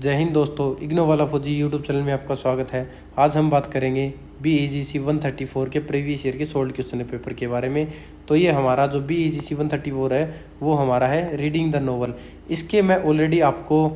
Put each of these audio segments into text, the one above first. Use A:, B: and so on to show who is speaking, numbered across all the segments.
A: जय हिंद दोस्तों, इग्नो वाला फौजी यूट्यूब चैनल में आपका स्वागत है। आज हम बात करेंगे BEGC 134 के प्रीवियस ईयर के सोल्ड क्वेश्चन पेपर के बारे में। तो ये हमारा जो BEGC 134 है वो हमारा है रीडिंग द नोवेल। इसके मैं ऑलरेडी आपको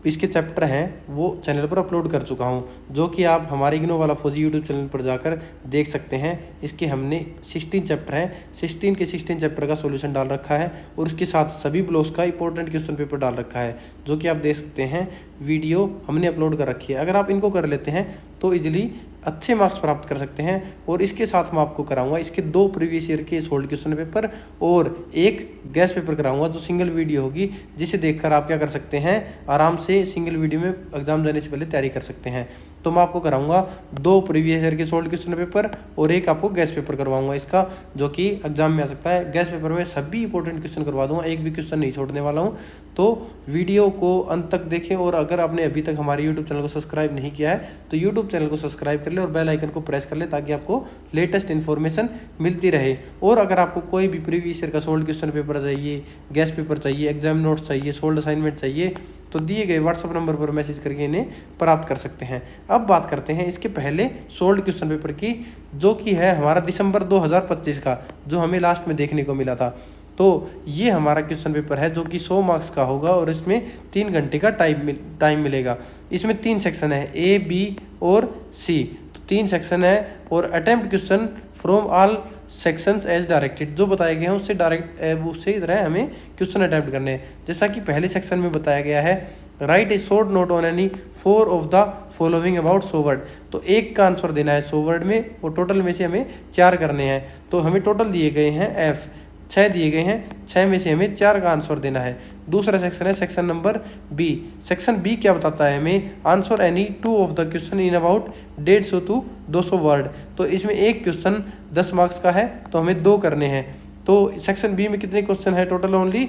A: इसके चैप्टर हैं वो चैनल पर अपलोड कर चुका हूँ, जो कि आप हमारे इग्नो वाला फौजी यूट्यूब चैनल पर जाकर देख सकते हैं। इसके हमने 16 चैप्टर हैं, 16 के 16 चैप्टर का सॉल्यूशन डाल रखा है और उसके साथ सभी ब्लॉक्स का इंपॉर्टेंट क्वेश्चन पेपर डाल रखा है, जो कि आप देख सकते हैं। वीडियो हमने अपलोड कर रखी है। अगर आप इनको कर लेते हैं तो इजीली अच्छे मार्क्स प्राप्त कर सकते हैं। और इसके साथ मैं आपको कराऊंगा इसके 2 प्रीवियस ईयर के सोल्ड क्वेश्चन पेपर और एक गैस पेपर कराऊंगा, जो सिंगल वीडियो होगी, जिसे देखकर आप क्या कर सकते हैं, आराम से सिंगल वीडियो में एग्जाम जाने से पहले तैयारी कर सकते हैं। तो मैं आपको कराऊंगा 2 प्रीवियस ईयर के सोल्ड क्वेश्चन पेपर और एक आपको गैस पेपर करवाऊंगा इसका, जो कि एग्जाम में आ सकता है। गैस पेपर में सभी इंपॉर्टेंट क्वेश्चन करवा दूंगा, एक भी क्वेश्चन नहीं छोड़ने वाला हूँ। तो वीडियो को अंत तक देखें और अगर आपने अभी तक हमारे यूट्यूब चैनल को सब्सक्राइब नहीं किया है तो यूट्यूब चैनल को सब्सक्राइब कर ले और बेल आइकन को प्रेस कर ले, ताकि आपको लेटेस्ट इन्फॉर्मेशन मिलती रहे। और अगर आपको कोई भी प्रीवियस ईयर का सोल्ड क्वेश्चन पेपर चाहिए, गैस पेपर चाहिए, एग्जाम नोट्स चाहिए, सोल्ड असाइनमेंट चाहिए, तो दिए गए व्हाट्सअप नंबर पर मैसेज करके इन्हें प्राप्त कर सकते हैं। अब बात करते हैं इसके पहले सोल्ड क्वेश्चन पेपर की, जो कि है हमारा दिसंबर 2025 का, जो हमें लास्ट में देखने को मिला था। तो ये हमारा क्वेश्चन पेपर है जो कि 100 मार्क्स का होगा और इसमें 3 घंटे का टाइम मिलेगा। इसमें 3 सेक्शन है, A, B और C। तो 3 सेक्शन है और attempt question from all sections as directed, जो बताए गए हैं उससे तरह हमें क्वेश्चन अटेम्प्ट करने हैं। जैसा कि पहले सेक्शन में बताया गया है, right A short note on any 4 of the following about 100 word. तो एक का आंसर देना है 100 वर्ड में और टोटल में से हमें 4 करने हैं। तो हमें टोटल दिए गए हैं 6 दिए गए हैं, 6 में से हमें 4 का आंसर देना है। दूसरा सेक्शन है section number B। Section B क्या बताता है हमें, answer any 2 of the question in about 150 to 200 word. तो इसमें एक क्वेश्चन 10 मार्क्स का है, तो हमें 2 करने हैं। तो सेक्शन B में कितने क्वेश्चन है टोटल ओनली,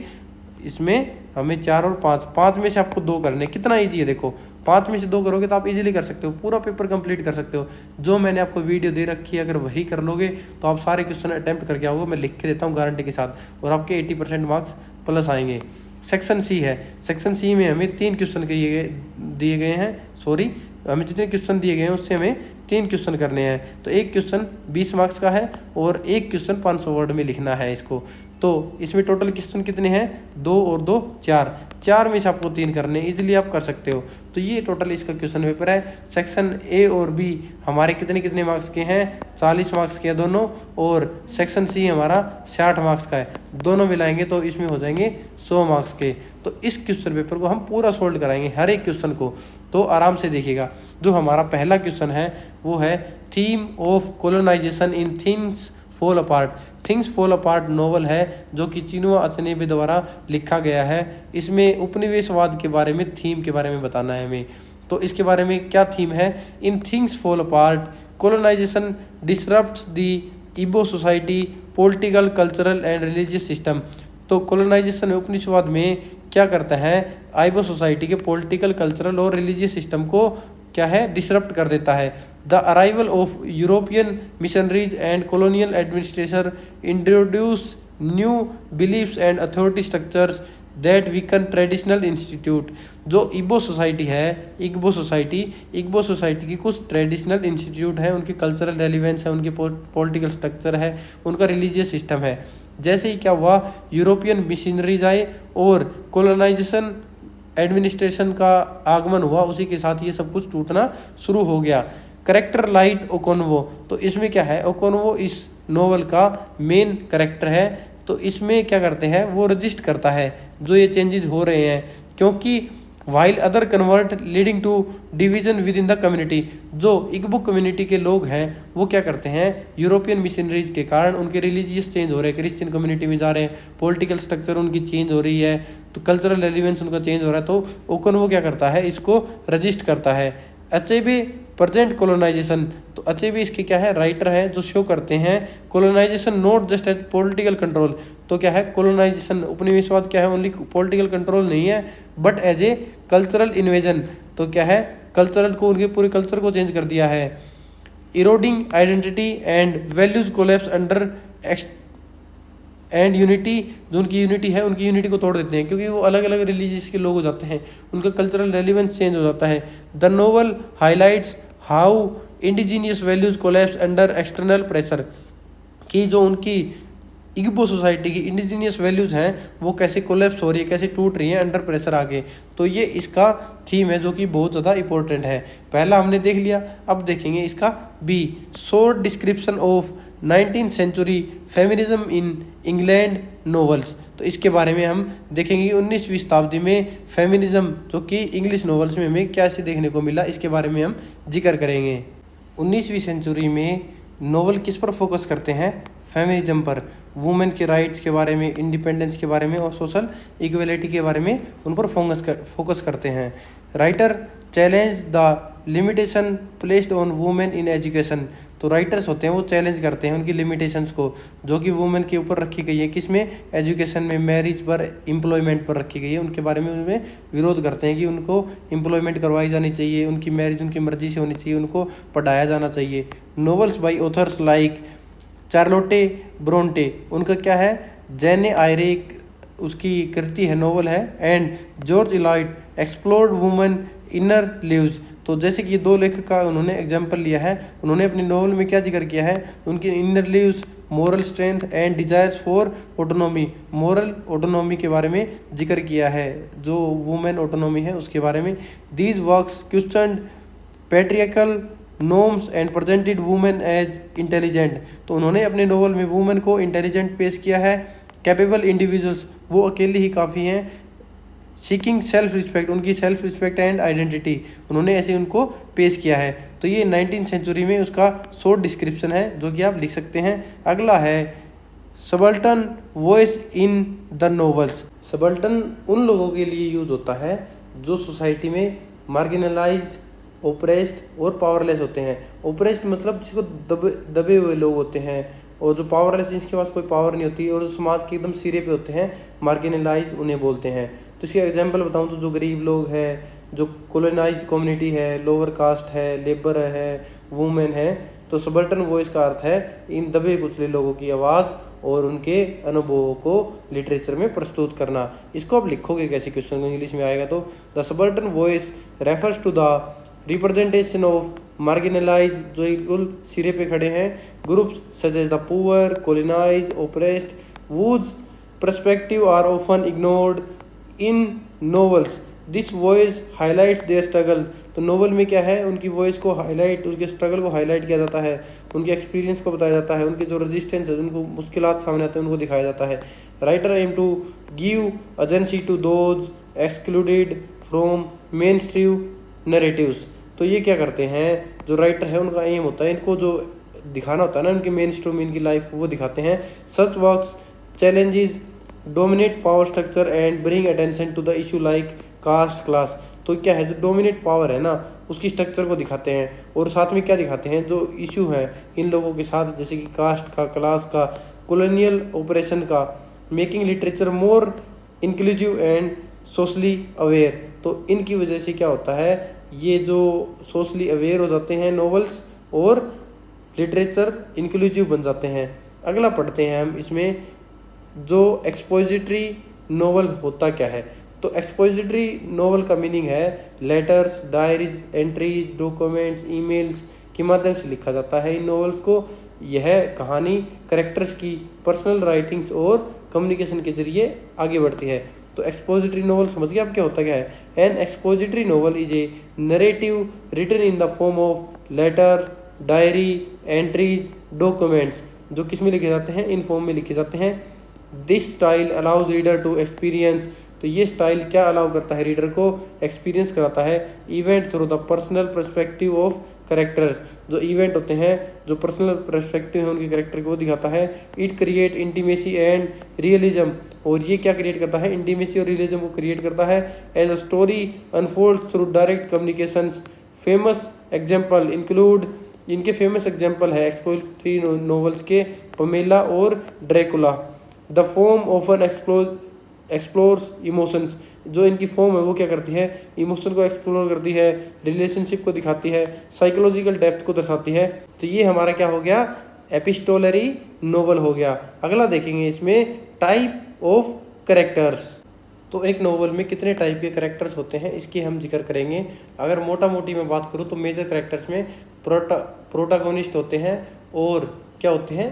A: इसमें हमें 4 और 5 में से आपको 2 करने। कितना ईजी है देखो, 5 में से 2 करोगे तो आप इजीली कर सकते हो, पूरा पेपर कंप्लीट कर सकते हो। जो मैंने आपको वीडियो दे रखी है, अगर वही कर लोगे तो आप सारे क्वेश्चन अटेम्प्ट करके आओगे, मैं लिख के देता हूँ गारंटी के साथ, और आपके 80% मार्क्स प्लस आएंगे। सेक्शन C है, सेक्शन C में हमें 3 क्वेश्चन दिए गए हैं, हमें जितने क्वेश्चन दिए गए हैं उससे हमें 3 क्वेश्चन करने हैं। तो एक क्वेश्चन 20 मार्क्स का है और एक क्वेश्चन 500 वर्ड में लिखना है इसको। तो इसमें टोटल क्वेश्चन कितने हैं, 2 और 2 4 में से आपको 3 करने, इजीली आप कर सकते हो। तो ये टोटल इसका क्वेश्चन पेपर है। सेक्शन A और B हमारे कितने मार्क्स के हैं, 40 मार्क्स के हैं दोनों, और सेक्शन C हमारा 60 मार्क्स का है। दोनों मिलाएंगे तो इसमें हो जाएंगे 100 मार्क्स के। तो इस क्वेश्चन पेपर को हम पूरा सोल्व कराएंगे, हर एक क्वेश्चन को, तो आराम से देखिएगा। जो हमारा पहला क्वेश्चन है वो है theme of colonisation in things fall apart. Things fall Apart novel है, जो कि चिनुआ अचनेबे द्वारा लिखा गया है। इसमें उपनिवेशवाद के बारे में, थीम के बारे में बताना है हमें। तो इसके बारे में क्या थीम है, in things fall apart colonization disrupts the Igbo society political, cultural and religious system. तो कोलोनाइजेशन में, उपनिवेशवाद में क्या करता है, आइबो सोसाइटी के पॉलिटिकल, कल्चरल और रिलीजियस सिस्टम को क्या है, डिसरप्ट कर देता है। The arrival of European missionaries and colonial administration introduce new beliefs and authority structures that weaken traditional institute. जो इग्बो सोसाइटी है, इग्बो सोसाइटी की कुछ ट्रेडिशनल इंस्टीट्यूट है, उनकी कल्चरल रेलिवेंस है, उनकी पॉलिटिकल स्ट्रक्चर है, उनका रिलीजियस सिस्टम है। जैसे ही क्या हुआ, यूरोपियन मिशनरीज आए और कोलोनाइजेशन एडमिनिस्ट्रेशन का आगमन हुआ, उसी के साथ ये सब कुछ टूटना शुरू हो गया। करेक्टर लाइट ओकोनवो, तो इसमें क्या है, ओकोनवो इस नोवेल का मेन करेक्टर है। तो इसमें क्या करते हैं, वो रजिस्ट करता है जो ये चेंजेस हो रहे हैं, क्योंकि while other convert leading to division within the community. जो इग्बो कम्युनिटी के लोग हैं वो क्या करते हैं, यूरोपियन मिशनरीज के कारण उनके रिलीजियस चेंज हो रहे हैं, क्रिश्चियन कम्युनिटी में जा रहे हैं, पॉलिटिकल स्ट्रक्चर उनकी चेंज हो रही है, तो कल्चरल एलिमेंट्स उनका चेंज हो रहा है। तो ओकोनवो क्या करता है, इसको रजिस्ट करता है। अचेबे प्रेजेंट कोलोनाइजेशन, तो अचेबे इसके क्या है, राइटर है, जो शो करते हैं colonisation not just as political control. तो क्या है, कोलोनाइजेशन, उपनिवेशवाद क्या है, ओनली पॉलिटिकल कंट्रोल नहीं है, but as a cultural invasion. तो क्या है, कल्चरल को, उनके पूरे कल्चर को चेंज कर दिया है। Eroding identity and values collapse under and unity, जो उनकी यूनिटी है उनकी यूनिटी को तोड़ देते हैं, क्योंकि वो अलग अलग रिलीजियस के लोग हो जाते हैं, उनका कल्चरल रेलिवेंस चेंज हो जाता है। The novel highlights how indigenous values collapse under external pressure, कि जो उनकी इग्बो सोसाइटी की इंडिजीनियस वैल्यूज़ हैं वो कैसे कोलैप्स हो रही है, कैसे टूट रही हैं अंडर प्रेशर आके। तो ये इसका थीम है जो कि बहुत ज़्यादा इंपॉर्टेंट है। पहला हमने देख लिया, अब देखेंगे इसका B, short description of 19th century feminism in England novels. तो इसके बारे में हम देखेंगे कि 19वीं शताब्दी में फेमिनिज्म जो कि इंग्लिश नॉवेल्स में हमें क्या से देखने को मिला, इसके बारे में हम जिक्र करेंगे। 19वीं सेंचुरी में नॉवल किस पर फोकस करते हैं? फेमिनिज्म पर, वुमेन के राइट्स के बारे में, इंडिपेंडेंस के बारे में और सोशल इक्वलिटी के बारे में उन पर फोकस करते हैं। Writer challenge the limitation placed on women in education. तो राइटर्स होते हैं वो चैलेंज करते हैं उनकी लिमिटेशंस को जो कि वुमेन के ऊपर रखी गई है, किसमें? एजुकेशन में, मैरिज पर, एम्प्लॉयमेंट पर रखी गई है, उनके बारे में उनमें विरोध करते हैं कि उनको एम्प्लॉयमेंट करवाई जानी चाहिए, उनकी मैरिज उनकी मर्जी से होनी चाहिए, उनको पढ़ाया जाना चाहिए। Novels by authors like Charlotte Bronte, उनका क्या है? जेने आयरे उसकी कृति है, नोवेल है, and George Eliot explored women inner lives. तो जैसे कि ये दो लेखक का उन्होंने एग्जाम्पल लिया है, उन्होंने अपनी नोवेल में क्या जिक्र किया है? उनकी inner lives, moral strength and desires for autonomy, moral autonomy के बारे में जिक्र किया है, जो वुमेन ऑटोनॉमी है उसके बारे में। These works questioned patriarchal norms and presented women as intelligent. तो उन्होंने अपने नोवेल में वुमेन को इंटेलिजेंट पेश किया है, कैपेबल इंडिविजुअल्स, वो अकेले ही काफ़ी हैं, सीकिंग सेल्फ रिस्पेक्ट, उनकी सेल्फ रिस्पेक्ट एंड आइडेंटिटी, उन्होंने ऐसे उनको पेश किया है। तो ये 19th सेंचुरी में उसका शॉर्ट डिस्क्रिप्शन है जो कि आप लिख सकते हैं। अगला है subaltern voice in the novels. Subaltern उन लोगों के लिए यूज होता है जो सोसाइटी में मार्जिनलाइज्ड, ओप्रेस्ड और पावरलेस होते हैं। ओप्रेस्ड मतलब जिसको दबे हुए लोग होते हैं, और जो पावरलेस जिसके पास कोई पावर नहीं होती, और जो समाज के एकदम सिरे पे होते हैं, मार्जिनलाइज्ड उन्हें बोलते हैं। तो इसके एग्जांपल बताऊं तो जो गरीब लोग हैं, जो कॉलोनाइज्ड कम्युनिटी है, लोअर कास्ट है, लेबर है, वुमेन है। तो सबल्टन वॉइस का अर्थ है इन दबे कुचले लोगों की आवाज़ और उनके अनुभवों को लिटरेचर में प्रस्तुत करना। इसको आप लिखोगे कैसे क्वेश्चन में, इंग्लिश में आएगा तो the subaltern voice refers to the representation of marginalise, जो बिल्कुल सिरे पे खड़े हैं, groups such as the poor, colonise, oppressed, whose perspective are often ignored in novels. This voice highlights their struggle. तो नोवेल में क्या है? उनकी वॉइस को हाईलाइट, उनके स्ट्रगल को हाईलाइट किया जाता है, उनके एक्सपीरियंस को बताया जाता है, उनके जो रेजिस्टेंस है, उनको मुश्किलात सामने आते हैं उनको दिखाया जाता है। Writer aim to give agency to those excluded from mainstream narratives. तो ये क्या करते हैं, जो राइटर है उनका एम होता है इनको जो दिखाना होता है ना, उनके मेन स्ट्रीम, इनकी लाइफ वो दिखाते हैं। Such works challenges dominate power structure and bring attention to the issue like caste class. तो क्या है, जो डोमिनेट पावर है ना उसकी स्ट्रक्चर को दिखाते हैं, और साथ में क्या दिखाते हैं, जो इशू है इन लोगों के साथ, जैसे कि कास्ट का, क्लास का, कॉलोनियल ऑपरेशन का। Making literature more inclusive and socially aware. तो इनकी वजह से क्या होता है, ये जो सोशली अवेयर हो जाते हैं नॉवेल्स, और लिटरेचर इंक्लूसिव बन जाते हैं। अगला पढ़ते हैं हम इसमें, जो एक्सपोजिटरी नोवेल होता क्या है। तो एक्सपोजिटरी नोवेल का मीनिंग है letters, diaries, entries, documents, emails के माध्यम से लिखा जाता है इन नोवेल्स को। यह कहानी करेक्टर्स की पर्सनल राइटिंग्स और कम्युनिकेशन के जरिए आगे बढ़ती है। तो एक्सपोजिटरी नोवेल समझ गए आप क्या होता क्या है? An expository novel is a narrative written in the form of letter, diary, entries, documents, जो किस में लिखे जाते हैं? इन फॉर्म में लिखे जाते हैं। This style allows reader to experience. तो ये स्टाइल क्या अलाउ करता है? रीडर को एक्सपीरियंस कराता है event through the personal perspective of characters. जो इवेंट होते हैं, जो पर्सनल पर्सपेक्टिव है उनके करेक्टर को दिखाता है। It create intimacy and realism. और ये क्या क्रिएट करता है? इंटीमेसी और रियलिज्म को क्रिएट करता है। As a story unfold through direct communications. Famous example include, इनके फेमस एग्जाम्पल है एक्सपोजिटरी नॉवेल्स के, पमेला और Dracula. The form often explores emotions. जो इनकी फॉर्म है वो क्या करती है? इमोशन को एक्सप्लोर करती है, रिलेशनशिप को दिखाती है, साइकोलॉजिकल डेप्थ को दर्शाती है। तो ये हमारा क्या हो गया? एपिस्टोलरी नोवेल हो गया। अगला देखेंगे इसमें टाइप ऑफ कैरेक्टर्स। तो एक नोवेल में कितने टाइप के कैरेक्टर्स होते हैं इसकी हम जिक्र करेंगे। अगर मोटा मोटी मैं बात करूँ तो मेजर कैरेक्टर्स में प्रोटागोनिस्ट होते हैं और क्या होते हैं,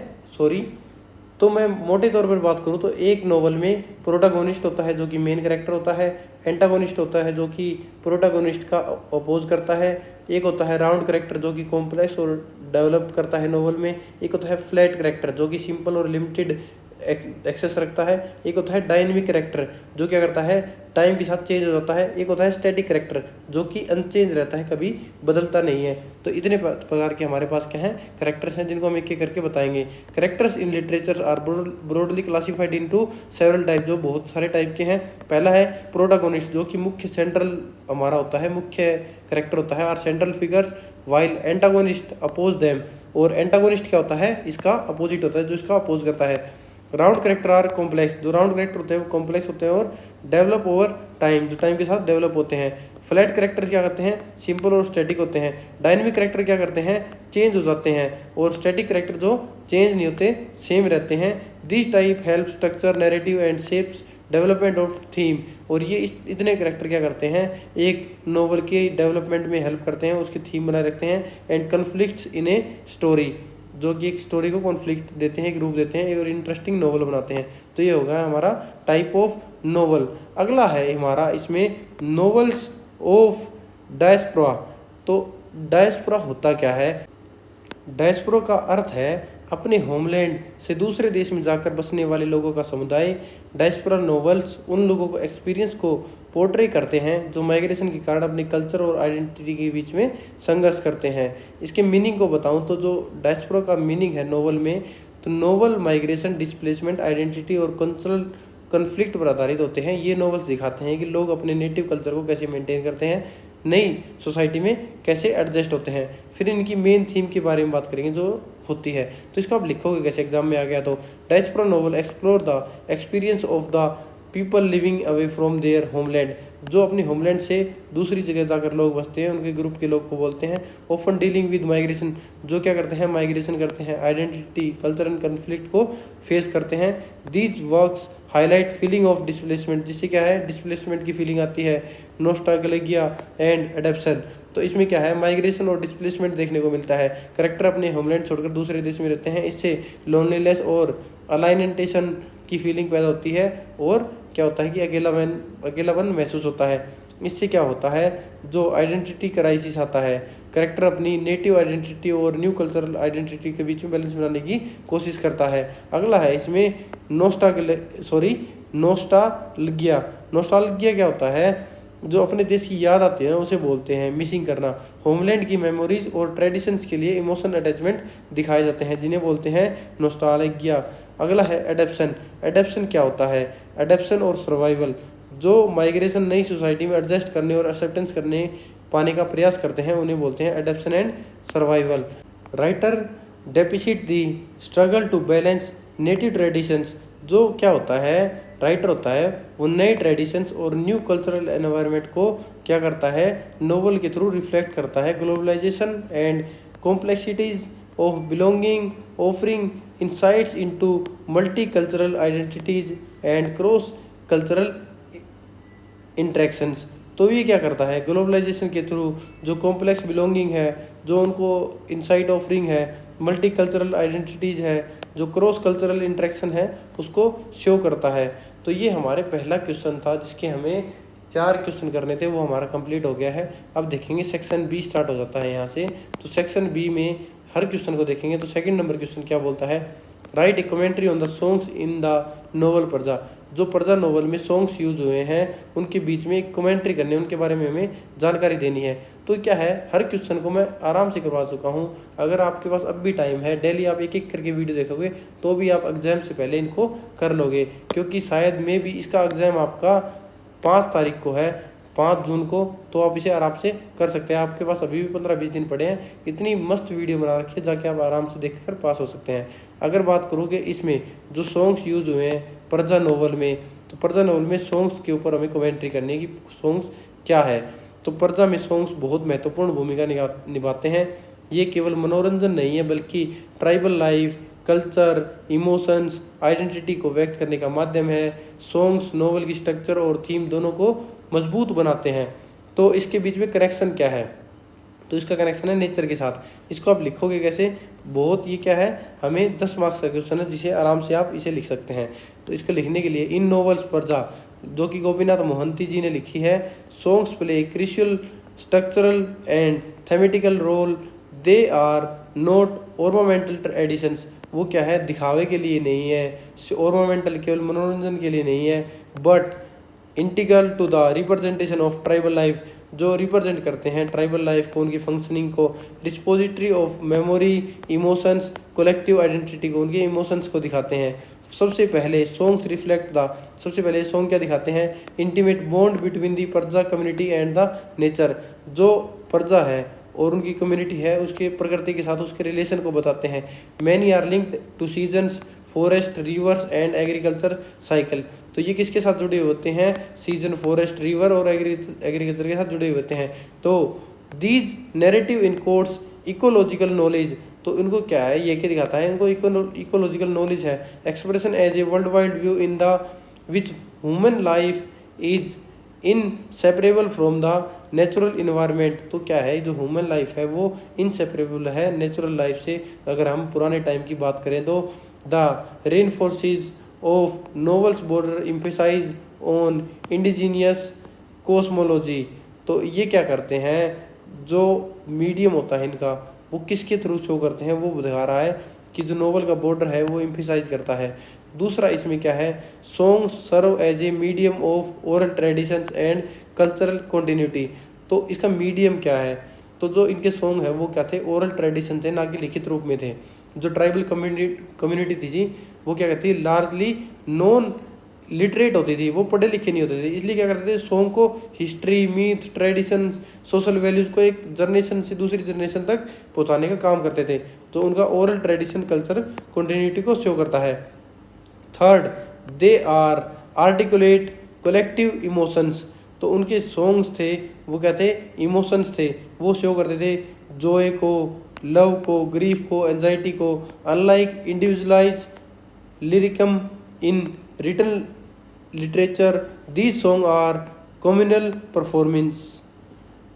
A: तो मैं मोटे तौर पर बात करूँ तो एक नोवेल में प्रोटागोनिस्ट होता है जो कि मेन कैरेक्टर होता है, एंटागोनिस्ट होता है जो कि प्रोटागोनिस्ट का अपोज करता है, एक होता है राउंड कैरेक्टर जो कि कॉम्प्लेक्स और डेवलप करता है नोवेल में, एक होता है फ्लैट कैरेक्टर जो कि सिंपल और लिमिटेड एक्सेस रखता है, एक होता है डायनेमिक कैरेक्टर जो क्या करता है टाइम के साथ चेंज हो जाता है, एक होता है स्टैटिक कैरेक्टर जो कि अनचेंज रहता है, कभी बदलता नहीं है। तो इतने प्रकार के हमारे पास क्या हैं कैरेक्टर्स हैं जिनको हम एक एक करके बताएंगे। Characters in literature are broadly classified into several type, जो बहुत सारे टाइप के हैं। पहला है प्रोटागोनिस्ट जो कि मुख्य सेंट्रल हमारा होता है, मुख्य कैरेक्टर होता है, और central figures, while antagonist oppose them, और एंटागोनिस्ट क्या होता है इसका अपोजिट होता है जो इसका अपोज करता है। राउंड कैरेक्टर आर कॉम्प्लेक्स, जो राउंड कैरेक्टर होते हैं वो कॉम्प्लेक्स होते हैं और डेवलप ओवर टाइम, जो टाइम के साथ डेवलप होते हैं। फ्लैट कैरेक्टर्स क्या करते हैं सिंपल और स्टैटिक होते हैं। डायनेमिक कैरेक्टर क्या करते हैं चेंज हो जाते हैं, और स्टैटिक कैरेक्टर जो चेंज नहीं होते सेम रहते हैं। This type help structure narrative and shapes development of theme, और ये इतने कैरेक्टर क्या करते हैं एक नोवेल के डेवलपमेंट में हेल्प करते हैं, उसकी थीम बनाए रखते हैं। And conflicts in a story, जो कि एक स्टोरी को कॉन्फ्लिक्ट देते हैं, एक रूप देते हैं और इंटरेस्टिंग नोवेल बनाते हैं। तो ये होगा हमारा टाइप ऑफ नोवेल। अगला है हमारा इसमें नोवेल्स ऑफ डायस्पोरा। तो डायस्पोरा होता क्या है, डायस्पोरा का अर्थ है अपने होमलैंड से दूसरे देश में जाकर बसने वाले लोगों का समुदाय। डायस्पोरा नोवेल्स उन लोगों को एक्सपीरियंस को पोर्ट्रे करते हैं जो माइग्रेशन के कारण अपने कल्चर और आइडेंटिटी के बीच में संघर्ष करते हैं। इसके मीनिंग को बताऊं तो जो डायस्पोरा का मीनिंग है नोवेल में, तो नोवेल माइग्रेशन, डिस्प्लेसमेंट, आइडेंटिटी और कल्चरल कन्फ्लिक्ट पर आधारित होते हैं। ये नोवेल्स दिखाते हैं कि लोग अपने नेटिव कल्चर को कैसे मेंटेन करते हैं, नई सोसाइटी में कैसे एडजस्ट होते हैं। फिर इनकी मेन थीम के बारे में बात करेंगे जो होती है, तो इसको आप लिखोगे कैसे एग्जाम में आ गया। तो diaspora novel explore the experience of the people living away from their homeland, जो अपनी होमलैंड से दूसरी जगह जाकर लोग बसते हैं उनके ग्रुप के लोग को बोलते हैं। ऑफन डीलिंग विद माइग्रेशन, जो क्या करते हैं माइग्रेशन करते हैं, आइडेंटिटी, कल्चर एंड कन्फ्लिक्ट को फेस करते हैं। These works highlight feeling of displacement, जिससे क्या है डिस्प्लेसमेंट की फीलिंग आती है। नोस्टैल्जिया एंड एडप्शन, तो इसमें क्या है माइग्रेशन और डिस्प्लेसमेंट देखने को मिलता है। कैरेक्टर अपने होमलैंड छोड़कर दूसरे देश में रहते हैं, इससे लोनलीनेस और अलाइनेंटेशन की फीलिंग पैदा होती है, और क्या होता है कि अकेलापन महसूस होता है। इससे क्या होता है जो आइडेंटिटी क्राइसिस आता है। कैरेक्टर अपनी नेटिव आइडेंटिटी और न्यू कल्चरल आइडेंटिटी के बीच में बैलेंस बनाने की कोशिश करता है। अगला है इसमें नोस्टाल्जिया। नोस्टाल्जिया क्या होता है, जो अपने देश की याद आती है ना उसे बोलते हैं मिसिंग करना। होमलैंड की मेमोरीज और ट्रेडिशंस के लिए इमोशनल अटैचमेंट दिखाए जाते हैं जिन्हें बोलते हैं नोस्टाल्जिया। अगला है एडप्शन। एडप्शन क्या होता है, एडप्शन और सर्वाइवल, जो माइग्रेशन नई सोसाइटी में एडजस्ट करने और एक्सेप्टेंस करने पाने का प्रयास करते हैं उन्हें बोलते हैं adaption and survival. Writer depict the struggle to balance native traditions, जो क्या होता है राइटर होता है वो नए ट्रेडिशंस और न्यू कल्चरल एनवायरनमेंट को क्या करता है नोवेल के थ्रू रिफ्लेक्ट करता है। Globalisation and complexities of belonging, offering insights into multicultural identities and cross cultural interactions। तो ये क्या करता है ग्लोबलाइजेशन के थ्रू जो कॉम्प्लेक्स बिलोंगिंग है, जो उनको इनसाइट ऑफरिंग है, मल्टी कल्चरल आइडेंटिटीज़ है, जो क्रॉस कल्चरल इंटरेक्शन है उसको शो करता है। तो ये हमारे पहला क्वेश्चन था जिसके हमें 4 क्वेश्चन करने थे, वो हमारा कंप्लीट हो गया है। अब देखेंगे सेक्शन बी स्टार्ट हो जाता है यहाँ से। तो सेक्शन बी में हर क्वेश्चन को देखेंगे। तो सेकंड नंबर क्वेश्चन क्या बोलता है, right A commentary on the songs in the novel प्रजा। जो प्रजा नोवेल में सॉन्ग्स यूज हुए हैं उनके बीच में एक कमेंट्री करनी है, उनके बारे में हमें जानकारी देनी है। तो क्या है हर क्वेश्चन को मैं आराम से करवा चुका हूँ। अगर आपके पास अब भी टाइम है, डेली आप एक एक करके वीडियो देखोगे तो भी आप एग्जाम से पहले इनको कर लोगे, क्योंकि शायद में भी इसका एग्जाम आपका 5 तारीख को है, 5 जून को। तो आप इसे आराम से कर सकते हैं। आपके पास अभी भी 15-20 दिन पड़े हैं। इतनी मस्त वीडियो बना रखी है जाके आप आराम से देखकर पास हो सकते हैं। अगर बात करोगे इसमें जो सॉन्ग्स यूज हुए हैं प्रजा नोवेल में, तो प्रजा नोवेल में सॉन्ग्स के ऊपर हमें कमेंट्री करनी है कि सॉन्ग्स क्या है। तो प्रजा में सॉन्ग्स बहुत महत्वपूर्ण भूमिका निभाते हैं। ये केवल मनोरंजन नहीं है बल्कि tribal life, culture, emotions, identity को व्यक्त करने का माध्यम है। सॉन्ग्स नोवेल की स्ट्रक्चर और थीम दोनों को मजबूत बनाते हैं। तो इसके बीच में कनेक्शन क्या है? तो इसका कनेक्शन है नेचर के साथ। इसको आप लिखोगे कैसे? बहुत ये क्या है, हमें 10 मार्क्स का क्वेश्चन है जिसे आराम से आप इसे लिख सकते हैं। तो इसको लिखने के लिए इन नोवेल्स पर्जा जो कि गोपीनाथ मोहंती जी ने लिखी है, songs play crucial structural and thematical role, they are not ornamental additions. वो क्या है, दिखावे के लिए नहीं है, ऑर्नामेंटल केवल मनोरंजन के लिए नहीं है, but integral to the representation of tribal life, जो रिप्रेजेंट करते हैं ट्राइबल लाइफ को, उनकी फंक्शनिंग को, repository of memory, emotions, collective identity को, उनके इमोशंस को दिखाते हैं। सबसे पहले सॉन्ग्स रिफ्लेक्ट द, सबसे पहले सॉन्ग क्या दिखाते हैं? Intimate bond between the Paraja community and the nature. जो पर्जा है और उनकी कम्युनिटी है उसके प्रकृति के साथ उसके रिलेशन को बताते हैं। Many are linked to seasons, forest, rivers and agriculture cycle. तो ये किसके साथ जुड़े होते हैं? सीजन, फॉरेस्ट, रिवर और एग्रीकल्चर के साथ जुड़े होते हैं। तो these narrative encode ecological knowledge, तो इनको क्या है, ये क्या दिखाता है? इनको इकोलॉजिकल नॉलेज है। Expression as a world wide view in the which human life is inseparable from the natural environment. तो क्या है, जो ह्यूमन लाइफ है वो इनसेपरेबल है नेचुरल लाइफ से। अगर हम पुराने टाइम की बात करें तो the reinforces of novels border emphasise on indigenous cosmology. तो ये क्या करते हैं, जो मीडियम होता है इनका वो किसके थ्रू शो करते हैं, वो दिखा रहा है कि जो नोवेल का बॉर्डर है वो एम्फेसाइज करता है। दूसरा इसमें क्या है, song serve as a medium of oral traditions and cultural continuity. तो इसका मीडियम क्या है? तो जो इनके सॉन्ग है वो क्या थे, ओरल ट्रेडिशन थे, ना कि लिखित रूप में थे। जो ट्राइबल कम्युनिटी थी जी वो क्या कहती है, लार्जली नॉन लिटरेट होती थी, वो पढ़े लिखे नहीं होते थे। इसलिए क्या करते थे, सॉन्ग को history, myth, tradition, social values को एक जनरेशन से दूसरी जनरेशन तक पहुंचाने का काम करते थे। तो उनका ओरल ट्रेडिशन कल्चर कंटिन्यूटी को शो करता है। Third, they are articulate collective emotions. तो उनके सॉन्ग्स थे वो क्या थे, इमोशंस थे, वो शो करते थे जॉय को, लव को, ग्रीफ को, एंजाइटी को। Unlike individualize lyricism in written literature, these songs are communal performance,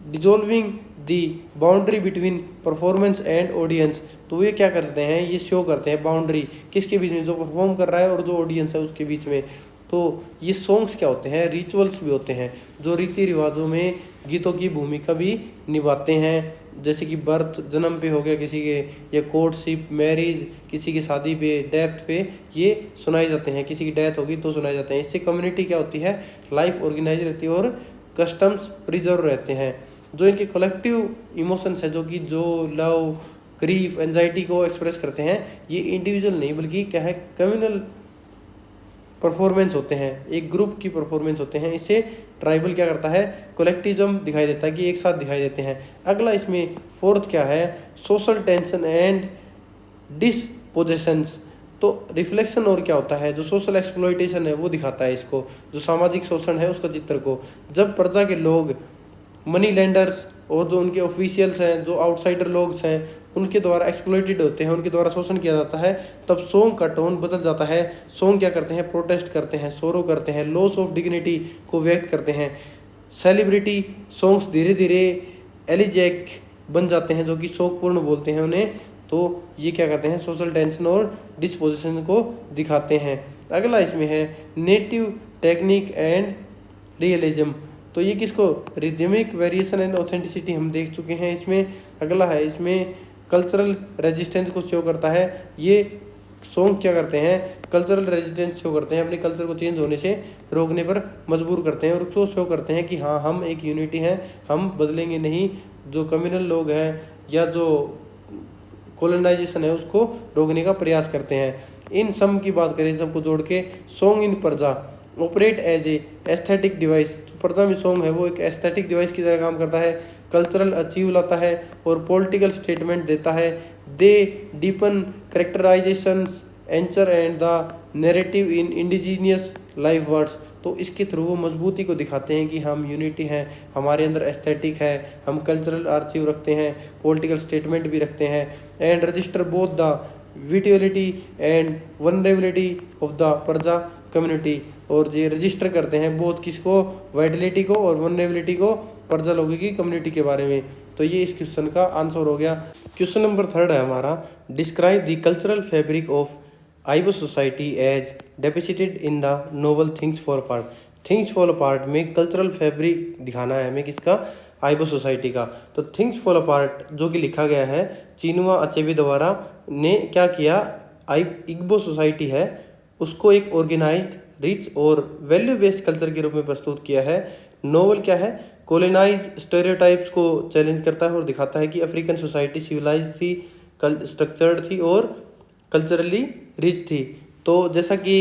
A: dissolving the boundary between performance and audience। तो ये क्या करते हैं, ये शो करते हैं बाउंड्री किसके बीच में, जो परफॉर्म कर रहा है और जो ऑडियंस है उसके बीच में। तो ये सॉन्ग्स क्या होते हैं, रिचुअल्स भी होते हैं जो रीति रिवाजों में गीतों की भूमिका भी निभाते हैं। जैसे कि बर्थ, जन्म पे हो गया किसी के, या कोर्टशिप, मैरिज, किसी की शादी पे, डेथ पे ये सुनाए जाते हैं। किसी की डेथ होगी तो सुनाए जाते हैं। इससे कम्युनिटी क्या होती है, लाइफ ऑर्गेनाइज रहती है और कस्टम्स प्रिजर्व रहते हैं। जो इनके कलेक्टिव इमोशंस है, जो कि जो लव, ग्रीफ, एंजाइटी को एक्सप्रेस करते हैं, ये इंडिविजुअल नहीं बल्कि क्या है, कम्युनल परफॉर्मेंस होते हैं, एक ग्रुप की परफॉर्मेंस होते हैं। इससे ट्राइबल क्या करता है, कलेक्टिज्म दिखाई देता है कि एक साथ दिखाई देते हैं। अगला इसमें फोर्थ क्या है, सोशल टेंशन एंड डिसपोजेशंस। तो रिफ्लेक्शन और क्या होता है, जो सोशल एक्सप्लॉयटेशन है वो दिखाता है इसको, जो सामाजिक शोषण है उसका चित्र को। जब प्रजा के लोग, मनी लेंडर्स और जो उनके ऑफिशियल्स हैं, जो आउटसाइडर लोग हैं, उनके द्वारा एक्सप्लॉइटेड होते हैं, उनके द्वारा शोषण किया जाता है, तब सॉन्ग का टोन बदल जाता है। सॉन्ग क्या करते हैं, प्रोटेस्ट करते हैं, सोरो करते हैं, लॉस ऑफ डिग्निटी को व्यक्त करते हैं। सेलिब्रिटी सॉन्ग्स धीरे धीरे एलिजैक बन जाते हैं, जो कि शोकपूर्ण बोलते हैं उन्हें। तो ये क्या करते हैं, सोशल टेंशन और डिस्पोजिशन को दिखाते हैं। अगला इसमें है नेटिव टेक्निक एंड रियलिज्म। तो ये किसको, रिदमिक वेरिएशन एंड ऑथेंटिसिटी हम देख चुके हैं इसमें। अगला है इसमें कल्चरल रेजिस्टेंस को शो करता है। ये सॉन्ग क्या करते हैं, कल्चरल रेजिस्टेंस शो करते हैं, अपने कल्चर को चेंज होने से रोकने पर मजबूर करते हैं और उसको शो करते हैं कि हाँ हम एक यूनिटी हैं, हम बदलेंगे नहीं। जो कम्युनल लोग हैं या जो कॉलोनाइजेशन है उसको रोकने का प्रयास करते हैं। इन सब की बात करें, सबको जोड़ के, song in Paraja operate as a aesthetic device. Paraja में सॉन्ग है वो एक एस्थेटिक डिवाइस की तरह काम करता है, कल्चरल अचीव लाता है और पॉलिटिकल स्टेटमेंट देता है। They deepen characterizations, anchor and the narrative in indigenous life worlds. तो इसके थ्रू वो मजबूती को दिखाते हैं कि हम यूनिटी हैं, हमारे अंदर एस्थेटिक है, हम कल्चरल आर्चिव रखते हैं, पॉलिटिकल स्टेटमेंट भी रखते हैं, and register both the vitality and vulnerability of the Paraja community. और ये रजिस्टर करते हैं बोथ किसको, वाइटलिटी को और वनरेबिलिटी को, प्रजा लोगों की कम्युनिटी के बारे में। तो ये इस क्वेश्चन का आंसर हो गया। क्वेश्चन नंबर 3 है हमारा, describe the cultural fabric of Igbo society as depicted in the novel things fall apart. Things fall apart में कल्चरल फैब्रिक दिखाना है हमें, किसका, आइबो सोसाइटी का। तो थिंग्स फॉल अपार्ट जो कि लिखा गया है चिनुआ अचेबे द्वारा ने क्या किया, इग्बो सोसाइटी है उसको एक ऑर्गेनाइज्ड, रिच और वैल्यू बेस्ड कल्चर के रूप में प्रस्तुत किया है। नोवेल क्या है, कोलोनाइज स्टेरियोटाइप्स को चैलेंज करता है और दिखाता है कि अफ्रीकन सोसाइटी सिविलाइज थी, स्ट्रक्चर्ड थी और कल्चरली रिच थी। तो जैसा कि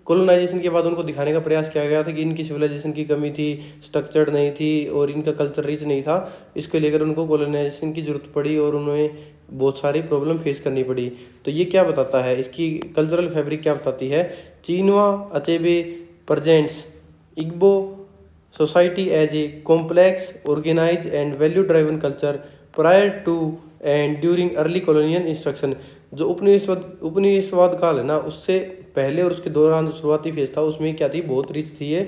A: कोलोनाइजेशन के बाद उनको दिखाने का प्रयास किया गया था कि इनकी सिविलाइजेशन की कमी थी, स्ट्रक्चर्ड नहीं थी और इनका कल्चर रिच नहीं था, इसको लेकर उनको कोलोनाइजेशन की जरूरत पड़ी और उन्हें बहुत सारी प्रॉब्लम फेस करनी पड़ी। तो ये क्या बताता है, इसकी कल्चरल फैब्रिक क्या बताती है, Chinua Achebe presents Igbo society as a complex, organized and value driven culture prior to and during early colonial instruction। जो उपनिवेशवाद काल है ना, उससे पहले और उसके दौरान जो शुरुआती फेज था उसमें क्या थी, बहुत रिच थी ये।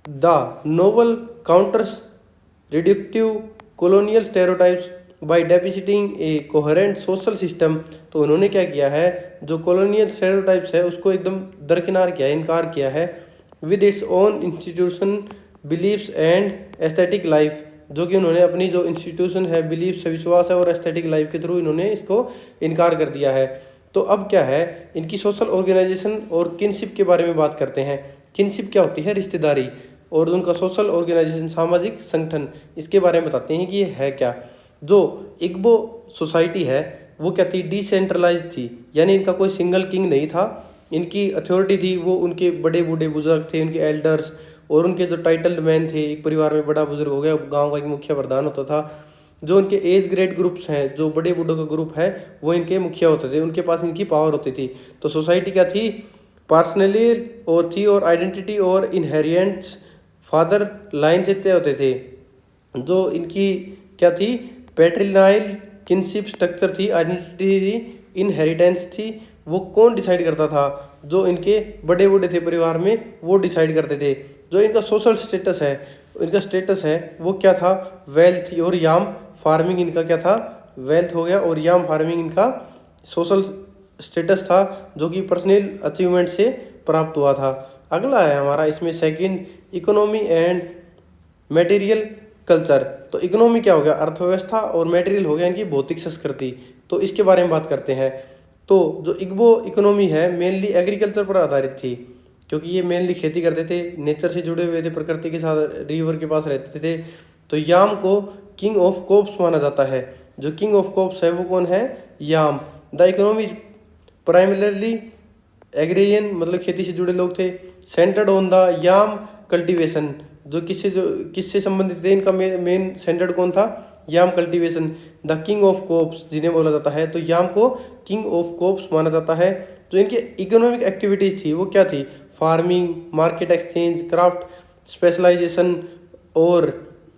A: The novel counters reductive colonial stereotypes by depositing a coherent social system। तो उन्होंने क्या किया है, जो colonial stereotypes है उसको एकदम दरकिनार किया है, इनकार किया है, with its own institution beliefs and aesthetic life. जो कि उन्होंने अपनी जो इंस्टीट्यूशन है, बिलीव्स है, विश्वास है और एस्थेटिक लाइफ के थ्रू इन्होंने इसको इनकार कर दिया है। तो अब क्या है, इनकी सोशल ऑर्गेनाइजेशन और किनशिप के बारे में बात करते हैं। किनशिप क्या होती है, रिश्तेदारी, और उनका सोशल ऑर्गेनाइजेशन सामाजिक संगठन, इसके बारे में बताते हैं कि ये है क्या। जो इग्बो सोसाइटी है वो क्या थी, डिसेंट्रलाइज थी, यानी इनका कोई सिंगल किंग नहीं था। इनकी अथॉरिटी थी वो उनके बड़े बूढ़े बुजुर्ग थे, उनके एल्डर्स और उनके जो टाइटल्ड मैन थे। एक परिवार में बड़ा बुजुर्ग हो गया, गांव का एक मुखिया प्रधान होता था। जो उनके एज ग्रेड ग्रुप्स हैं, जो बड़े बूढ़ों का ग्रुप है, वो इनके मुखिया होते थे, उनके पास इनकी पावर होती थी। तो सोसाइटी क्या थी, पर्सनली और थी और आइडेंटिटी और इनहेरियंट्स फादर लाइन से तय होते थे। जो इनकी क्या थी, पैट्रिनाइल किनशिप स्ट्रक्चर थी, आइडेंटिटी थी, इनहेरिटेंस थी। वो कौन डिसाइड करता था, जो इनके बड़े बूढ़े थे परिवार में, वो डिसाइड करते थे। जो इनका सोशल स्टेटस है, इनका स्टेटस है वो क्या था, वेल्थ और याम फार्मिंग इनका क्या था, वेल्थ हो गया और याम फार्मिंग इनका सोशल स्टेटस था, जो कि पर्सनल अचीवमेंट से प्राप्त हुआ था। अगला है हमारा इसमें second, economy and material culture. तो इकोनॉमी क्या हो गया, अर्थव्यवस्था, और मटेरियल हो गया इनकी भौतिक संस्कृति। तो इसके बारे में बात करते हैं। तो जो इग्बो इकोनॉमी है मेनली एग्रीकल्चर पर आधारित थी, क्योंकि ये मेनली खेती करते थे, नेचर से जुड़े हुए थे, प्रकृति के साथ रिवर के पास रहते थे। तो याम को किंग ऑफ क्रॉप्स माना जाता है। जो किंग ऑफ क्रॉप्स है वो कौन है, yam. The economy primarily agrarian, मतलब खेती से जुड़े लोग थे। Centred on the yam cultivation, जो किससे संबंधित थे, इनका मेन सेंटर्ड कौन था, yam cultivation. The king of crops जिन्हें बोला जाता है, तो याम को किंग ऑफ क्रॉप्स माना जाता है। जो इनके इकोनॉमिक एक्टिविटीज थी वो क्या थी, farming, market exchange, craft specialisation, और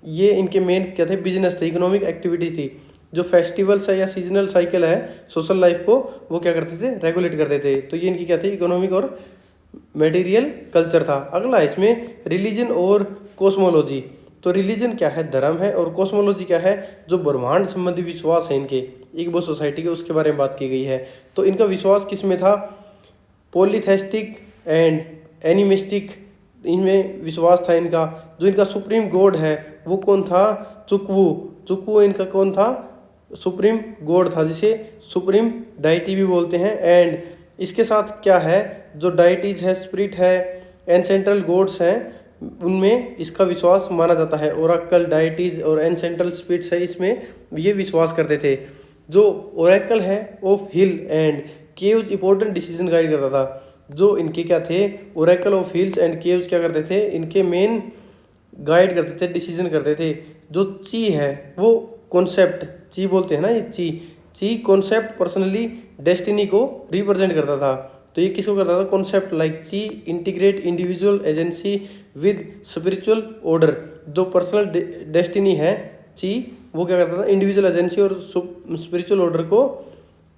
A: ये इनके मेन क्या थे, बिजनेस थे, इकोनॉमिक एक्टिविटी थी। जो फेस्टिवल्स है या सीजनल साइकिल है सोशल लाइफ को, वो क्या करते थे, रेगुलेट करते थे। तो ये इनकी क्या थी, इकोनॉमिक और मटेरियल कल्चर था। अगला इसमें रिलीजन और कॉस्मोलॉजी। तो रिलीजन क्या है, धर्म है, और कॉस्मोलॉजी क्या है, जो ब्रह्मांड संबंधी विश्वास है इनके इग्बो सोसाइटी के, उसके बारे में बात की गई है। तो इनका विश्वास किस में था, पॉलीथेस्टिक एंड एनिमिस्टिक, इनमें विश्वास था इनका। जो इनका सुप्रीम गॉड है वो कौन था, चुकवू। चुकवू इनका कौन था, सुप्रीम गॉड था, जिसे सुप्रीम डाइटी भी बोलते हैं। एंड इसके साथ क्या है, जो डाइटीज है, स्पिरिट है, एंसेंट्रल गॉड्स हैं, उनमें इसका विश्वास माना जाता है। ओरेकल, डाइटीज और एंसेंट्रल स्पिरिट्स है, इसमें ये विश्वास करते थे। जो ओरेकल है of hill and caves important decision guide करता था। जो इनके क्या थे, Oracle of hills and caves क्या करते थे, इनके मेन गाइड करते थे, डिसीजन करते थे। जो ची है वो कॉन्सेप्ट, ची बोलते हैं ना, ये ची कॉन्सेप्ट पर्सनली डेस्टिनी को रिप्रेजेंट करता था। तो ये किसको करता था, कॉन्सेप्ट लाइक ची integrate individual agency with spiritual order. जो पर्सनल डेस्टिनी है ची, वो क्या करता था, इंडिविजुअल एजेंसी और स्पिरिचुअल ऑर्डर को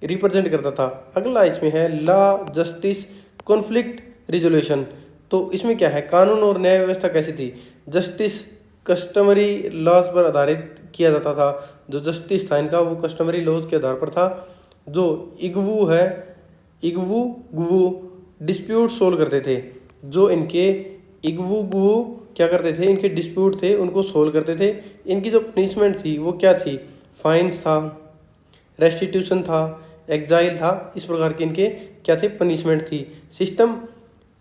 A: रिप्रेजेंट करता था। अगला इसमें है लॉ, जस्टिस, कॉन्फ्लिक्ट रिजोल्यूशन। तो इसमें क्या है, कानून और न्याय व्यवस्था कैसी थी। जस्टिस कस्टमरी लॉज पर आधारित किया जाता था। जो जस्टिस था इनका वो कस्टमरी लॉज के आधार पर था। जो इगवू है, इगवू गुवू डिस्प्यूट सोल्व करते थे। जो इनके इगवू गुवू क्या करते थे, इनके डिस्प्यूट थे उनको सोल्व करते थे। इनकी जो पनिशमेंट थी वो क्या थी, फाइन्स था, रेस्टिट्यूशन था, एग्जाइल था। इस प्रकार के इनके क्या थे, पनिशमेंट थी। सिस्टम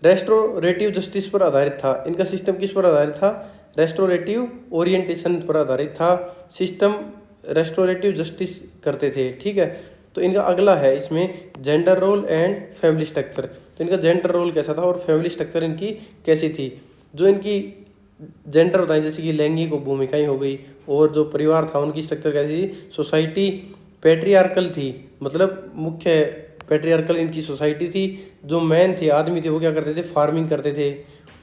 A: रेस्टोरेटिव जस्टिस पर आधारित था। इनका सिस्टम किस पर आधारित था, रेस्टोरेटिव ओरिएंटेशन पर आधारित था। सिस्टम रेस्टोरेटिव जस्टिस करते थे, ठीक है। तो इनका अगला है इसमें gender role and family structure. तो इनका जेंडर रोल कैसा था और फैमिली स्ट्रक्चर इनकी कैसी थी। जो इनकी जेंडर होता है जैसे कि लैंगिक भूमिकाएं हो गई, और जो परिवार था उनकी स्ट्रक्चर कैसी थी, सोसाइटी पैट्रियार्कल थी, मतलब मुख्य पैट्रियार्कल इनकी सोसाइटी थी। जो मैन थे, आदमी थे, वो क्या करते थे, फार्मिंग करते थे,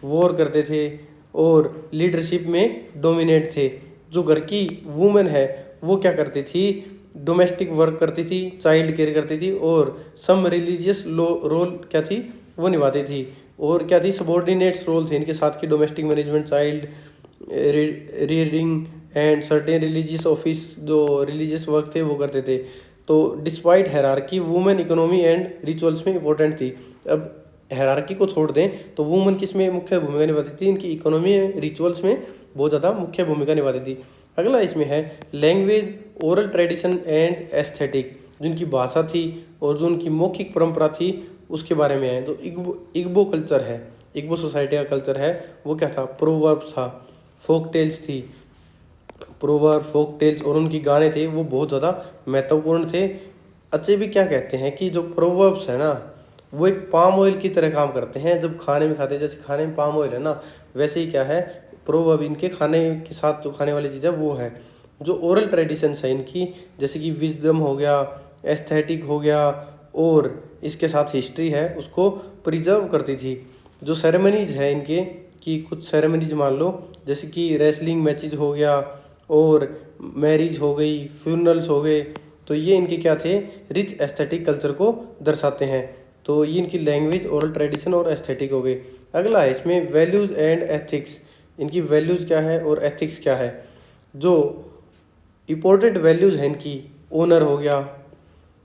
A: वॉर करते थे और लीडरशिप में डोमिनेट थे। जो घर की वुमेन है वो क्या करती थी, डोमेस्टिक वर्क करती थी, चाइल्ड केयर करती थी, और सम रिलीजियस रोल क्या थी, वो निभाती थी। और क्या थी, सबॉर्डिनेट्स रोल थे इनके साथ की, domestic management, child reading and certain religious office, जो रिलीजियस वर्क थे वो करते थे। तो despite hierarchy women economy and rituals में इंपॉर्टेंट थी। अब हायरार्की को छोड़ दें तो वुमेन किस में मुख्य भूमिका निभाती थी, इनकी इकोनॉमी रिचुअल्स में बहुत ज़्यादा मुख्य भूमिका निभाती थी। अगला इसमें है language, oral tradition and aesthetic. जिनकी भाषा थी और जो उनकी मौखिक परंपरा थी उसके बारे में है। जो इग्बो कल्चर है, इग्बो सोसाइटी का कल्चर है, वो क्या था, प्रोवर्ब था, फोक टेल्स थी, प्रोवर्ब, फोक टेल्स, और उनकी गाने थे वो बहुत ज़्यादा महत्वपूर्ण थे। अच्छे भी क्या कहते हैं कि जो प्रोवर्ब्स है ना, वो एक पाम ऑयल की तरह काम करते हैं। जब खाने में खाते हैं, जैसे खाने में पाम ऑयल है ना, वैसे ही क्या है, प्रोवर्ब इनके खाने के साथ जो खाने वाली चीज़ है वो है। जो ओरल ट्रेडिशंस है इनकी, जैसे कि विजडम हो गया, एस्थेटिक हो गया, और इसके साथ हिस्ट्री है, उसको प्रिजर्व करती थी। जो सेरेमनीज है इनके, कि कुछ सेरेमनीज मान लो, जैसे कि रेसलिंग मैचेज हो गया, और मैरिज हो गई, फ्यूनरल्स हो गए, तो ये इनके क्या थे, रिच एस्थेटिक कल्चर को दर्शाते हैं। तो ये इनकी लैंग्वेज, ओरल ट्रेडिशन और एस्थेटिक हो गई। अगला है इसमें वैल्यूज़ एंड एथिक्स। इनकी वैल्यूज़ क्या है और एथिक्स क्या है। जो इम्पोर्टेंट वैल्यूज़ हैं इनकी, ओनर हो गया,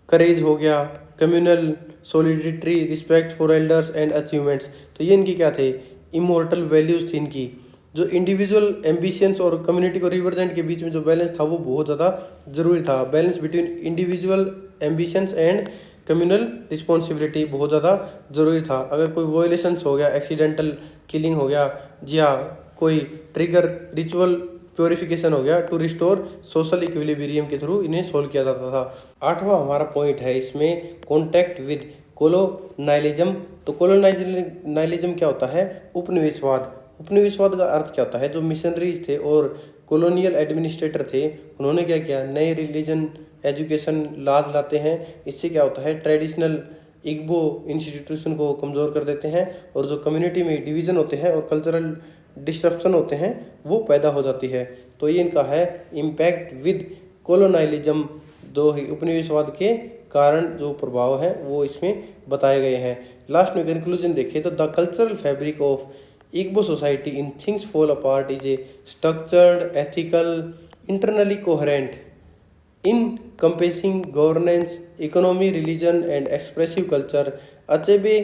A: करेज हो गया, communal solidity, respect for elders and achievements. तो ये इनकी क्या थे, इमोर्टल वैल्यूज़ थी इनकी। जो इंडिविजुअल एम्बिशंस और कम्युनिटी को रिप्रेजेंट के बीच में जो बैलेंस था वो बहुत ज़्यादा ज़रूरी था। Balance between individual ambitions and communal responsibility बहुत ज़्यादा ज़रूरी था। अगर कोई वॉयलेशंस हो गया, एक्सीडेंटल किलिंग हो गया, या कोई ट्रिगर रिचुअल प्योरिफिकेशन हो गया, टू रिस्टोर सोशल इक्विलिब्रियम के थ्रू इन्हें सोल्व किया जाता था। आठवां हमारा पॉइंट है इसमें कॉन्टैक्ट विद कोलोनाइलिज्म। तो कोलोनाइलिज्म क्या होता है, उपनिवेशवाद। उपनिवेशवाद का अर्थ क्या होता है, जो मिशनरीज थे और कॉलोनियल एडमिनिस्ट्रेटर थे, उन्होंने क्या किया, नए रिलीजन, एजुकेशन, लॉज लाते हैं। इससे क्या होता है, ट्रेडिशनल इग्बो इंस्टीट्यूशन को कमज़ोर कर देते हैं, और जो कम्युनिटी में डिवीज़न होते हैं और कल्चरल डिस्ट्रप्शन होते हैं वो पैदा हो जाती है। तो ये इनका है इम्पैक्ट विद कोलोनाइलिज्म। दो उपनिवेशवाद के कारण जो प्रभाव है वो इसमें बताए गए हैं। लास्ट में कंक्लूजन देखें तो the cultural fabric of Igbo society in Things Fall Apart is a structured, ethical, internally coherent, encompassing governance, economy, religion, and expressive culture. Achebe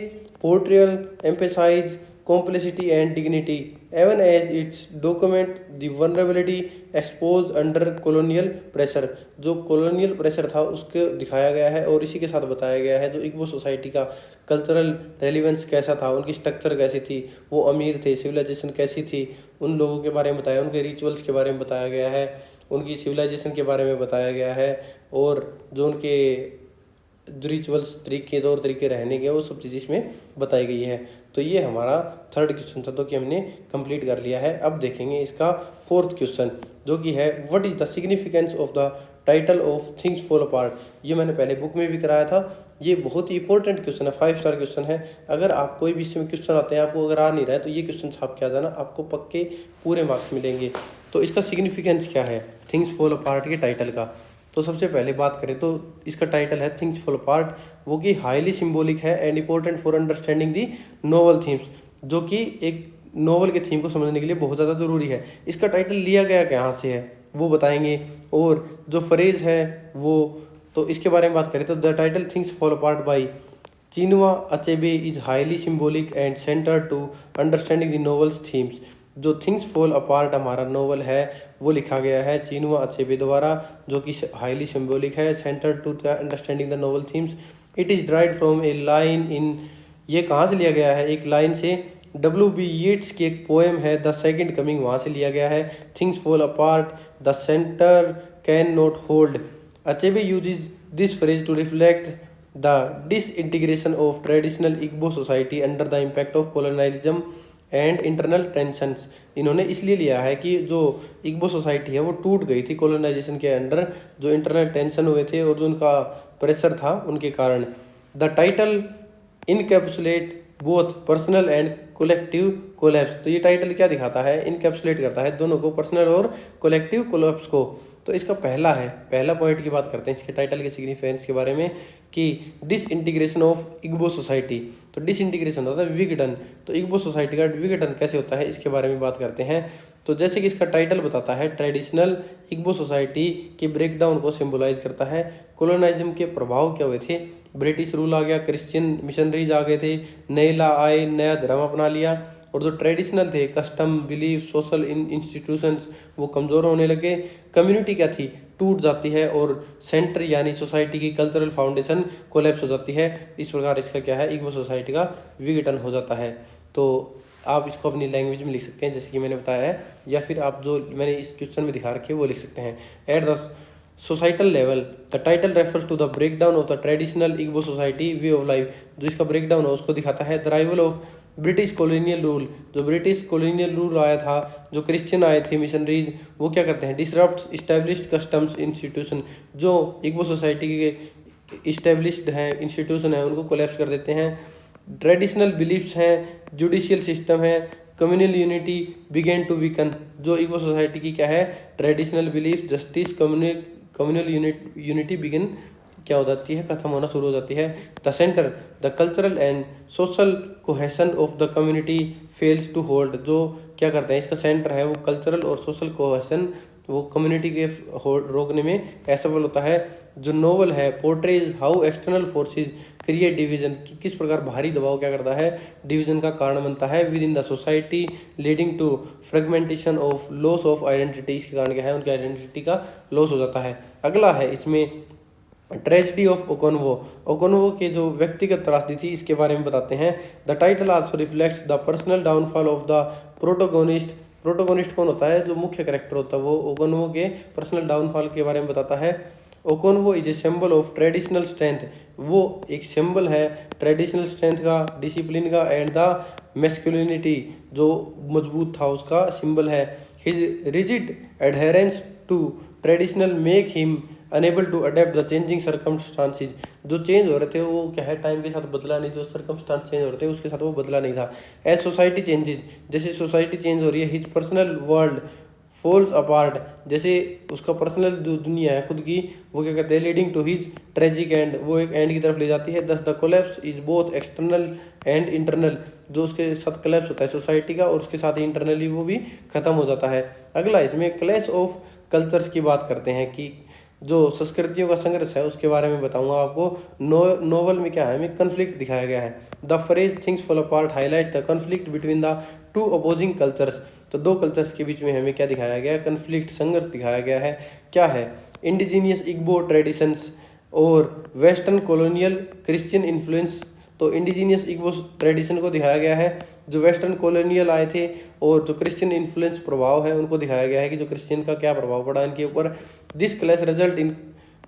A: portrayal emphasizes complexity and dignity, even as its document the vulnerability exposed under colonial pressure. जो colonial pressure था उसको दिखाया गया है, और इसी के साथ बताया गया है जो इग्बो सोसाइटी का कल्चरल रेलिवेंस कैसा था, उनकी स्ट्रक्चर कैसी थी, वो अमीर थे, सिविलाइजेशन कैसी थी, उन लोगों के बारे में बताया, उनके रिचुअल्स के बारे में बताया गया है, उनकी सिविलाइजेशन के बारे में बताया गया है, और जो उनके रिचुअल्स तरीके, तौर तरीके रहने के, वो सब चीज़ इसमें बताई गई है। तो ये हमारा थर्ड क्वेश्चन था, तो कि हमने कंप्लीट कर लिया है। अब देखेंगे इसका फोर्थ क्वेश्चन, जो कि है what is the significance of the title of things fall apart, ये मैंने पहले बुक में भी कराया था। ये बहुत ही इंपॉर्टेंट क्वेश्चन है, 5 स्टार क्वेश्चन है। अगर आप कोई भी इसमें क्वेश्चन आते हैं, आपको अगर आ नहीं रहा है तो ये क्वेश्चन छाप के आ जाना, आपको पक्के पूरे मार्क्स मिलेंगे। तो इसका सिग्निफिकेंस क्या है थिंग्स फॉल अपार्ट के टाइटल का? तो सबसे पहले बात करें तो इसका टाइटल है थिंग्स फॉल अपार्ट, वो कि हाईली सिंबॉलिक है and important for understanding the novel themes, जो कि एक नोवेल के थीम को समझने के लिए बहुत ज़्यादा ज़रूरी है। इसका टाइटल लिया गया कहाँ से है वो बताएंगे, और जो फ्रेज है वो, तो इसके बारे में बात करें तो the title Things fall Apart by Chinua Achebe is highly symbolic and centre to understanding the novel's themes. जो थिंग्स फॉल अपार्ट हमारा नोवेल है वो लिखा गया है चिनुआ अचेबे द्वारा, जो कि हाईली सिंबॉलिक है, centre to the understanding the novel themes. It is derived from a line in, ये कहाँ से लिया गया है? एक लाइन से, W.B. येट्स की एक पोएम है द सेकंड कमिंग, वहाँ से लिया गया है। Things fall apart the centre can not hold. Achebe uses this phrase to reflect the disintegration of traditional Igbo society under the impact of colonialism and internal tensions. इन्होंने इसलिए लिया है कि जो इग्बो सोसाइटी है वो टूट गई थी कोलोनाइजेशन के अंडर, जो इंटरनल टेंशन हुए थे और जो उनका प्रेशर था उनके कारण। The title encapsulate both personal and collective collapse. तो ये टाइटल क्या दिखाता है? इनकैप्सुलेट करता है दोनों को, पर्सनल और कोलेक्टिव कोलैप्स को। तो इसका पहला पॉइंट की बात करते हैं इसके टाइटल के सिग्निफिकेंस के बारे में कि डिसइंटीग्रेशन ऑफ इग्बो सोसाइटी। तो डिसइंटीग्रेशन होता है विघटन, तो इग्बो सोसाइटी का विघटन कैसे होता है इसके बारे में बात करते हैं। तो जैसे कि इसका टाइटल बताता है, ट्रेडिशनल इग्बो सोसाइटी के ब्रेकडाउन को सिंबलाइज करता है। कोलोनाइज्म के प्रभाव क्या हुए थे? ब्रिटिश रूल आ गया, क्रिश्चियन मिशनरीज आ गए थे, नए ला आए, नया धर्म अपना लिया, और जो ट्रेडिशनल थे कस्टम, बिलीफ, सोशल इंस्टीट्यूशंस वो कमज़ोर होने लगे। कम्युनिटी क्या थी? टूट जाती है, और सेंटर यानी सोसाइटी की कल्चरल फाउंडेशन कोलैप्स हो जाती है। इस प्रकार इसका क्या है? इग्बो सोसाइटी का विघटन हो जाता है। तो आप इसको अपनी लैंग्वेज में लिख सकते हैं जैसे कि मैंने बताया है, या फिर आप जो मैंने इस क्वेश्चन में दिखा रखे वो लिख सकते हैं। At the societal level the title refers to the breakdown of the traditional Igbo society way of life. जो इसका ब्रेकडाउन है उसको दिखाता है। The arrival of British colonial rule, जो ब्रिटिश कॉलोनियल रूल आया था, जो क्रिश्चियन आए थे मिशनरीज, वो क्या करते हैं? डिसरप्ट इस्टेब्लिश्ड कस्टम्स इंस्टीट्यूशन, जो इग्बो सोसाइटी के इस्टेब्लिश्ड हैं इंस्टीट्यूशन है उनको कोलैप्स कर देते हैं। ट्रेडिशनल बिलीफ्स हैं, जुडिशियल सिस्टम है, communal unity begin to weaken. जो इग्बो सोसाइटी की क्या है? Traditional belief, justice, communal unity begin क्या हो जाती है? खत्म होना शुरू हो जाती है। The centre the cultural and social cohesion of the community fails to hold. जो क्या करते हैं? इसका सेंटर है वो कल्चरल और सोशल कोहेशन वो कम्युनिटी के रोकने में असफल होता है। जो नोवेल है portrays how external forces create division, किस प्रकार बाहरी दबाव क्या करता है? डिवीजन का कारण बनता है within the society leading to fragmentation of loss of identity. इसके कारण क्या है? उनकी आइडेंटिटी का लॉस हो जाता है। अगला है इसमें ट्रेजेडी ऑफ ओकोनवो। ओकोनवो के जो व्यक्तिगत त्रासदी थी इसके बारे में बताते हैं। The title also reflects the personal downfall of the protagonist. Protagonist कौन होता है? जो मुख्य कैरेक्टर होता है वो ओकोनवो के पर्सनल डाउनफॉल के बारे में बताता है। Okonkwo is a symbol of traditional strength, वो एक सिंबल है ट्रेडिशनल स्ट्रेंथ का, डिसिप्लिन का, एंड द मैस्कुलिनिटी, जो मजबूत था उसका सिंबल है। His rigid adherence to traditional make him unable to adapt the changing circumstances. जो चेंज हो रहे थे वो क्या है? टाइम के साथ बदला नहीं, जो सर्कमस्टांस चेंज हो रहे थे उसके साथ वो बदला नहीं था। एज सोसाइटी चेंजेज, जैसे सोसाइटी चेंज हो रही है, his personal world falls apart, जैसे उसका पर्सनल दुनिया है खुद की वो क्या कहते हैं? Leading to his tragic end, वो एक एंड की तरफ ले जाती है। Thus the collapse is both external and internal, जो उसके साथ कोलैप्स होता है सोसाइटी का और उसके साथ ही इंटरनली वो भी खत्म हो जाता है। अगला इसमें क्लैश ऑफ कल्चर्स की बात करते हैं कि जो संस्कृतियों का संघर्ष है उसके बारे में बताऊंगा आपको। नोवेल में क्या है? हमें कन्फ्लिक्ट दिखाया गया है। The phrase things fall apart highlight the conflict between the two opposing cultures. तो दो कल्चर्स के बीच में हमें क्या दिखाया गया है? कन्फ्लिक्ट, संघर्ष दिखाया गया है। क्या है? इंडिजीनियस इग्बो ट्रेडिशंस और वेस्टर्न कॉलोनियल क्रिश्चियन इन्फ्लुएंस। तो इंडिजीनियस इग्बो ट्रेडिशन को दिखाया गया है, जो वेस्टर्न कॉलोनियल आए थे, और जो क्रिश्चियन इन्फ्लुएंस प्रभाव है उनको दिखाया गया है कि जो क्रिश्चियन का क्या प्रभाव पड़ा इनके ऊपर। This clash result in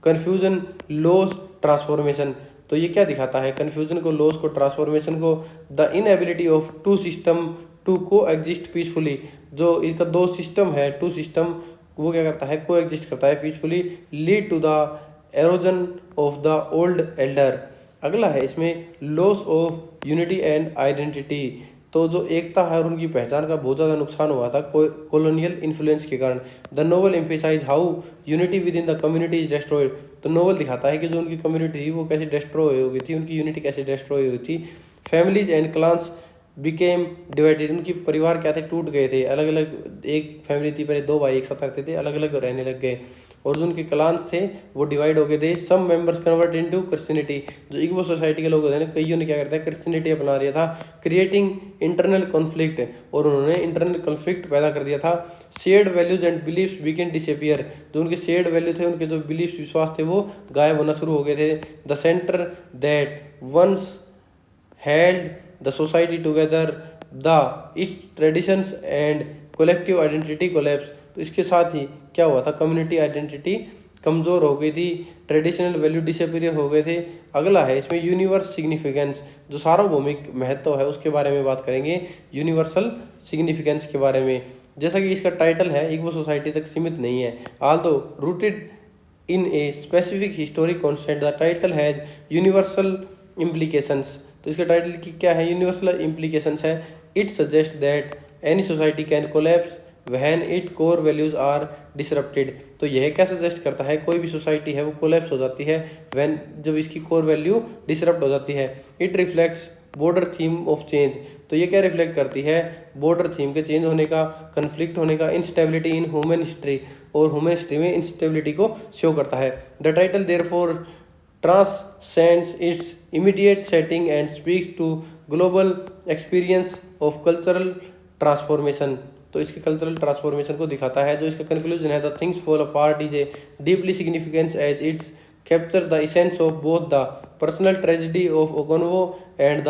A: confusion, loss, transformation. तो ये क्या दिखाता है? कन्फ्यूजन को, लॉस को, ट्रांसफॉर्मेशन को। The inability of two system to coexist peacefully. जो इसका दो सिस्टम है, टू सिस्टम वो क्या करता है, को एग्जिस्ट करता है peacefully, lead to the erosion of the old elder. अगला है इसमें loss of unity and identity. तो जो एकता है और उनकी पहचान का बहुत ज़्यादा नुकसान हुआ था कॉलोनियल इन्फ्लुएंस के कारण। The novel emphasise how unity within the community is destroyed. तो नोवेल दिखाता है कि जो उनकी कम्युनिटी थी वो कैसे डिस्ट्रॉय हो गई थी, उनकी यूनिटी कैसे डिस्ट्रॉय हुई थी। Families and clans became divided. उनकी परिवार क्या थे, टूट गए थे, अलग अलग, एक फैमिली थी पहले, दो भाई एक साथ रहते थे, अलग अलग रहने लग गए। और जो उनके क्लान्स थे वो डिवाइड हो गए थे। Some members convert into Christianity. जो इग्बो सोसाइटी के लोग होते हैं ना, कईयों ने क्या करता है, क्रिश्चियनिटी अपना लिया था, क्रिएटिंग इंटरनल कॉन्फ्लिक्ट, और उन्होंने इंटरनल कॉन्फ्लिक्ट पैदा कर दिया था। Shared values and beliefs begin disappear. जो उनके शेयर्ड वैल्यू थे, उनके जो बिलीफ्स विश्वास थे वो गायब होना शुरू हो गए थे। The centre that once held the society together, the its traditions and collective identity collapse. तो इसके साथ ही क्या हुआ था, कम्युनिटी आइडेंटिटी कमज़ोर हो गई थी, ट्रेडिशनल वैल्यू डिसअपियर हो गए थे। अगला है इसमें यूनिवर्स सिग्निफिकेंस। जो सार्वभौमिक महत्व है उसके बारे में बात करेंगे, यूनिवर्सल सिग्निफिकेंस के बारे में। जैसा कि इसका टाइटल है, इग्बो सोसाइटी तक सीमित नहीं है, although rooted in a specific historic constant, the title has universal implications. तो इसका टाइटल की क्या है, यूनिवर्सल इम्प्लीकेशंस है। It suggest that any society can collapse when it core values are disrupted. तो यह क्या सजेस्ट करता है, कोई भी सोसाइटी है वो कोलैप्स हो जाती है व्हेन, जब इसकी कोर वैल्यू डिसरप्ट हो जाती है। It reflects border theme of change. तो ये क्या रिफ्लेक्ट करती है, बॉर्डर थीम के चेंज होने का, कन्फ्लिक्ट होने का, इंस्टेबिलिटी इन ह्यूमन हिस्ट्री, और ह्यूमन हिस्ट्री में इंस्टेबिलिटी को शो करता है। The title therefore transcends its immediate setting and speaks to global experience of cultural transformation. तो इसके कल्चरल ट्रांसफॉर्मेशन को दिखाता है। जो इसका कंक्लूजन है, the things fall apart is a deeply significance as its capture the essence of both the personal tragedy of Okonkwo and the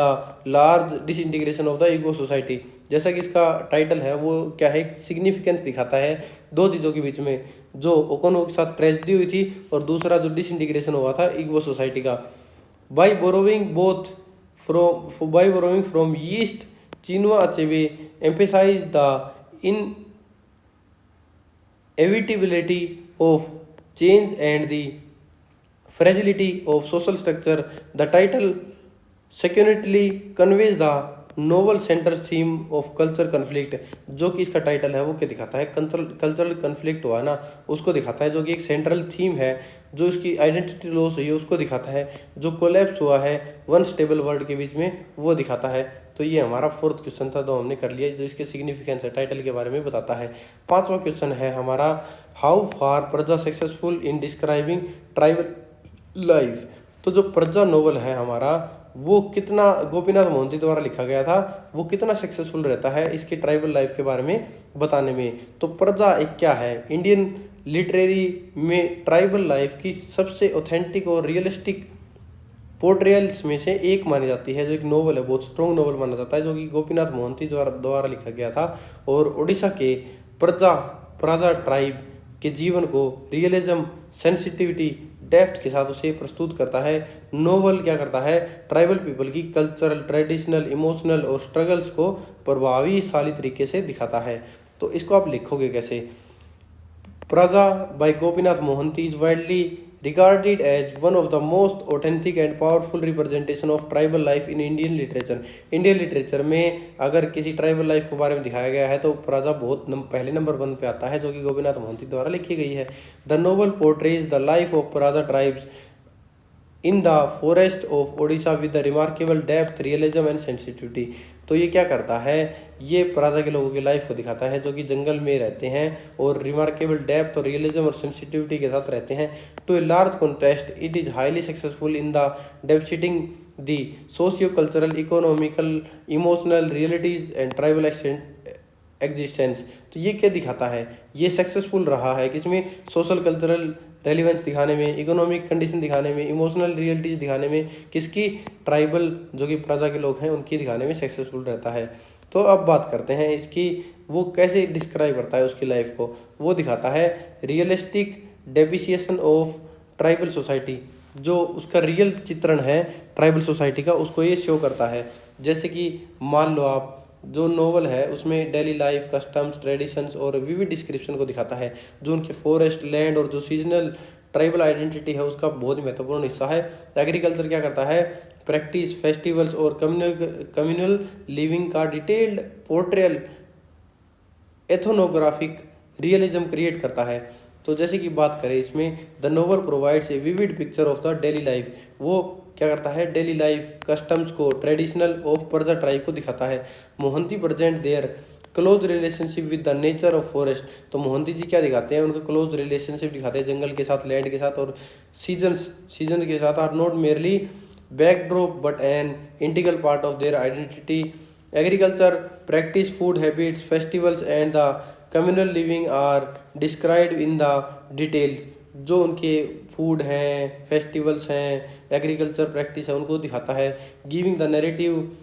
A: large disintegration of the Igbo society. जैसा कि इसका title है वो क्या है, सिग्निफिकेंस दिखाता है दो चीज़ों के बीच में, जो ओकोनवो के साथ ट्रेजिडी हुई थी और दूसरा जो डिसइंटीग्रेशन हुआ था इग्बो सोसाइटी का। By borrowing from east, Chinua Achebe emphasize the inevitability of change and the fragility of social structure. The title securely conveys the novel center's theme of culture conflict। जो कि इसका title है वो क्या दिखाता है, cultural conflict हुआ ना उसको दिखाता है, जो कि एक सेंट्रल थीम है, जो इसकी आइडेंटिटी लॉस हुई है उसको दिखाता है, जो कोलैप्स हुआ है वन स्टेबल वर्ल्ड के बीच में वो दिखाता है। तो ये हमारा फोर्थ क्वेश्चन था, तो हमने कर लिया, जो इसके सिग्निफिकेंस है टाइटल के बारे में बताता है। पांचवा क्वेश्चन है हमारा, हाउ फार प्रजा successful in describing tribal life. तो जो प्रजा नोवेल है हमारा वो कितना, गोपीनाथ मोहंती द्वारा लिखा गया था, वो कितना सक्सेसफुल रहता है इसके ट्राइबल लाइफ के बारे में बताने में। तो प्रजा एक क्या है, इंडियन लिटरेरी में ट्राइबल लाइफ की सबसे ऑथेंटिक और रियलिस्टिक पोर्ट्रेयल्स में से एक मानी जाती है, जो एक नोवेल है, बहुत स्ट्रॉन्ग नोवेल माना जाता है, जो कि गोपीनाथ मोहंती द्वारा लिखा गया था। और उड़ीसा के प्रजा ट्राइब के जीवन को रियलिज्म, सेंसिटिविटी, डेप्थ के साथ उसे प्रस्तुत करता है। नोवेल क्या करता है, ट्राइबल पीपल की कल्चरल, ट्रेडिशनल, इमोशनल और स्ट्रगल्स को प्रभावशाली तरीके से दिखाता है। तो इसको आप लिखोगे कैसे, Paraja by Gopinath Mohanty is widely regarded as one of the most authentic and powerful representation of tribal life in Indian literature। Indian literature में अगर किसी ट्राइबल लाइफ के बारे में दिखाया गया है तो प्रजा बहुत पहले नंबर 1 पे आता है, जो कि गोपीनाथ मोहंती द्वारा लिखी गई है। The novel portrays the life of Paraja tribes in the forest of Odisha with the remarkable depth, realism and sensitivity. तो ये क्या करता है, ये प्रजा के लोगों की लाइफ को दिखाता है जो कि जंगल में रहते हैं और रिमार्केबल डेप्थ और रियलिज्म और सेंसिटिविटी के साथ रहते हैं। To a large contest it is highly successful in the depicting the socio cultural, economical, emotional realities and tribal existence. तो ये क्या दिखाता है, ये सक्सेसफुल रहा है किसमें, सोशल कल्चरल रेलिवेंस दिखाने में, इकोनॉमिक कंडीशन दिखाने में, इमोशनल रियलिटीज दिखाने में, किसकी, ट्राइबल जो कि प्रजा के लोग हैं उनकी दिखाने में सक्सेसफुल रहता है। तो अब बात करते हैं इसकी, वो कैसे डिस्क्राइब करता है उसकी लाइफ को, वो दिखाता है रियलिस्टिक डेपिसिएशन ऑफ ट्राइबल सोसाइटी। जो उसका रियल चित्रण है ट्राइबल सोसाइटी का उसको ये शो करता है। जैसे कि मान लो आप जो नोवेल है उसमें डेली लाइफ, कस्टम्स, ट्रेडिशंस और विविड डिस्क्रिप्शन को दिखाता है। जो उनके फॉरेस्ट, लैंड और जो सीजनल ट्राइबल आइडेंटिटी है उसका बहुत ही महत्वपूर्ण हिस्सा है। एग्रीकल्चर क्या करता है, प्रैक्टिस, फेस्टिवल्स और कम्युनल लिविंग का detailed portrayal ethnographic realism create करता है। तो जैसे कि बात करें इसमें, the novel provides a vivid picture of the daily life. वो क्या करता है, डेली लाइफ, कस्टम्स को, ट्रेडिशनल ऑफ परजा ट्राइब को दिखाता है। Mohanty present their close relationship with the nature of forest. तो मोहंती जी क्या दिखाते हैं, उनका क्लोज रिलेशनशिप दिखाते हैं जंगल के साथ, लैंड के साथ और सीजन के साथ। Are not merely backdrop but an integral part of their identity. Agriculture, practice, food habits, festivals and the communal living are described in the details. जो उनके फूड हैं, फेस्टिवल्स हैं, एग्रीकल्चर प्रैक्टिस है, उनको दिखाता है। Giving the narrative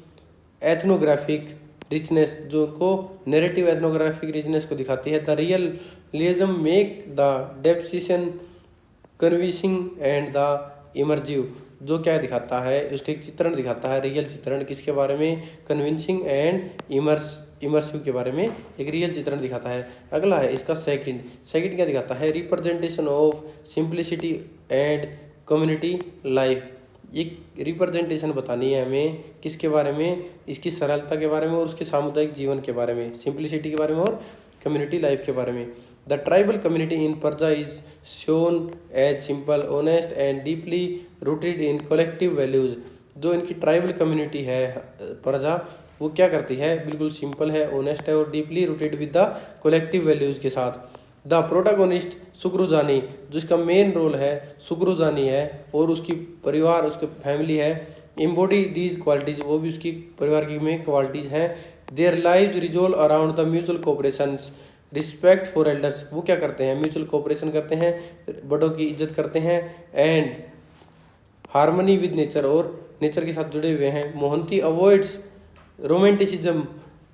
A: ethnographic richness, जो उनको नैरेटिव एथनोग्राफिक रिचनेस को दिखाती है। The realism make the depiction convincing and the immersive. जो क्या दिखाता है, उसके चित्रण दिखाता है, रियल चित्रण, किसके बारे में, कन्विंसिंग एंड इमर्सिव के बारे में एक रियल चित्रण दिखाता है। अगला है इसका सेकंड क्या दिखाता है, representation of simplicity and community life. एक रिप्रेजेंटेशन बतानी है हमें किसके बारे में, इसकी सरलता के बारे में और उसके सामुदायिक जीवन के बारे में, सिंप्लिसिटी के बारे में और कम्युनिटी लाइफ के बारे में। The tribal community in Paraja is shown as simple, honest and deeply rooted in collective values. जो इनकी ट्राइबल कम्युनिटी है परजा, वो क्या करती है, बिल्कुल सिंपल है, ऑनेस्ट है और deeply rooted with the collective values के साथ। द प्रोटागोनिस्ट सुक्रुजानी, जिसका मेन रोल है सुक्रुजानी है और उसकी परिवार, उसके फैमिली है, एम्बॉडी दीज क्वालिटीज, वो भी उसकी परिवार की में क्वालिटीज हैं। Their lives resolve around the mutual cooperation, respect for elders. वो क्या करते हैं, म्यूचुअल कोऑपरेशन करते हैं, बड़ों की इज्जत करते हैं, एंड हार्मनी विद नेचर, और नेचर के साथ जुड़े हुए हैं। मोहंती अवॉइड्स रोमांटिसिज्म,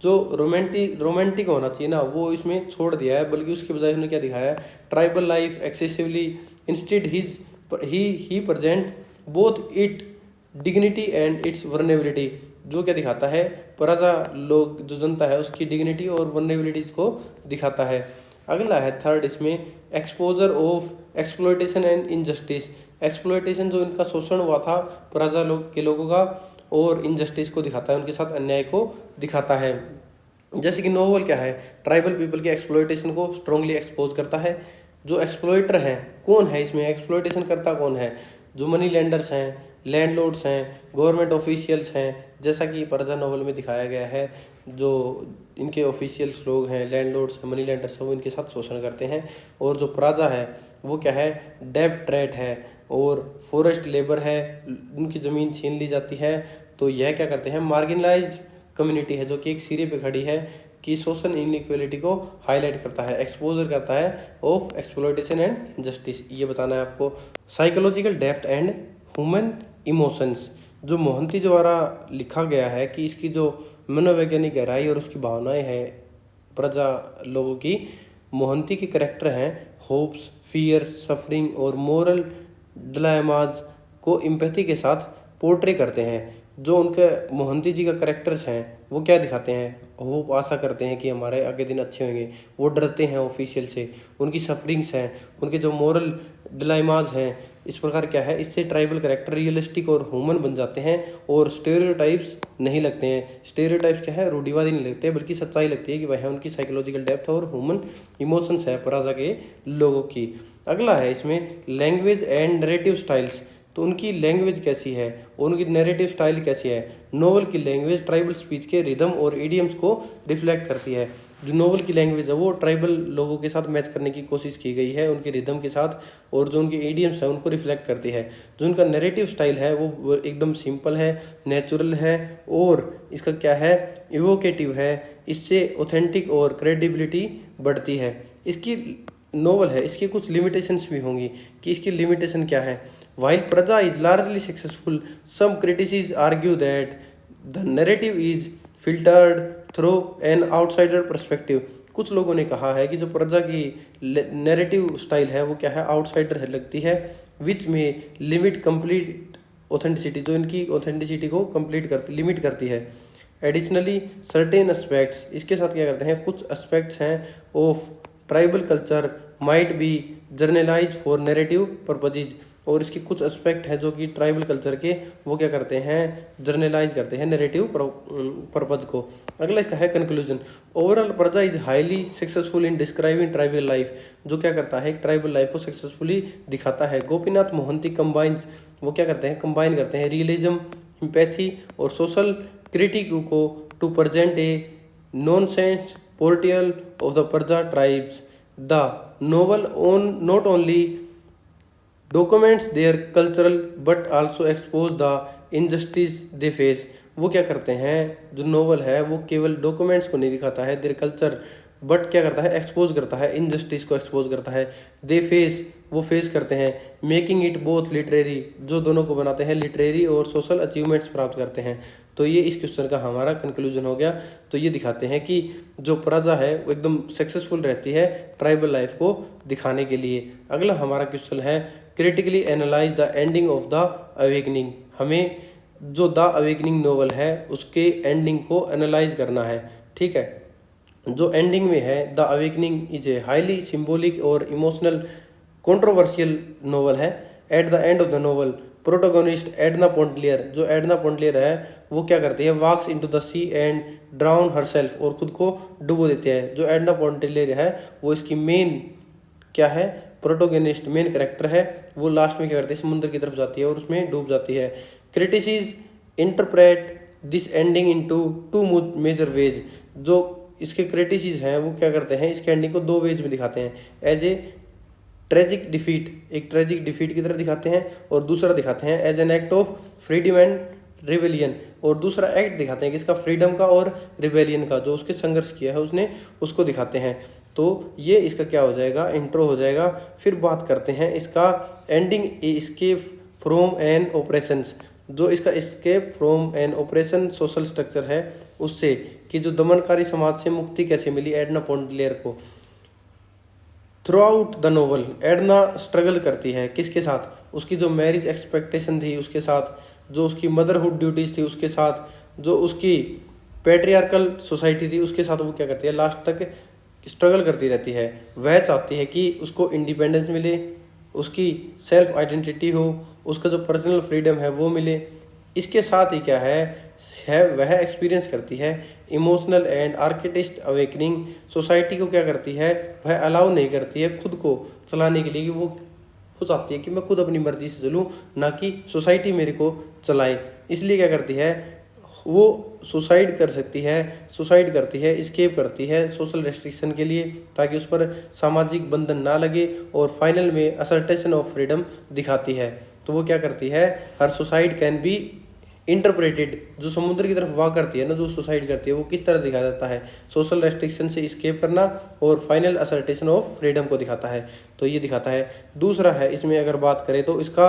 A: जो रोमांटिक होना चाहिए ना वो इसमें छोड़ दिया है, बल्कि उसके बजाय उन्होंने क्या दिखाया है, tribal life excessively. Instead he present both it dignity and it's vulnerability. जो क्या दिखाता है, परजा लोग, जो जनता है उसकी डिग्निटी और वर्नेबिलिटीज को दिखाता है। अगला है थर्ड इसमें, exposure of exploitation and injustice. Exploitation, जो इनका शोषण हुआ था प्रजा लोग के लोगों का, और इनजस्टिस को दिखाता है, उनके साथ अन्याय को दिखाता है। जैसे कि नोवेल क्या है, ट्राइबल पीपल के एक्सप्लॉयटेशन को स्ट्रांगली एक्सपोज करता है। जो एक्सप्लॉयटर हैं, कौन है इसमें, एक्सप्लॉयटेशन करता कौन है, जो मनी लेंडर्स हैं, लैंडलॉर्ड्स हैं, गवर्नमेंट ऑफिशियल्स हैं। जैसा कि परजा नोवेल में दिखाया गया है, जो इनके ऑफिशियल्स लोग हैं, लैंडलॉर्ड्स हैं, मनी लेंडर्स हैं, वो इनके साथ शोषण करते हैं। और जो प्रजा है वो क्या है, डेब्ट ट्रेट है और फॉरेस्ट लेबर है, उनकी ज़मीन छीन ली जाती है। तो यह क्या करते हैं, मार्जिनलाइज कम्युनिटी है, जो कि एक सिरे पे खड़ी है, कि सोशल इनइक्वालिटी को हाईलाइट करता है, एक्सपोजर करता है ऑफ एक्सप्लॉयटेशन एंड इनजस्टिस। ये बताना है आपको। Psychological depth and human emotions, जो मोहंती द्वारा लिखा गया है कि इसकी जो मनोवैज्ञानिक गहराई और उसकी भावनाएं हैं प्रजा लोगों की, मोहंती के करेक्टर हैं होप्स, फियर्स, सफरिंग और मोरल डिलेमास को एम्पैथी के साथ पोर्ट्रे करते हैं। जो उनके मोहंती जी का करेक्टर्स हैं वो क्या दिखाते हैं, होप, आशा करते हैं कि हमारे आगे दिन अच्छे होंगे, वो डरते हैं ऑफिशियल से, उनकी सफरिंग्स हैं, उनके जो मोरल डिलेमास हैं, इस प्रकार क्या है, इससे ट्राइबल कैरेक्टर रियलिस्टिक और ह्यूमन बन जाते हैं और स्टेरियोटाइप्स नहीं लगते हैं। स्टेरियोटाइप्स क्या है, रूढ़िवादी नहीं लगते, बल्कि सच्चाई लगती है कि वह उनकी साइकोलॉजिकल डेप्थ और ह्यूमन इमोशंस है पराजा के लोगों की। अगला है इसमें लैंग्वेज एंड नरेटिव स्टाइल्स। तो उनकी लैंग्वेज कैसी है और उनकी नैरेटिव स्टाइल कैसी है। नोवेल की लैंग्वेज ट्राइबल स्पीच के रिदम और इडियम्स को रिफ्लेक्ट करती है। जो नोवेल की लैंग्वेज है वो ट्राइबल लोगों के साथ मैच करने की कोशिश की गई है, उनके रिदम के साथ, और जो उनके इडियम्स है उनको रिफ्लेक्ट करती है। जो उनका नैरेटिव स्टाइल है वो एकदम सिंपल है, नेचुरल है, और इसका क्या है, इवोकेटिव है। इससे ऑथेंटिक और क्रेडिबिलिटी बढ़ती है। इसकी नोवेल है, इसकी कुछ लिमिटेशंस भी होंगी कि इसकी लिमिटेशन क्या है। While Praja is largely successful, some critics argue that the narrative is filtered through an outsider perspective. कुछ लोगों ने कहा है कि जो प्रजा की नैरेटिव स्टाइल है वो क्या है, आउटसाइडर लगती है, विच में लिमिट कंप्लीट ऑथेंटिसिटी, जो इनकी ऑथेंटिसिटी को कंप्लीट करती, लिमिट करती है। एडिशनली सर्टेन एस्पेक्ट्स, इसके साथ क्या करते हैं, कुछ एस्पेक्ट्स हैं of tribal culture might be generalized for narrative purposes, और इसके कुछ एस्पेक्ट हैं जो कि ट्राइबल कल्चर के वो क्या करते हैं, जर्नलाइज करते हैं नैरेटिव पर्पज को। अगला इसका है कंक्लूजन। ओवरऑल प्रजा is highly successful in describing tribal life, जो क्या करता है, ट्राइबल लाइफ को सक्सेसफुली दिखाता है। गोपीनाथ मोहंती कंबाइंस, वो क्या करते हैं, कंबाइन करते हैं रियलिज्म, एम्पैथी और सोशल क्रिटिक को to present a nuanced portrayal of the Paraja tribes. The novel on not only documents their cultural but also expose the injustice they face, वो क्या करते हैं, जो नोवेल है वो केवल डॉक्यूमेंट्स को नहीं दिखाता है देयर कल्चर, बट क्या करता है, एक्सपोज करता है, इनजस्टिस को एक्सपोज करता है। दे फेस, वो फेस करते हैं, मेकिंग इट बोथ लिटरेरी, जो दोनों को बनाते हैं, लिटरेरी और सोशल अचीवमेंट्स प्राप्त करते हैं। तो ये इस क्वेश्चन का हमारा कंक्लूजन हो गया। तो ये दिखाते हैं कि जो प्रजा है वो एकदम सक्सेसफुल रहती है ट्राइबल लाइफ को दिखाने के लिए। अगला हमारा क्वेश्चन है critically analyse the ending of the awakening, हमें जो द अवेकनिंग नोवेल है उसके एंडिंग को एनालाइज करना है। ठीक है, जो एंडिंग में है, the awakening is a highly symbolic और इमोशनल कंट्रोवर्शियल नोवेल है। At the end of the novel protagonist Edna Pontellier, जो एडना पोंटलियर है वो क्या करती है, walks into the sea and drown herself, और खुद को डुबो देते हैं। जो एडना पोंटलियर है वो इसकी मेन क्या है, प्रोटोगोनिस्ट मेन कैरेक्टर है, वो लास्ट में क्या करती है, समुद्र की तरफ जाती है और उसमें डूब जाती है। Critics interpret this ending into two major ways, जो इसके क्रिटिसिज हैं वो क्या करते हैं, इसके एंडिंग को दो वेज में दिखाते हैं। एज ए ट्रेजिक डिफीट, एक ट्रेजिक डिफीट की तरह दिखाते हैं, और दूसरा दिखाते हैं as an act of freedom and rebellion, और दूसरा एक्ट दिखाते हैं किसका, फ्रीडम का और रिबेलियन का, जो उसके संघर्ष किया है उसने, उसको दिखाते हैं। तो ये इसका क्या हो जाएगा, इंट्रो हो जाएगा। फिर बात करते हैं इसका ending, escape from an oppressions, जो इसका escape from an oppression social structure है उससे, कि जो दमनकारी समाज से मुक्ति कैसे मिली एडना पोंटलियर को। Through out the novel Edna struggle करती है किसके साथ, उसकी जो मैरिज एक्सपेक्टेशन थी उसके साथ, जो उसकी मदरहुड ड्यूटीज थी उसके साथ, जो उसकी पैट्रियार्कल सोसाइटी थी उसके साथ, वो क्या करती है, लास्ट तक स्ट्रगल करती रहती है। वह चाहती है कि उसको इंडिपेंडेंस मिले, उसकी सेल्फ आइडेंटिटी हो, उसका जो पर्सनल फ्रीडम है वो मिले। इसके साथ ही क्या है वह एक्सपीरियंस करती है emotional and architect awakening. Society को क्या करती है, वह अलाउ नहीं करती है खुद को चलाने के लिए, कि वो चाहती है कि मैं खुद अपनी मर्जी से चलूँ, ना कि सोसाइटी मेरे को चलाए। इसलिए क्या करती है, वो सुसाइड करती है, एस्केप करती है सोशल रेस्ट्रिक्शन के लिए, ताकि उस पर सामाजिक बंधन ना लगे, और फाइनल में असर्टेशन ऑफ फ्रीडम दिखाती है। तो वो क्या करती है, हर सुसाइड कैन बी इंटरप्रेटेड, जो समुद्र की तरफ वाक करती है ना, जो सुसाइड करती है, वो किस तरह दिखाया जाता है, सोशल रेस्ट्रिक्शन से एस्केप करना और फाइनल असर्टेशन ऑफ फ्रीडम को दिखाता है। तो ये दिखाता है। दूसरा है इसमें अगर बात करें तो इसका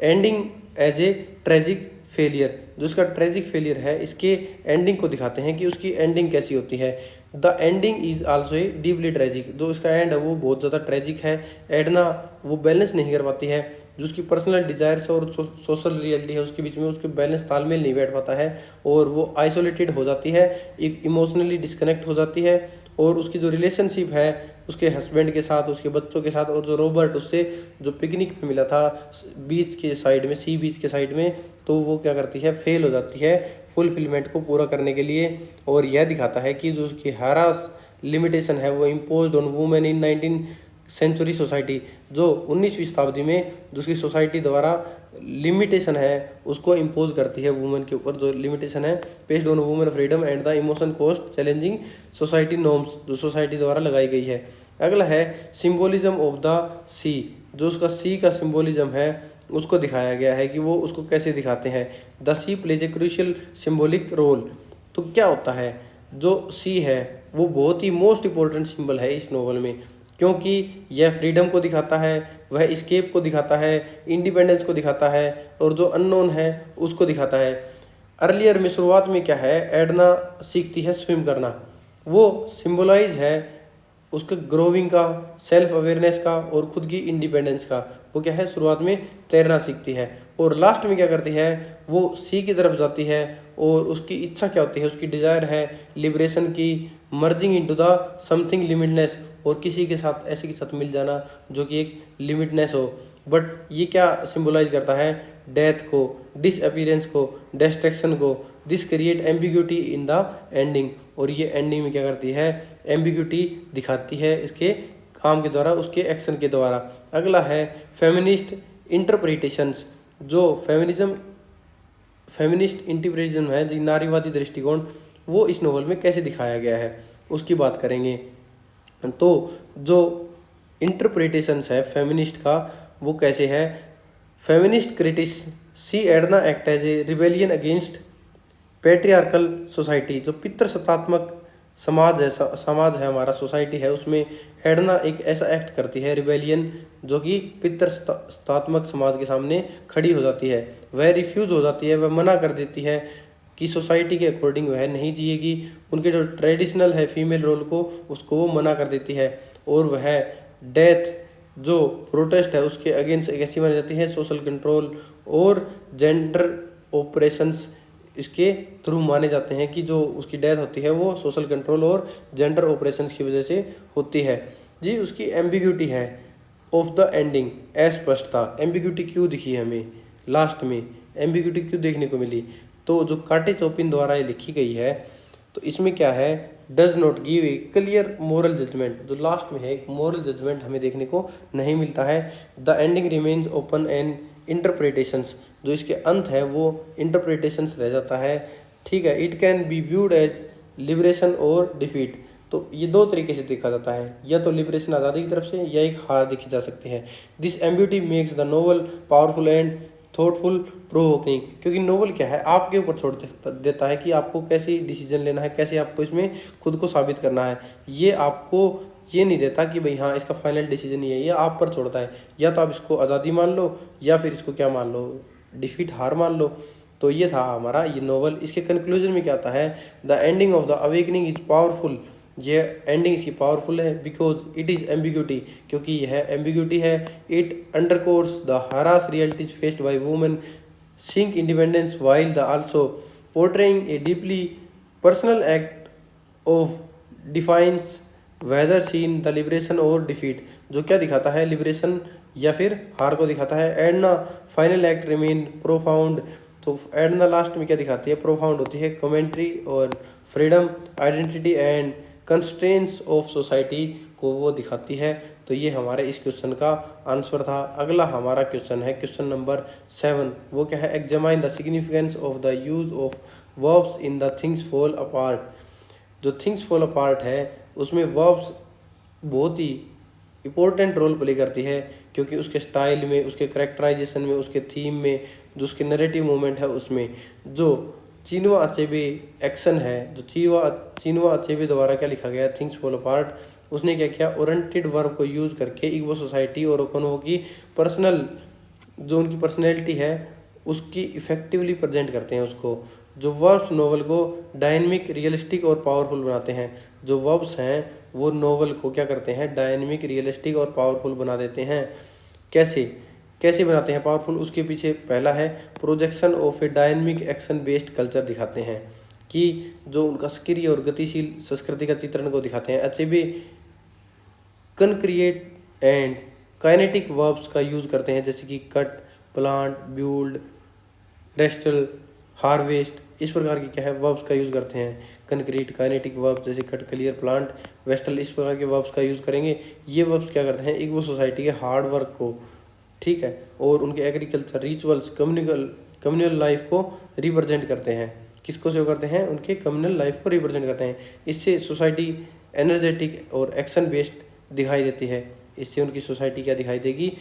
A: ending as a tragic failure, जो इसका ट्रेजिक फेलियर है, इसके एंडिंग को दिखाते हैं कि उसकी एंडिंग कैसी होती है। The ending is also a deeply tragic, जो इसका एंड है वो बहुत ज़्यादा ट्रेजिक है। एडना वो बैलेंस नहीं कर पाती है, जो उसकी पर्सनल डिजायर्स और सोशल रियलिटी है उसके बीच में उसके बैलेंस तालमेल नहीं बैठ पाता है, और वो आइसोलेटेड हो जाती है, एक इमोशनली डिस्कनेक्ट हो जाती है, और उसकी जो रिलेशनशिप है उसके हस्बैंड के साथ, उसके बच्चों के साथ, और जो रॉबर्ट उससे जो पिकनिक पे मिला था बीच के साइड में, सी बीच के साइड में, तो वो क्या करती है, फेल हो जाती है फुलफिलमेंट को पूरा करने के लिए। और यह दिखाता है कि जो उसकी हैरास लिमिटेशन है वो imposed on women in 19th century society, जो 19वीं शताब्दी में जो उसकी सोसाइटी द्वारा लिमिटेशन है उसको इम्पोज करती है वुमेन के ऊपर, जो लिमिटेशन है based on women freedom and the emotion cost challenging society norms, जो सोसाइटी द्वारा लगाई गई है। अगला है सिंबोलिज्म ऑफ द सी, जो उसका सी का सिंबोलिज्म है उसको दिखाया गया है कि वो उसको कैसे दिखाते हैं। The sea plays a crucial symbolic role. तो क्या होता है, जो सी है वो बहुत ही मोस्ट इंपॉर्टेंट सिंबल है इस नोवेल में, क्योंकि यह फ्रीडम को दिखाता है, वह एस्केप को दिखाता है, इंडिपेंडेंस को दिखाता है, और जो अननोन है उसको दिखाता है। अर्लियर में शुरुआत में क्या है, एडना सीखती है स्विम करना, वो सिंबलाइज है उसके ग्रोविंग का, सेल्फ अवेयरनेस का, और खुद की इंडिपेंडेंस का। वो क्या है, शुरुआत में तैरना सीखती है, और लास्ट में क्या करती है, वो सी की तरफ जाती है और उसकी इच्छा क्या होती है, उसकी डिज़ायर है लिबरेशन की, मर्जिंग इनटू द समथिंग लिमिटनेस, और किसी के साथ ऐसे के साथ मिल जाना जो कि एक लिमिटनेस हो। बट ये क्या सिंबलाइज करता है, डेथ को, डिसअपीयरेंस को, डिस्ट्रैक्शन को। This create ambiguity in the ending, और ये एंडिंग में क्या करती है, एम्बिग्यूटी दिखाती है इसके काम के द्वारा, उसके एक्शन के द्वारा। अगला है फेमिनिस्ट इंटरप्रिटेशंस। जो फेमिनिस्ट इंटरप्रिटेशन है, जो नारीवादी दृष्टिकोण, वो इस नोवेल में कैसे दिखाया गया है उसकी बात करेंगे। तो जो इंटरप्रिटेशंस है फेमिनिस्ट का, वो कैसे है। Feminist critics see Edna act as a rebellion against patriarchal society. जो पितृसत्तात्मक समाज है हमारा, सोसाइटी है, उसमें एडना एक ऐसा एक्ट करती है रिबेलियन, जो कि पितृसत्तात्मक समाज के सामने खड़ी हो जाती है। वह रिफ्यूज़ हो जाती है, वह मना कर देती है कि सोसाइटी के अकॉर्डिंग वह नहीं जिएगी, उनके जो ट्रेडिशनल है फीमेल रोल को, उसको वो मना कर देती है। और वह डेथ जो प्रोटेस्ट है उसके अगेंस्ट एक ऐसी मानी जाती है, सोशल कंट्रोल और जेंडर ऑपरेशंस इसके थ्रू माने जाते हैं कि जो उसकी डेथ होती है वो सोशल कंट्रोल और जेंडर ऑपरेशंस की वजह से होती है जी। उसकी एम्बिग्यूटी है ऑफ द एंडिंग, अस्पष्टता। एम्बिग्यूटी क्यों दिखी हमें लास्ट में, एम्बिग्यूटी क्यों देखने को मिली, तो जो काटे चौपिन द्वारा ये लिखी गई है, तो इसमें क्या है, does not give a clear moral judgement. जो लास्ट में है एक मोरल जजमेंट हमें देखने को नहीं मिलता है। The ending remains open and interpretations. जो इसके अंत है वो इंटरप्रिटेशंस रह जाता है, ठीक है। It can be viewed as liberation और डिफीट। तो ये दो तरीके से देखा जाता है, या तो लिबरेशन आज़ादी की तरफ से, या एक हार देखी जा सकती है। This ambiguity makes the novel powerful and thoughtful provoking. क्योंकि नोवेल क्या है, आपके ऊपर छोड़ देता है कि आपको कैसे डिसीजन लेना है, कैसे आपको इसमें खुद को साबित करना है। ये आपको ये नहीं देता कि भाई हाँ इसका फाइनल डिसीजन ये है, ये आप पर छोड़ता है। या तो आप इसको आज़ादी मान लो, या फिर इसको क्या मान लो, डिफीट, हार मान लो। तो ये था हमारा ये नोवेल। इसके कंक्लूजन में क्या आता है, the ending of the awakening is powerful. ये एंडिंग इसकी पावरफुल है बिकॉज इट इज़ एम्बिग्यूटी, क्योंकि यह एम्बिग्यूटी है। It underscores the harsh realities faced by women seeing independence while the also portraying a deeply personal act of defiance whether seen the liberation और defeat. जो क्या दिखाता है, liberation या फिर हार को दिखाता है। Edna final act remain profound. तो एडना लास्ट में क्या दिखाती है, प्रोफाउंड होती है, कमेंट्री और freedom, identity and constraints of society को वो दिखाती है। तो ये हमारे इस क्वेश्चन का आंसर था। अगला हमारा क्वेश्चन है क्वेश्चन नंबर 7। वो क्या है, examine the significance of the use of verbs in the things fall apart. जो थिंग्स फॉल अपार्ट है उसमें वर्ब्स बहुत ही इम्पोर्टेंट रोल प्ले करती है, क्योंकि उसके स्टाइल में, उसके करेक्टराइजेशन में, उसके थीम में, जो उसके नरेटिव मोमेंट है उसमें जो चिनुआ अचेबे एक्शन है, जो चिनुआ अचेबे द्वारा क्या लिखा गया, थिंग्स फॉल अपार्ट, उसने क्या किया, ओरिएंटेड वर्ब को यूज़ करके इग्बो सोसाइटी और ओकोनवो की पर्सनल, जो उनकी पर्सनैलिटी है उसकी इफेक्टिवली प्रेजेंट करते हैं उसको। जो वर्ब्स नोवेल को डायनेमिक, रियलिस्टिक और पावरफुल बनाते हैं। जो वर्ब्स हैं वो नोवेल को क्या करते हैं, डायनेमिक, रियलिस्टिक और पावरफुल बना देते हैं। कैसे बनाते हैं पावरफुल, उसके पीछे पहला है projection of A dynamic action based culture दिखाते हैं, कि जो उनका सक्रिय और गतिशील संस्कृति का चित्रण को दिखाते हैं। अचेबे कनक्रिएट एंड काइनेटिक वर्ब्स का यूज़ करते हैं, जैसे कि cut, plant, build, wrestle, harvest, इस प्रकार की क्या है वर्ब्स का यूज़ करते हैं। कंक्रीट, काइनेटिक वर्ब्स जैसे कट, क्लियर, प्लांट, वेस्टल, इस प्रकार के वर्ब्स का यूज़ करेंगे। ये वर्ब्स क्या करते हैं, इग्बो सोसाइटी के हार्ड वर्क को, ठीक है, और उनके एग्रीकल्चर, रिचुअल्स, कम्युनल लाइफ को रिप्रेजेंट करते हैं। किसको शो करते हैं, उनके कम्युनल लाइफ को रिप्रेजेंट करते हैं। इससे सोसाइटी एनर्जेटिक और एक्शन बेस्ड दिखाई देती है। इससे उनकी सोसाइटी क्या दिखाई देगी,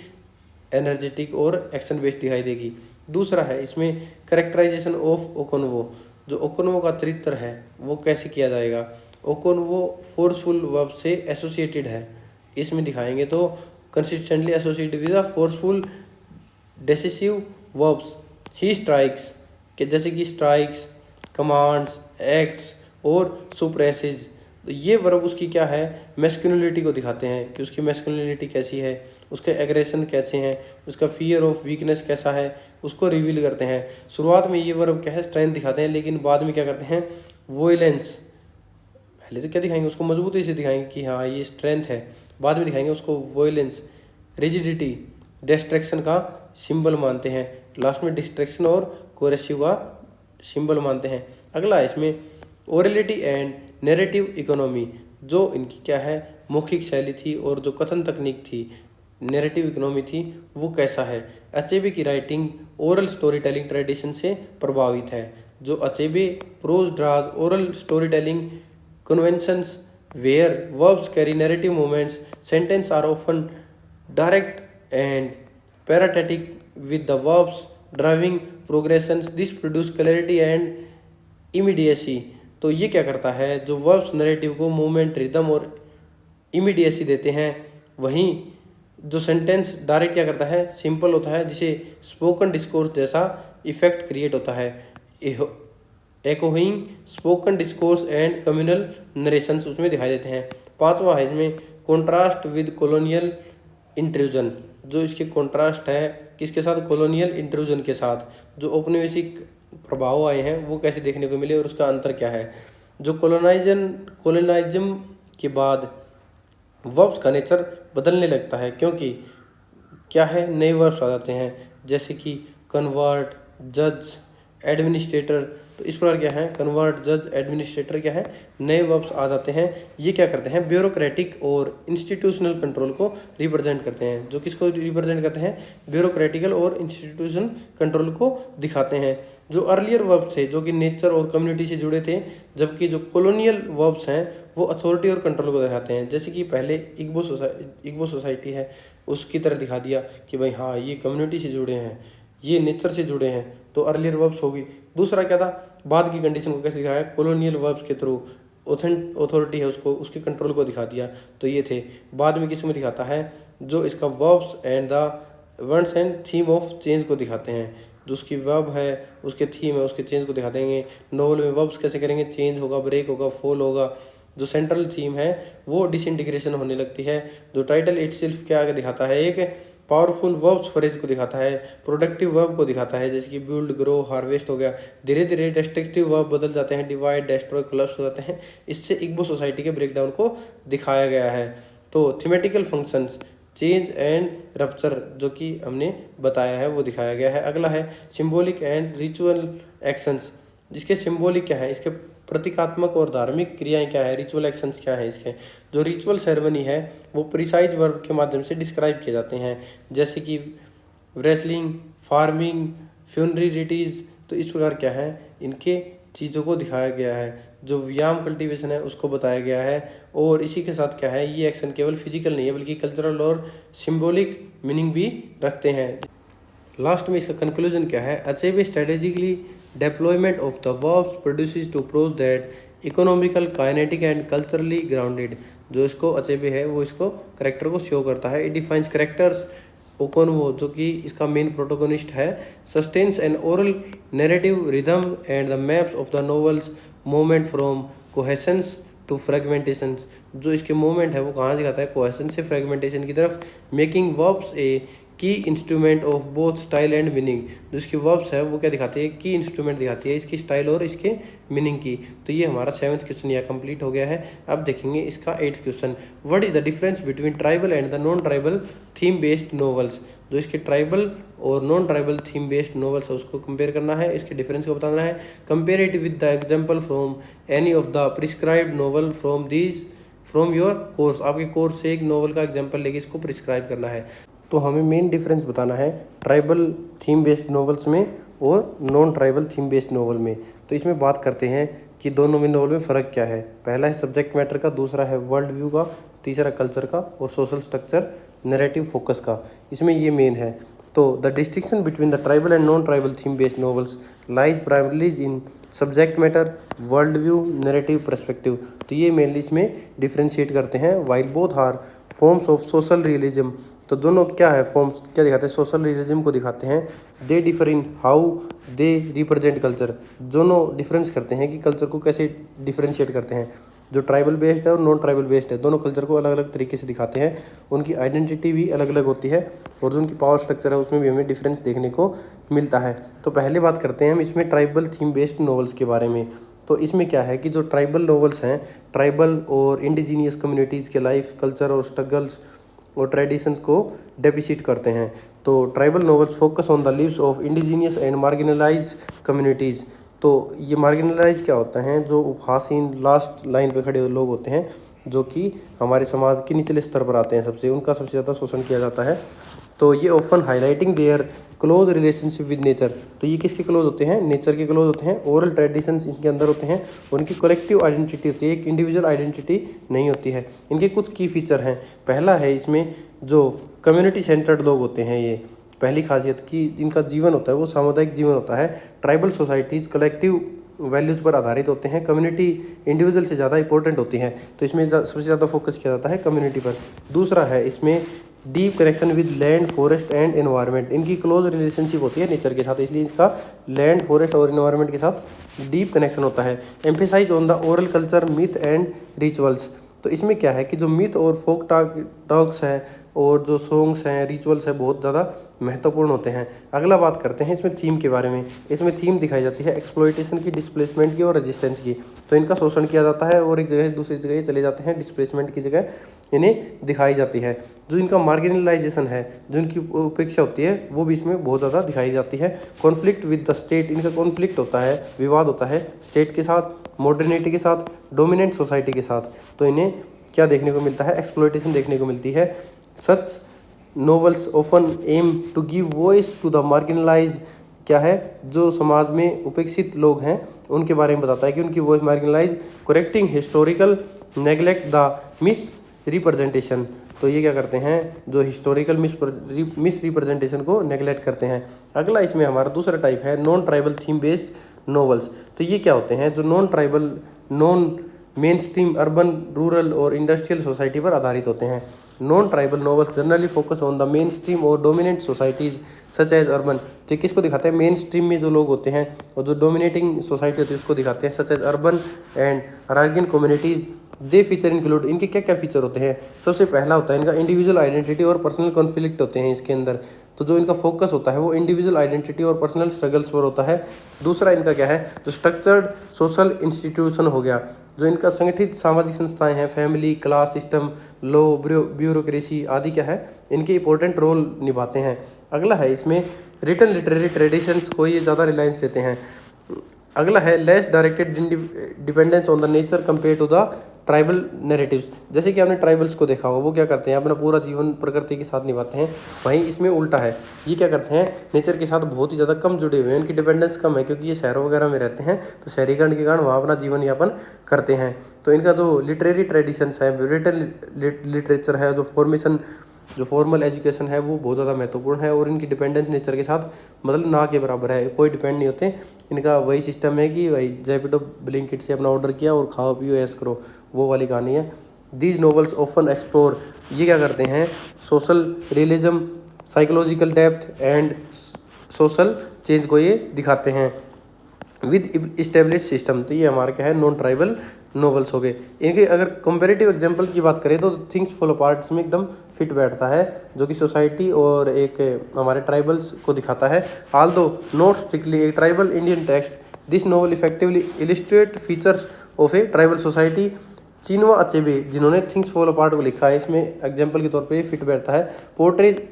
A: एनर्जेटिक और एक्शन बेस्ड दिखाई देगी। दूसरा है इसमें करेक्टराइजेशन ऑफ ओकोनवो। जो ओकोनवो का चरित्र है वो कैसे किया जाएगा। ओकोनवो फोर्सफुल वर्ब से एसोसिएटेड है, इसमें दिखाएंगे तो consistently associated with the forceful decisive verbs. He strikes के जैसे कि स्ट्राइक्स, कमांड्स, एक्ट्स और सुप्रेसेस। तो ये वर्ब उसकी क्या है, मैस्कुलिनिटी को दिखाते हैं कि उसकी मैस्कुलिनिटी कैसी है, उसके एग्रेशन कैसे हैं, उसका फियर ऑफ वीकनेस कैसा है, उसको रिवील करते हैं। शुरुआत में ये वर्ब क्या है, स्ट्रेंथ दिखाते हैं, लेकिन बाद में क्या करते हैं, वोलेंस। पहले तो क्या दिखाएंगे, उसको मजबूती से दिखाएंगे कि हाँ ये स्ट्रेंथ है, बाद में दिखाएंगे उसको वोलेंस, रिजिडिटी, डिस्ट्रैक्शन का सिंबल मानते हैं, लास्ट में डिस्ट्रैक्शन और कोरेसिव का सिंबल मानते हैं। अगला है इसमें ओरलिटी एंड नैरेटिव इकोनॉमी, जो इनकी क्या है, मौखिक शैली थी और जो कथन तकनीक थी, नैरेटिव इकोनॉमी थी, वो कैसा है। अचेबे की writing oral story telling tradition से प्रभावित है। जो Achebe prose draws oral story telling conventions where verbs carry narrative moments, sentences are often direct and parenthetic with the verbs driving progressions. This produce clarity and immediacy. तो ये क्या करता है, जो वर्ब्स नरेटिव को मूवमेंट, रिदम और immediacy देते हैं, वहीं जो सेंटेंस डायरेक्ट क्या करता है, सिंपल होता है, जिसे स्पोकन डिस्कोर्स जैसा इफेक्ट क्रिएट होता है। Echoing spoken discourse and communal narrations उसमें दिखाई देते हैं। पांचवा है इसमें कॉन्ट्रास्ट विद कॉलोनियल इंट्रूजन, जो इसके कॉन्ट्रास्ट है किसके साथ, कॉलोनियल इंट्रूजन के साथ। जो औपनिवेशिक प्रभाव आए हैं वो कैसे देखने को मिले और उसका अंतर क्या है। जो कोलोनाइज्म के बाद वर्ब्स का नेचर बदलने लगता है, क्योंकि क्या है, नए वर्ब्स आ जाते हैं, जैसे कि कन्वर्ट, जज, एडमिनिस्ट्रेटर। तो इस प्रकार क्या है, कन्वर्ट, जज, एडमिनिस्ट्रेटर क्या है, नए वर्ब्स आ जाते हैं। ये क्या करते हैं, ब्यूरोक्रेटिक और इंस्टीट्यूशनल कंट्रोल को रिप्रेजेंट करते हैं। जो किसको रिप्रेजेंट करते हैं, ब्यूरोक्रेटिकल और इंस्टीट्यूशन कंट्रोल को दिखाते हैं। जो अर्लियर वर्ब्स थे जो कि नेचर और कम्युनिटी से जुड़े थे, जबकि जो कॉलोनियल वर्ब्स हैं वो अथॉरिटी और कंट्रोल को दिखाते हैं। जैसे कि पहले इग्बो सोसाइटी है, उसकी तरह दिखा दिया कि भाई हाँ ये कम्युनिटी से जुड़े हैं, ये नेचर से जुड़े हैं, तो अर्लियर वर्ब्स होगी। दूसरा क्या था, बाद की कंडीशन को कैसे दिखाया, कॉलोनियल वर्ब्स के थ्रू अथॉरिटी है उसको, उसके कंट्रोल को दिखा दिया, तो ये थे। बाद में किस में दिखाता है, जो इसका verbs and the words and theme of change को दिखाते हैं। जो उसकी वर्ब है, उसके थीम है, उसके चेंज को दिखा देंगे। नोवेल में वर्ब्स कैसे करेंगे, चेंज होगा, ब्रेक होगा, फॉल होगा। जो सेंट्रल थीम है वो डिसइंटीग्रेशन होने लगती है। जो टाइटल इटसेल्फ क्या आगे दिखाता है, एक पावरफुल वर्ब्स फ्रेज को दिखाता है, प्रोडक्टिव वर्ब को दिखाता है, जैसे कि बिल्ड, ग्रो, हार्वेस्ट हो गया। धीरे धीरे डिस्ट्रक्टिव वर्ब बदल जाते हैं, डिवाइड, डिस्ट्रॉय, कोलैप्स हो जाते हैं। इससे इग्बो सोसाइटी के ब्रेकडाउन को दिखाया गया है। तो thematical functions, change and rupture, जो कि हमने बताया है वो दिखाया गया है। अगला है सिंबॉलिक एंड रिचुअल एक्शंस। इसके सिंबॉलिक क्या है, इसके प्रतीकात्मक और धार्मिक क्रियाएं क्या है, रिचुअल एक्शंस क्या है इसके। जो रिचुअल सेरेमनी है वो प्रिसाइज वर्ब के माध्यम से डिस्क्राइब किए जाते हैं, जैसे कि रेसलिंग, फार्मिंग, फ्यूनरी रिटीज। तो इस प्रकार क्या है, इनके चीज़ों को दिखाया गया है। जो व्यायाम कल्टीवेशन है उसको बताया गया है। और इसी के साथ क्या है, ये एक्शन केवल फिजिकल नहीं है बल्कि कल्चरल और सिम्बॉलिक मीनिंग भी रखते हैं। लास्ट में इसका कंक्लूजन क्या है, Achebe strategically deployment of the verbs produces to prose that economical, kinetic and culturally grounded। जो इसको अचेबे है वो इसको करेक्टर को शो करता है। इट डिफाइंस करेक्टर्स ओकोनवो, जो कि इसका मेन प्रोटोगोनिस्ट है, sustains an oral narrative rhythm and the maps of the novel's moment from coherence to fragmentation. जो इसके मोमेंट है वो कहाँ दिखाता है, कोहेसन से फ्रेगमेंटेशन की तरफ। मेकिंग वर्ब्स ए की instrument of both style and meaning. जो इसकी वर्ब्स है वो क्या दिखाती है, की इंस्ट्रूमेंट दिखाती है इसकी स्टाइल और इसके मीनिंग की। तो ये हमारा 7th क्वेश्चन यहाँ कंप्लीट हो गया है। अब देखेंगे इसका 8th question, what is the difference between tribal and the non tribal theme based novels. जो इसके ट्राइबल और non tribal theme based novels है उसको कंपेयर करना है, इसके डिफरेंस को बताना है। Compare it with the example from any of the prescribed novel from your course. आपके कोर्स से एक नॉवल का एग्जाम्पल लेके इसको प्रिस्क्राइब करना है। तो हमें मेन डिफरेंस बताना है ट्राइबल थीम बेस्ड नॉवेल्स में और non tribal theme based novel में। तो इसमें बात करते हैं कि दोनों में नॉवल में फ़र्क क्या है। पहला है सब्जेक्ट मैटर का, दूसरा है वर्ल्ड व्यू का, तीसरा कल्चर का और सोशल स्ट्रक्चर नैरेटिव फोकस का। इसमें ये मेन है। तो the distinction between the tribal and non tribal theme based novels lies primarily in subject matter, world view, narrative perspective. तो ये मेनली इसमें डिफ्रेंशिएट करते हैं। While both are forms of social realism. तो दोनों क्या है, फॉर्म्स क्या दिखाते हैं, सोशल रियलिज्म को दिखाते हैं। They differ in how they represent culture. दोनों डिफरेंस करते हैं कि कल्चर को कैसे डिफरेंशिएट करते हैं। जो ट्राइबल बेस्ड है और नॉन ट्राइबल बेस्ड है, दोनों कल्चर को अलग अलग तरीके से दिखाते हैं। उनकी आइडेंटिटी भी अलग अलग होती है और जो उनकी पावर स्ट्रक्चर है उसमें भी हमें डिफरेंस देखने को मिलता है। तो पहले बात करते हैं हम इसमें ट्राइबल थीम बेस्ड नॉवेल्स के बारे में। तो इसमें क्या है कि जो ट्राइबल नॉवेल्स हैं, ट्राइबल और इंडिजीनियस कम्युनिटीज़ के लाइफ, कल्चर और स्ट्रगल्स और ट्रेडिशंस को डेपिसिट करते हैं। तो tribal novels focus on the lives of indigenous and marginalise communities. तो ये मार्जिनलाइज क्या होता है, जो उपहासीन लास्ट लाइन पे खड़े लोग होते हैं, जो कि हमारे समाज के निचले स्तर पर आते हैं, सबसे उनका सबसे ज़्यादा शोषण किया जाता है। तो ये often highlighting their close relationship with nature. तो ये किसके क्लोज होते हैं, नेचर के क्लोज होते हैं। ओरल ट्रेडिशंस इनके अंदर होते हैं, उनकी कलेक्टिव आइडेंटिटी होती है, एक इंडिविजुअल आइडेंटिटी नहीं होती है। इनके कुछ की फीचर हैं। पहला है इसमें जो कम्युनिटी सेंटर्ड लोग होते हैं, ये पहली खासियत कि जिनका जीवन होता है वो सामुदायिक जीवन होता है। ट्राइबल सोसाइटीज़ कलेक्टिव वैल्यूज़ पर आधारित होते हैं, कम्युनिटी इंडिविजुअल से ज़्यादा इंपॉर्टेंट होती हैं। तो इसमें सबसे ज़्यादा फोकस किया जाता है कम्युनिटी पर। दूसरा है इसमें deep connection with land, forest and environment. इनकी क्लोज रिलेशनशिप होती है नेचर के साथ, इसलिए इसका लैंड, फॉरेस्ट और एनवायरनमेंट के साथ डीप कनेक्शन होता है। Emphasise on the oral culture, myth and rituals. तो इसमें क्या है कि जो मिथ और फोक टॉक्स हैं और जो सॉन्ग्स हैं, रिचुअल्स हैं, बहुत ज़्यादा महत्वपूर्ण होते हैं। अगला बात करते हैं इसमें थीम के बारे में। इसमें थीम दिखाई जाती है एक्सप्लॉयटेशन की, डिस्प्लेसमेंट की और रेजिस्टेंस की। तो इनका शोषण किया जाता है और एक जगह से दूसरी जगह चले जाते हैं, डिस्प्लेसमेंट की जगह इन्हें दिखाई जाती है। जो इनका मार्जिनलाइजेशन है, जो इनकी उपेक्षा होती है, वो भी इसमें बहुत ज़्यादा दिखाई जाती है। कॉन्फ्लिक्ट विद द स्टेट, इनका कॉन्फ्लिक्ट होता है, विवाद होता है स्टेट के साथ, मॉडर्निटी के साथ, डोमिनेंट सोसाइटी के साथ। तो इन्हें क्या देखने को मिलता है, एक्सप्लॉयटेशन देखने को मिलती है। Such novels often aim to give voice to the marginalise. क्या है, जो समाज में उपेक्षित लोग हैं उनके बारे में बताता है कि उनकी voice marginalise, correcting historical neglect the misrepresentation. तो ये क्या करते हैं, जो हिस्टोरिकल मिस रिप्रेजेंटेशन को नेग्लेक्ट करते हैं। अगला इसमें हमारा दूसरा टाइप है non tribal theme based novels. तो ये क्या होते हैं, जो non tribal, non mainstream, urban, rural और इंडस्ट्रियल सोसाइटी पर आधारित होते हैं। Non tribal novels generally focus on the mainstream और dominant societies such as urban. तो किसको दिखाते हैं, मेन स्ट्रीम में जो लोग होते हैं और जो डोमिनेटिंग सोसाइटी होती है उसको दिखाते हैं, सच एज अर्बन एंड अरार्गियन कम्युनिटीज़। दे फीचर इंक्लूड, इनके क्या क्या फीचर होते हैं। सबसे पहला होता है इनका इंडिविजुअल आइडेंटिटी और पर्सनल कॉन्फ्लिक्ट होते हैं इसके अंदर। तो जो इनका फोकस होता है वो इंडिविजुअल आइडेंटिटी और पर्सनल स्ट्रगल्स पर होता है। दूसरा इनका क्या है, जो स्ट्रक्चर्ड सोशल इंस्टीट्यूशन हो गया, जो इनका संगठित सामाजिक संस्थाएं हैं, family, class system, law, bureaucracy आदि क्या है, इनके इंपॉर्टेंट रोल निभाते हैं। अगला है इसमें रिटन लिटरेरी ट्रेडिशंस को ये ज़्यादा रिलायंस देते हैं। अगला है less directed dependence on the nature compare to the tribal narratives. जैसे कि आपने ट्राइबल्स को देखा होगा, वो क्या करते हैं, अपना पूरा जीवन प्रकृति के साथ निभाते हैं। वहीं इसमें उल्टा है, ये क्या करते हैं, नेचर के साथ बहुत ही ज़्यादा कम जुड़े हुए हैं, इनकी डिपेंडेंस कम है, क्योंकि ये शहरों वगैरह में रहते हैं, तो शहरीकरण के कारण वहाँ अपना जीवन यापन करते हैं। तो इनका जो लिटरेरी ट्रेडिशंस है, रिटन लिटरेचर है, जो फॉर्मल एजुकेशन है, वो बहुत ज़्यादा महत्वपूर्ण है। और इनकी डिपेंडेंस नेचर के साथ मतलब ना के बराबर है, कोई डिपेंड नहीं होते। इनका वही सिस्टम है कि भाई जैपिडो ब्लिंकिट से अपना ऑर्डर किया और खाओ पियो ऐश करो, वो वाली कहानी है। दीज नॉवेल्स ऑफन एक्सप्लोर, ये क्या करते हैं, social realism, psychological depth and social change को ये दिखाते हैं विद इस्टेब्लिश सिस्टम। तो ये हमारा क्या है, नॉन ट्राइबल नॉवेल्स हो गए। इनके अगर कंपेरेटिव एग्जांपल की बात करें तो थिंग्स फॉल अपार्ट इसमें एकदम फिट बैठता है, जो कि सोसाइटी और एक हमारे ट्राइबल्स को दिखाता है। Although not strictly a tribal Indian text, this novel effectively illustrate features of a tribal society. Chinua Achebe, जिन्होंने थिंग्स फॉल अपार्ट को लिखा है, इसमें एग्जाम्पल के तौर पर फिट बैठता है। पोर्ट्रेज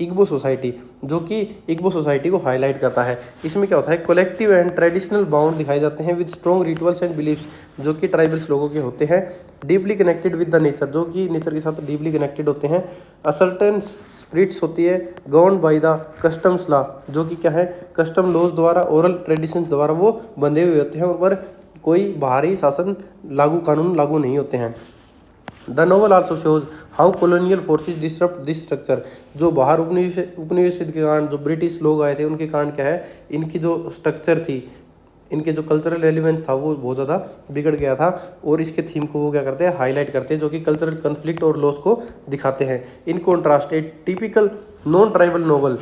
A: इग्बो सोसाइटी, जो कि इग्बो सोसाइटी को हाईलाइट करता है। इसमें क्या होता है, कलेक्टिव एंड ट्रेडिशनल बाउंड दिखाए जाते हैं with strong rituals and beliefs, जो कि ट्राइबल्स लोगों के होते हैं। Deeply connected with the nature, जो कि नेचर के साथ डीपली कनेक्टेड होते हैं। असर्टेंस स्पिरिट्स होती है, govern by the customs law, जो कि क्या है, कस्टम लॉज द्वारा, ओरल ट्रेडिशन द्वारा वो बंधे हुए होते हैं, उन पर कोई बाहरी शासन कानून लागू नहीं होते हैं। The novel also shows how colonial forces disturb this structure, जो बाहर उपनिवेशित के कारण जो ब्रिटिश लोग आए थे उनके कारण क्या है, इनकी जो स्ट्रक्चर थी, इनके जो कल्चरल एलिमेंट्स था वो बहुत ज़्यादा बिगड़ गया था। और इसके थीम को वो क्या करते हैं, हाईलाइट करते हैं, जो कि कल्चरल कन्फ्लिक्ट और लॉस को दिखाते हैं। In contrast A typical non tribal novel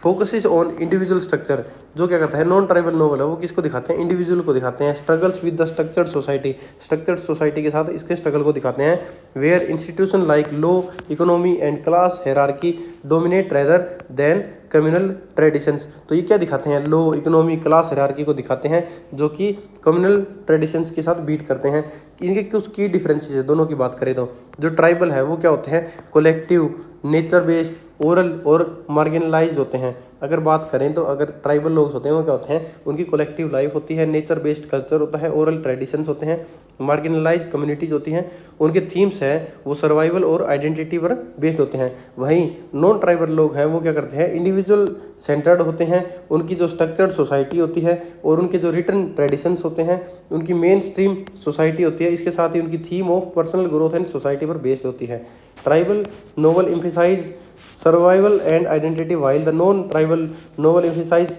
A: focuses on individual structure, जो क्या करता है नॉन ट्राइबल नोवेल है वो किसको दिखाते हैं, इंडिविजुअल को दिखाते हैं। Struggles with the structured society, structured society के साथ इसके स्ट्रगल को दिखाते हैं। Where institution like law, economy and class hierarchy dominate rather than communal traditions. तो ये क्या दिखाते हैं, लॉ, इकोनॉमी, क्लास हायरार्की को दिखाते हैं जो कि कम्युनल ट्रेडिशंस के साथ बीट करते हैं। इनके कुछ की डिफरेंसेस है दोनों की बात करें तो जो ट्राइबल है वो क्या होते हैं, कलेक्टिव, नेचर बेस्ड, ओरल और मार्जिनलाइज्ड होते हैं। अगर बात करें तो अगर ट्राइबल लोग होते हैं वो क्या होते हैं, उनकी कलेक्टिव लाइफ होती है, नेचर बेस्ड कल्चर होता है, ओरल ट्रेडिशंस होते हैं, मार्जिनलाइज्ड कम्युनिटीज होती हैं, उनके थीम्स हैं वो सर्वाइवल और आइडेंटिटी पर बेस्ड होते हैं। वहीं नॉन ट्राइबल लोग हैं वो क्या करते हैं, इंडिविजुअल सेंटर्ड होते हैं, उनकी जो स्ट्रक्चर्ड सोसाइटी होती है और उनके जो रिटर्न ट्रेडिशंस होते हैं, उनकी मेन स्ट्रीम सोसाइटी होती है, इसके साथ ही उनकी theme of personal growth and society पर बेस्ड होती है। Tribal novel emphasise survival and identity while the non tribal novel emphasise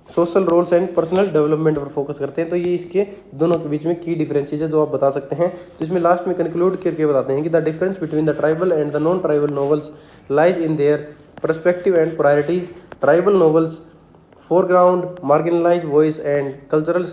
A: social roles and personal development पर फोकस करते हैं। तो ये इसके दोनों के बीच में की डिफरेंसेस है जो आप बता सकते हैं। तो इसमें लास्ट में कंक्लूड करके बताते हैं कि the difference between the tribal and the non tribal novels lies in their perspective and priorities. Tribal novels foreground marginalized voice and cultural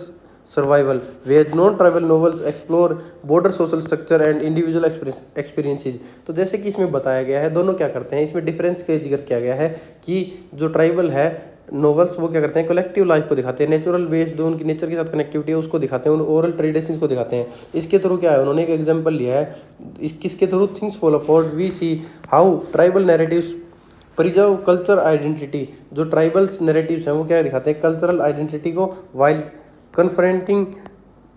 A: survival, where non-tribal novels explore border social structure and individual experiences। तो जैसे कि इसमें बताया गया है दोनों क्या करते हैं, इसमें डिफरेंस का जिक्र किया गया है कि जो ट्राइबल है नॉवेल्स वो क्या करते हैं, कलेक्टिव लाइफ को दिखाते हैं, नेचुरल बेस्ड जो उनकी नेचर के साथ कनेक्टिविटी है उसको दिखाते हैं, उन ओरल ट्रेडिशंस को दिखाते हैं। इसके थ्रू क्या है, उन्होंने एक एग्जांपल लिया है, किसके through, things fall apart we see how tribal narratives preserve culture identity. जो ट्राइबल्स नैरेटिव्स हैं वो क्या दिखाते हैं, कल्चरल आइडेंटिटी को, वाइल कन्फ्रंटिंग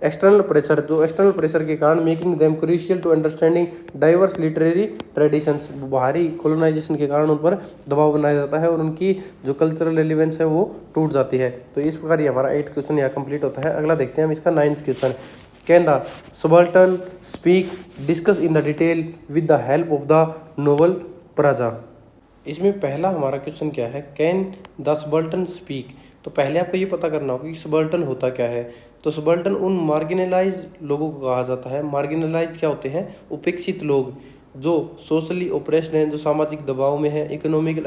A: एक्सटर्नल प्रेशर, जो एक्सटर्नल प्रेशर के कारण making them crucial to understanding diverse literary traditions. बाहरी कॉलोनाइजेशन के कारण उन पर दबाव बनाया जाता है और उनकी जो कल्चरल एलिमेंट्स है वो टूट जाती है। तो इस प्रकार ये हमारा 8th क्वेश्चन यहाँ कंप्लीट होता है। अगला देखते हैं हम इसका 9th question. Can the subaltern speak discuss in the detail with the help of the novel प्रजा। इसमें पहला हमारा क्वेश्चन क्या है, कैन द सबाल्टर्न स्पीक। तो पहले आपको ये पता करना होगा कि सबाल्टर्न होता क्या है। तो सबाल्टर्न उन मार्जिनलाइज लोगों को कहा जाता है। मार्जिनलाइज क्या होते हैं, उपेक्षित लोग जो सोशली ओप्रेस्ड हैं, जो सामाजिक दबाव में हैं, इकोनॉमिकल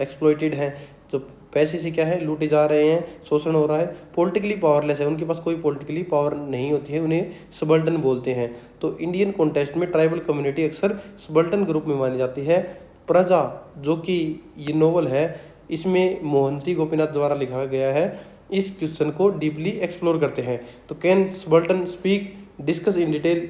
A: एक्सप्लॉइटेड हैं, जो पैसे से क्या है लूटे जा रहे हैं, शोषण हो रहा है, पॉलिटिकली पावरलेस है, उनके पास कोई पॉलिटिकली पावर नहीं होती है, उन्हें सबाल्टर्न बोलते हैं। तो इंडियन कॉन्टेक्स्ट में ट्राइबल कम्युनिटी अक्सर सबाल्टर्न ग्रुप में मानी जाती है। प्रजा जो कि ये नोवेल है इसमें मोहंती गोपीनाथ द्वारा लिखा गया है, इस क्वेश्चन को डीपली एक्सप्लोर करते हैं। तो can subaltern speak discuss in detail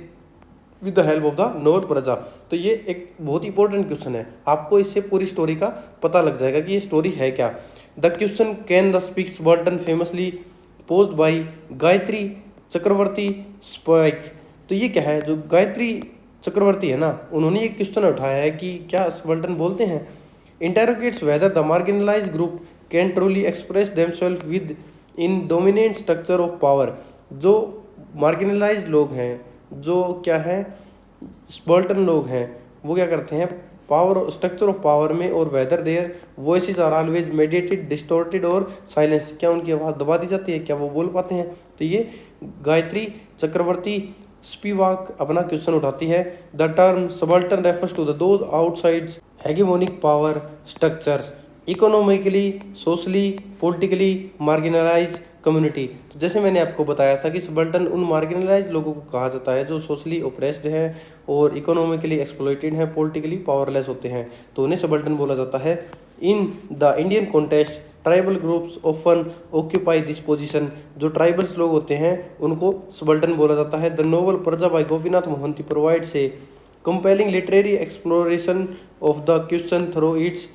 A: with the help of the novel प्रजा। तो ये एक बहुत ही इंपॉर्टेंट क्वेश्चन है, आपको इससे पूरी स्टोरी का पता लग जाएगा कि ये स्टोरी है क्या। The question can the speak subaltern famously posed by Gayatri Chakravorty Spivak. तो ये क्या है, जो गायत्री चक्रवर्ती है ना, उन्होंने ये क्वेश्चन उठाया है कि क्या सबाल्टर्न बोलते हैं। Interrogates whether the marginalised group can truly express themselves within dominant structure of power. जो मार्जिनलाइज्ड लोग हैं, जो क्या है सबाल्टर्न लोग हैं, वो क्या करते हैं पावर स्ट्रक्चर ऑफ पावर में, और whether their voices are always mediated distorted और साइलेंस, क्या उनकी आवाज़ दबा दी जाती है, क्या वो बोल पाते हैं। तो ये गायत्री चक्रवर्ती स्पिवाक अपना क्वेश्चन उठाती है। The term subaltern refers to the those outside hegemonic power structures economically, socially, politically marginalise community. तो जैसे मैंने आपको बताया था कि सबाल्टर्न उन मार्जिनलाइज लोगों को कहा जाता है जो सोशली ओप्रेस्ड हैं और इकोनॉमिकली एक्सप्लॉइटेड हैं, पॉलिटिकली पावरलेस होते हैं, तो उन्हें सबाल्टर्न बोला जाता है। In the Indian context tribal groups often occupy this position. जो ट्राइबल्स लोग होते हैं उनको सबाल्टर्न बोला जाता है। The novel Paraja by Gopinath Mohanty provides a compelling literary exploration of the question through its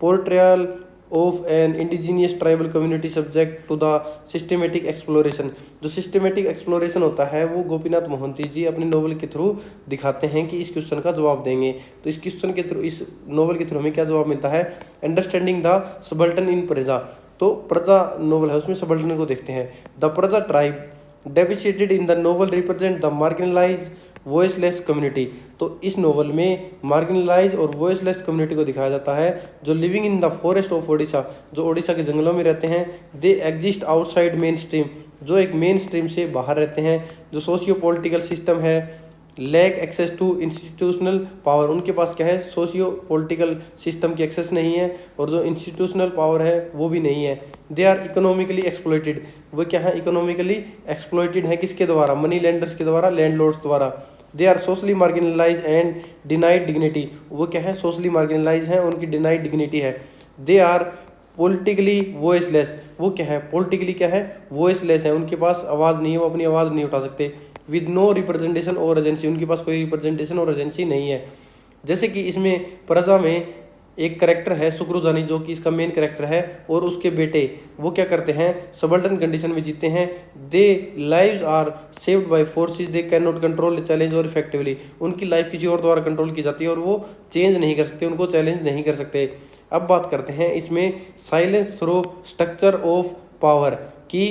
A: portrayal of an indigenous tribal community subject to the systematic exploration. जो systematic exploration होता है वो गोपीनाथ मोहंती जी अपने नोवेल के थ्रू दिखाते हैं कि इस क्वेश्चन का जवाब देंगे। तो इस क्वेश्चन के थ्रू, इस नोवेल के थ्रू हमें क्या जवाब मिलता है, अंडरस्टैंडिंग द सबाल्टर्न इन प्रजा। तो प्रजा नोवेल है उसमें सबाल्टर्न को देखते हैं। The Paraja tribe depicted in the novel represent the marginalise voiceless community. तो इस नोवेल में मार्जिनलाइज और वॉइसलेस कम्युनिटी को दिखाया जाता है जो living in the forest of Odisha, जो ओडिशा के जंगलों में रहते हैं। They exist outside mainstream, जो एक मेन स्ट्रीम से बाहर रहते हैं। जो सोशियो पॉलिटिकल सिस्टम है lack access to institutional power, उनके पास क्या है, सोशियो पॉलिटिकल सिस्टम की एक्सेस नहीं है, और जो इंस्टीट्यूशनल पावर है वो भी नहीं है। दे आर इकोनॉमिकली एक्सप्लॉइटेड, वो क्या है, इकोनॉमिकली एक्सप्लॉइटेड है, किसके द्वारा, मनी लेंडर्स के द्वारा, लैंडलॉर्ड्स द्वारा। They are socially marginalise and denied dignity, वो क्या है, सोशली मार्जिनलाइज है, उनकी डिनाइड डिग्निटी है। दे आर पॉलिटिकली वॉइसलेस, वो क्या है, पॉलिटिकली क्या है, वॉइसलेस है, उनके पास आवाज़ नहीं है, वो अपनी आवाज़ नहीं उठा सकते। विद नो रिप्रेजेंटेशन और एजेंसी, उनके पास कोई रिप्रेजेंटेशन और एजेंसी नहीं है। जैसे कि इसमें प्रजा में एक करेक्टर है शुक्रुजानी, जो कि इसका मेन करेक्टर है, और उसके बेटे वो क्या करते हैं, सबल्टन कंडीशन में जीते हैं। They lives are saved by forces they can not control challenge और इफेक्टिवली, उनकी लाइफ किसी और द्वारा कंट्रोल की जाती है और वो चेंज नहीं कर सकते, उनको चैलेंज नहीं कर सकते। अब बात करते हैं इसमें silence through structure of power की।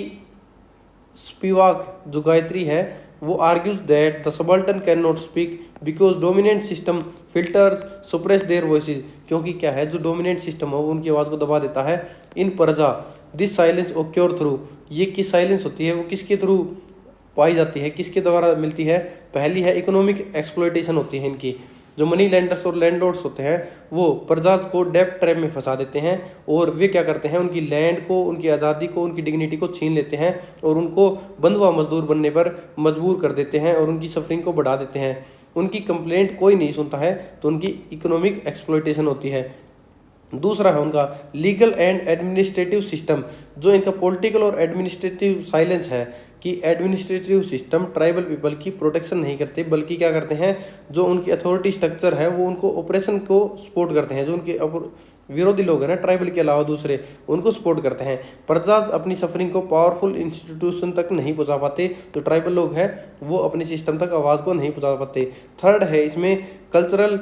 A: स्पिवाक जो गायत्री है वो argues that the subaltern can not speak because dominant system filters suppress their voices, क्योंकि क्या है, जो डोमिनेंट सिस्टम है वो उनकी आवाज़ को दबा देता है। इन प्रजा दिस साइलेंस ओक्योर थ्रू, ये की साइलेंस होती है वो किसके थ्रू पाई जाती है, किसके द्वारा मिलती है, पहली है इकोनॉमिक एक्सप्लॉइटेशन होती है इनकी। जो मनी लैंडर्स और लैंडलॉर्ड्स होते हैं वो प्रजाज को डेब्ट ट्रैप में फंसा देते हैं, और वे क्या करते हैं, उनकी लैंड को, उनकी आज़ादी को, उनकी डिग्निटी को छीन लेते हैं और उनको बंधुआ मजदूर बनने पर मजबूर कर देते हैं और उनकी सफरिंग को बढ़ा देते हैं। उनकी कंप्लेंट कोई नहीं सुनता है, तो उनकी इकोनॉमिक एक्सप्लॉइटेशन होती है। दूसरा है उनका लीगल एंड एडमिनिस्ट्रेटिव सिस्टम, जो इनका पॉलिटिकल और एडमिनिस्ट्रेटिव साइलेंस है कि एडमिनिस्ट्रेटिव सिस्टम ट्राइबल पीपल की प्रोटेक्शन नहीं करते, बल्कि क्या करते हैं, जो उनकी अथॉरिटी स्ट्रक्चर है वो उनको ऑपरेशन को सपोर्ट करते हैं, जो उनके विरोधी लोग हैं ना ट्राइबल के अलावा दूसरे, उनको सपोर्ट करते हैं। प्रजाज अपनी सफरिंग को पावरफुल इंस्टीट्यूशन तक नहीं पहुंचा पाते, तो ट्राइबल लोग हैं वो अपने सिस्टम तक आवाज़ को नहीं पहुंचा पाते। थर्ड है इसमें कल्चरल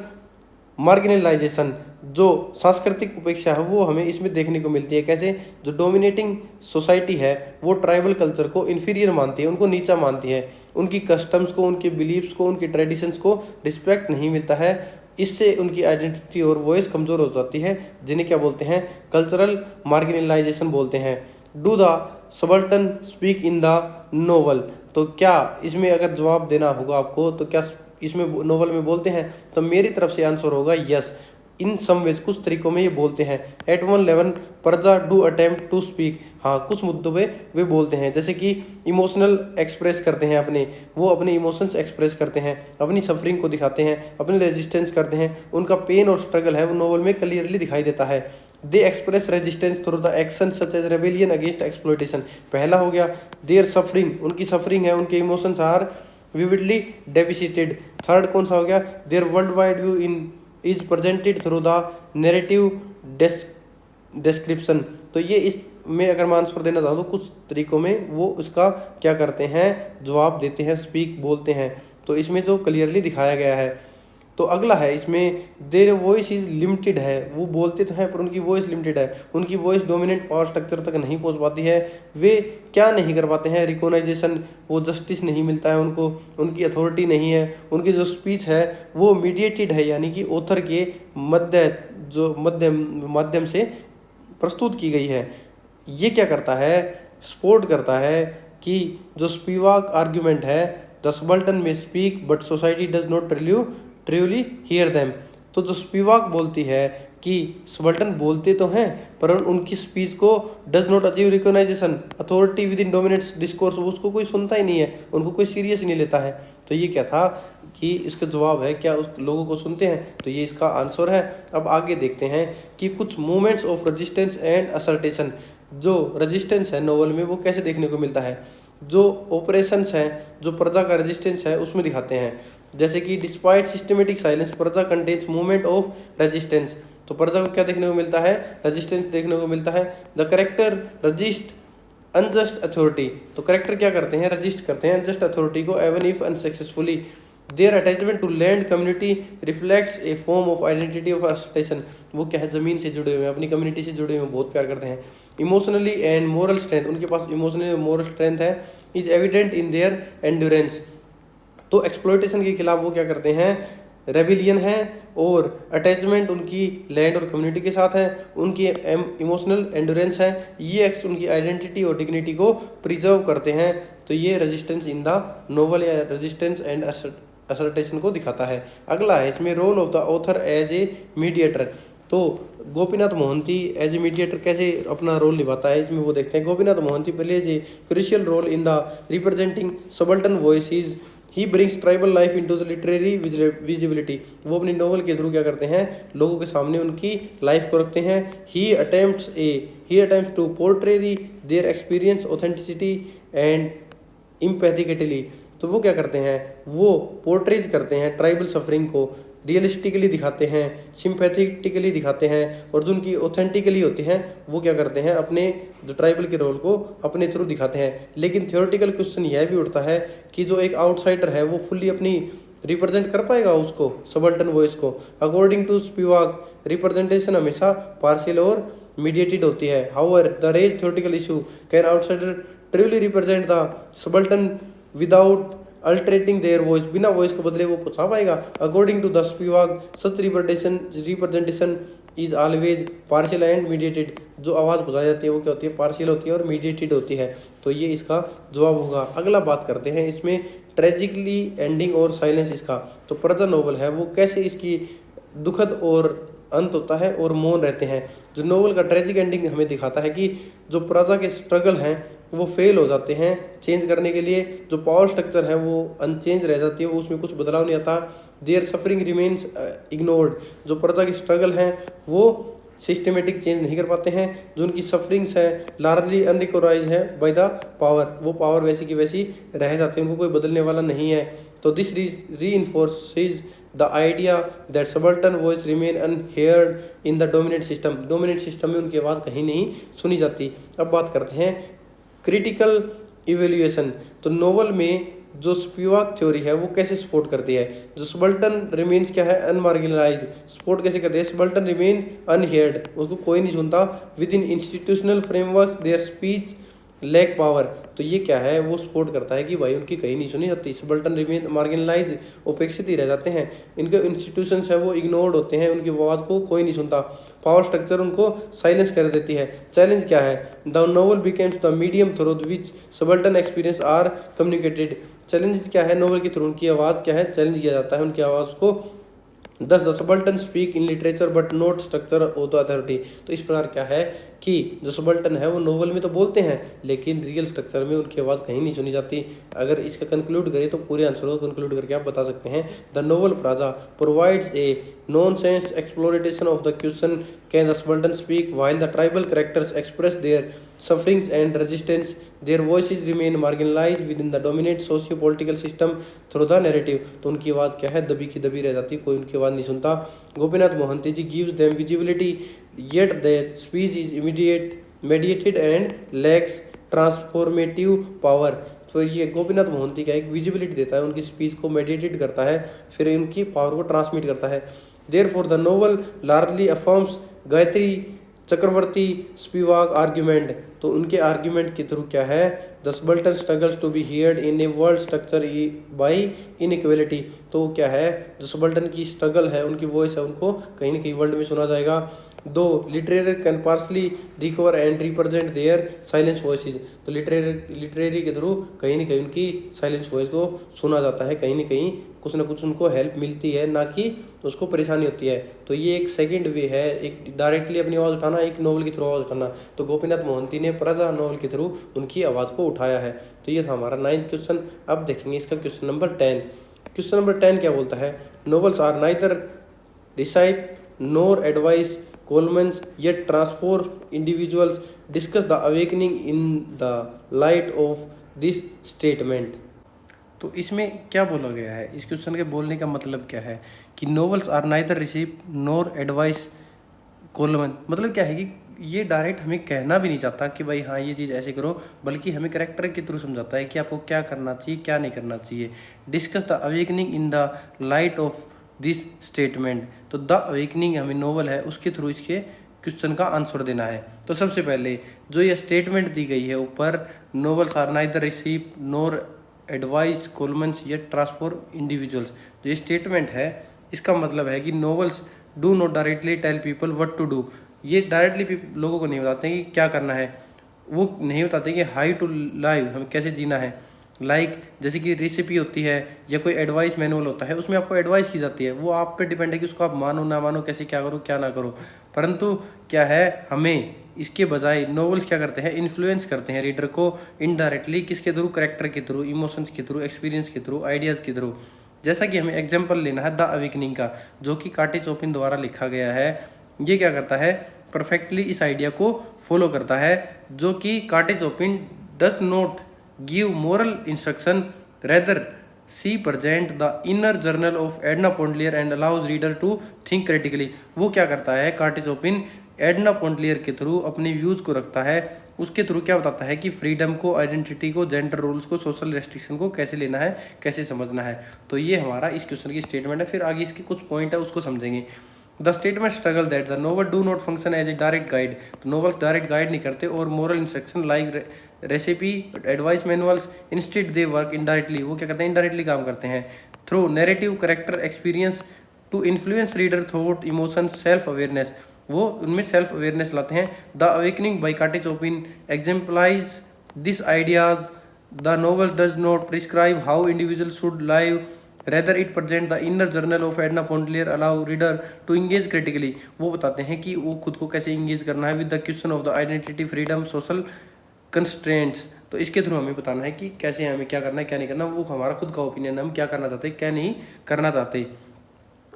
A: मार्जिनलाइजेशन, जो सांस्कृतिक उपेक्षा है वो हमें इसमें देखने को मिलती है। कैसे, जो डोमिनेटिंग सोसाइटी है वो ट्राइबल कल्चर को इन्फीरियर मानती है, उनको नीचा मानती है, उनकी कस्टम्स को, उनके बिलीव्स को, उनकी ट्रेडिशंस को रिस्पेक्ट नहीं मिलता है। इससे उनकी आइडेंटिटी और वॉइस कमज़ोर हो जाती है, जिन्हें क्या बोलते हैं, कल्चरल मार्जिनलाइजेशन बोलते हैं। Do the subaltern speak in the novel, तो क्या इसमें अगर जवाब देना होगा आपको, तो क्या इसमें नोवेल में बोलते हैं, तो मेरी तरफ से आंसर होगा यस, इन सम वेज, कुछ तरीकों में ये बोलते हैं। एट वन लेवन प्रजा डू अटेम्प्ट टू स्पीक, हाँ कुछ मुद्दों पे वे बोलते हैं, जैसे कि इमोशनल एक्सप्रेस करते हैं वो अपने इमोशंस एक्सप्रेस करते हैं, अपनी सफरिंग को दिखाते हैं, अपने रेजिस्टेंस करते हैं, उनका पेन और स्ट्रगल है वो नोवेल में क्लियरली दिखाई देता है। They express resistance through the action such as rebellion against exploitation, पहला हो गया। देयर सफरिंग, उनकी सफरिंग है, उनके emotions are vividly depicted. Third कौन सा हो गया, their world wide view in is presented through the narrative description, तो ये इसमें अगर मैं आंसर देना चाहूँ तो कुछ तरीकों में वो उसका क्या करते हैं, जवाब देते हैं, स्पीक बोलते हैं, तो इसमें जो क्लियरली दिखाया गया है। तो अगला है इसमें देयर वॉइस इज लिमिटेड है, वो बोलते तो हैं पर उनकी वॉइस लिमिटेड है, उनकी वॉइस डोमिनेंट पावर स्ट्रक्चर तक नहीं पहुंच पाती है, वे क्या नहीं कर पाते हैं, रिकॉग्नाइजेशन, वो जस्टिस नहीं मिलता है उनको, उनकी अथॉरिटी नहीं है, उनकी जो स्पीच है वो मीडिएटेड है, यानी कि ऑथर के माध्यम से प्रस्तुत की गई है। ये क्या करता है, सपोर्ट करता है कि जो स्पिवाक आर्ग्यूमेंट है, द सबल्टन में speak but society does not truly hear them, तो जो स्पिवाक बोलती है कि सबल्टन बोलते तो हैं पर उनकी स्पीच को does not achieve recognition authority within dominant discourse, उसको कोई सुनता ही नहीं है, उनको कोई सीरियस नहीं लेता है। तो ये क्या था कि इसका जवाब है क्या उस लोगों को सुनते हैं, तो ये इसका आंसर है। अब आगे देखते हैं कि कुछ मूवमेंट्स ऑफ रेजिस्टेंस एंड असर्टेशन, जो रेजिस्टेंस है नोवेल में वो कैसे देखने को मिलता है, जो ऑपरेशंस हैं, जो प्रजा का रेजिस्टेंस है उसमें दिखाते हैं। जैसे कि डिस्पाइट सिस्टमेटिक साइलेंस प्रजा कंटेन्स मूवमेंट ऑफ रेजिस्टेंस, तो प्रजा को क्या देखने को मिलता है, रेजिस्टेंस देखने को मिलता है। The character resist unjust authority, तो करेक्टर क्या करते हैं, रजिस्ट करते हैं अनजस्ट अथॉरिटी को even if unsuccessfully. Their attachment to land community reflects a form of identity of assertion, वो क्या है, जमीन से जुड़े हुए हैं, अपनी कम्युनिटी से जुड़े हुए, बहुत प्यार करते हैं। इमोशनली एंड मोरल स्ट्रेंथ, उनके पास इमोशनली और मोरल स्ट्रेंथ है, is evident in their endurance, तो एक्सप्लॉइटेशन के खिलाफ वो क्या करते हैं, रेबिलियन है, और अटैचमेंट उनकी लैंड और कम्युनिटी के साथ है, उनकी इमोशनल एंड्योरेंस है, ये एक्स उनकी आइडेंटिटी और डिग्निटी को प्रिजर्व करते हैं। तो ये रेजिस्टेंस इन द नोवेल या रेजिस्टेंस एंड असर्टेशन को दिखाता है। अगला है इसमें role of the author as a mediator. तो Gopinath Mohanty as a mediator कैसे अपना रोल निभाता है, इसमें वो देखते हैं। Gopinath Mohanty plays a crucial role in the representing subaltern voices. He brings tribal life into the literary visibility. वो अपनी नॉवल के थ्रू क्या करते हैं, लोगों के सामने उनकी लाइफ को रखते हैं। He attempts to portray their experience authenticity and empathetically. तो वो क्या करते हैं, वो पोर्ट्रेज करते हैं ट्राइबल सफरिंग को, रियलिस्टिकली दिखाते हैं, सिंपैथेटिकली दिखाते हैं, और जो उनकी ऑथेंटिकली होती हैं वो क्या करते हैं, अपने जो ट्राइबल के रोल को अपने थ्रू दिखाते हैं। लेकिन थ्योरेटिकल क्वेश्चन यह भी उठता है कि जो एक आउटसाइडर है वो फुल्ली अपनी रिप्रेजेंट कर पाएगा उसको, सबल्टन वॉइस को। अकॉर्डिंग टू स्पिवाक रिप्रेजेंटेशन हमेशा पार्शियल और मीडिएटेड होती है। However the raise theoretical issue, can outsider truly represent the subaltern without altering their voice. बिना वॉइस को बदले वो पहुंचा पाएगा। According to the Spivak such representation is always partial and mediated. जो आवाज़ पहुंचाई जाती है वो क्या होती है, पार्शियल होती है और मीडिएटेड होती है। तो ये इसका जवाब होगा। अगला बात करते हैं इसमें ट्रेजिकली एंडिंग और साइलेंस इसका। तो प्रजा नोवेल है वो कैसे इसकी दुखद और अंत होता है और मौन रहते हैं। जो नोवेल का ट्रेजिक एंडिंग हमें दिखाता है कि जो प्रजा के स्ट्रगल हैं वो फेल हो जाते हैं चेंज करने के लिए। जो पावर स्ट्रक्चर है वो अनचेंज रह जाती है, वो उसमें कुछ बदलाव नहीं आता। Their suffering remains ignored. जो प्रजा की स्ट्रगल हैं वो सिस्टमेटिक चेंज नहीं कर पाते हैं। जो उनकी सफरिंग्स है लार्जली अनरिकॉग्नाइज है बाय द पावर। वो पावर वैसी की वैसी रह जाते हैं, उनको कोई बदलने वाला नहीं है। तो this reinforces the idea that subaltern voice remain unheard in the dominant system. Dominant system में उनकी आवाज़ कहीं नहीं सुनी जाती। अब बात करते हैं क्रिटिकल इवेल्युएशन। तो नोवेल में जो स्पिवाक थ्योरी है वो कैसे सपोर्ट करती है। जो सबल्टन रिमेन्स क्या है, अनमार्जिनलाइज। सपोर्ट कैसे करते हैं, सबल्टन रिमेन अनहियर्ड, उसको कोई नहीं सुनता। Within institutional framework their speech lack power. तो ये क्या है, वो सपोर्ट करता है कि भाई उनकी कहीं नहीं सुनी जाती। सबल्टन रिमेन मार्जिनलाइज, उपेक्षित ही रह जाते हैं। इनके इंस्टीट्यूशंस है वो इग्नोर्ड होते हैं, उनकी आवाज़ को कोई नहीं सुनता। पावर स्ट्रक्चर उनको साइलेंस कर देती है। चैलेंज क्या है, the novel becomes the medium through which subaltern experience are communicated. Challenge क्या है, नोवेल के थ्रू उनकी आवाज़ क्या है, चैलेंज किया जाता है उनकी आवाज़ को। दस the subaltern speak in literature but not structure of the authority. तो इस प्रकार क्या है कि जो सबल्टन है वो नोवेल में तो बोलते हैं लेकिन रियल स्ट्रक्चर में उनकी आवाज़ कहीं नहीं सुनी जाती। अगर इसका कंक्लूड करें तो पूरे आंसर को कंक्लूड करके आप बता सकते हैं। The novel Paraja provides a nuanced exploration of the question can the subaltern speak while the tribal characters express their sufferings and resistance. Their voices remain marginalized within the dominant socio-political system through the narrative. तो उनकी आवाज़ क्या है, दबी की दबी रह जाती है, कोई उनकी आवाज़ नहीं सुनता। गोपीनाथ मोहंती जी gives them visibility yet their speech is mediated and lacks transformative power. तो ये गोपीनाथ मोहंती का एक विजिबिलिटी देता है, उनकी स्पीच को मेडिटेट करता है, फिर उनकी पावर को ट्रांसमिट करता है। Therefore the novel largely affirms Gayatri Chakravorty Spivak argument. तो उनके आर्ग्यूमेंट के थ्रू क्या है, the subaltern struggles to be heard in a world structure by inequality. तो क्या है, जो सबल्टन की स्ट्रगल है, उनकी वॉइस है, उनको कहीं ना कहीं वर्ल्ड में सुना जाएगा। Though literary can partly recover and represent their silence voices. तो लिटरेरी के थ्रू कहीं ना कहीं उनकी साइलेंस वॉइस को सुना जाता है, कहीं ना कहीं कुछ ना कुछ उनको हेल्प मिलती है, ना कि उसको परेशानी होती है। तो ये एक सेकंड वे है, एक डायरेक्टली अपनी आवाज़ उठाना, एक नोवेल के थ्रू आवाज़ उठाना। तो गोपीनाथ मोहंती ने प्रजा नोवेल के थ्रू उनकी आवाज़ को उठाया है। तो ये था हमारा 9th क्वेश्चन। अब देखेंगे इसका क्वेश्चन नंबर 10। क्वेश्चन नंबर 10 क्या बोलता है, novels are neither recipe nor advice columns yet transform individuals. Discuss the awakening in the light of this statement. तो इसमें क्या बोला गया है, इस क्वेश्चन के बोलने का मतलब क्या है कि novels are neither receive nor advice column. मतलब क्या है कि ये डायरेक्ट हमें कहना भी नहीं चाहता कि भाई हाँ ये चीज़ ऐसे करो, बल्कि हमें कैरेक्टर के थ्रू समझाता है कि आपको क्या करना चाहिए क्या नहीं करना चाहिए। Discuss the awakening in the light of this statement. तो द अवेकनिंग हमें नोवेल है उसके थ्रू इसके क्वेश्चन का आंसर देना है। तो सबसे पहले जो ये स्टेटमेंट दी गई है ऊपर, novels are neither receive nor advice columns yet transform individuals. जो ये स्टेटमेंट है इसका मतलब है कि novels do not directly tell people what to do. ये डायरेक्टली लोगों को नहीं बताते हैं कि क्या करना है, वो नहीं बताते कि हाउ टू लाइव, हमें कैसे जीना है। जैसे कि रेसिपी होती है या कोई एडवाइस मैनुअल होता है, उसमें आपको एडवाइस की जाती है, वो आप पे डिपेंड है कि उसको आप मानो ना मानो, कैसे क्या करो क्या ना करो। परंतु क्या है, हमें इसके बजाय नॉवेल्स क्या करते हैं, इन्फ्लुएंस करते हैं रीडर को इनडायरेक्टली, किसके थ्रू, करेक्टर के थ्रू, इमोशंस के थ्रू, एक्सपीरियंस के थ्रू, आइडियाज़ के थ्रू। जैसा कि हमें एग्जाम्पल लेना है द अवेकनिंग का, जो कि कार्टे चोपिन द्वारा लिखा गया है। ये क्या करता है, परफेक्टली इस आइडिया को फॉलो करता है, जो कि Kate Chopin does not give moral instruction, rather she present the inner journal of Edna Pontellier and allows reader to think critically. वो क्या करता है, कार्टे चोपिन एडना पोंडलियर के थ्रू अपने व्यूज़ को रखता है, उसके थ्रू क्या बताता है कि फ्रीडम को, आइडेंटिटी को, जेंडर रूल्स को, सोशल रेस्ट्रिक्शन को कैसे लेना है, कैसे समझना है। तो ये हमारा इस क्वेश्चन की स्टेटमेंट है। फिर आगे इसके कुछ पॉइंट है, उसको समझेंगे। The statement struggle that the novel do not function as a direct guide. तो नोवल डायरेक्ट गाइड नहीं करते और moral instruction like recipe, advice manuals, instead they work indirectly. वो क्या करते हैं, इनडायरेक्टली काम करते हैं through narrative, character, experience to influence reader, thought, emotion, self awareness. वो उनमें सेल्फ अवेयरनेस लाते हैं। The awakening by Kate Chopin exemplifies this ideas. The novel does not prescribe how individual should live, rather it present the inner journal of Edna Pontelier, allow reader to engage critically। वो बताते हैं कि वो खुद को कैसे engage करना है with the question of the identity, freedom, social constraints. तो इसके थ्रू हमें बताना है कि कैसे हमें क्या करना है क्या नहीं करना, वो हमारा खुद का ओपिनियन है, हम क्या करना चाहते हैं क्या नहीं करना चाहते।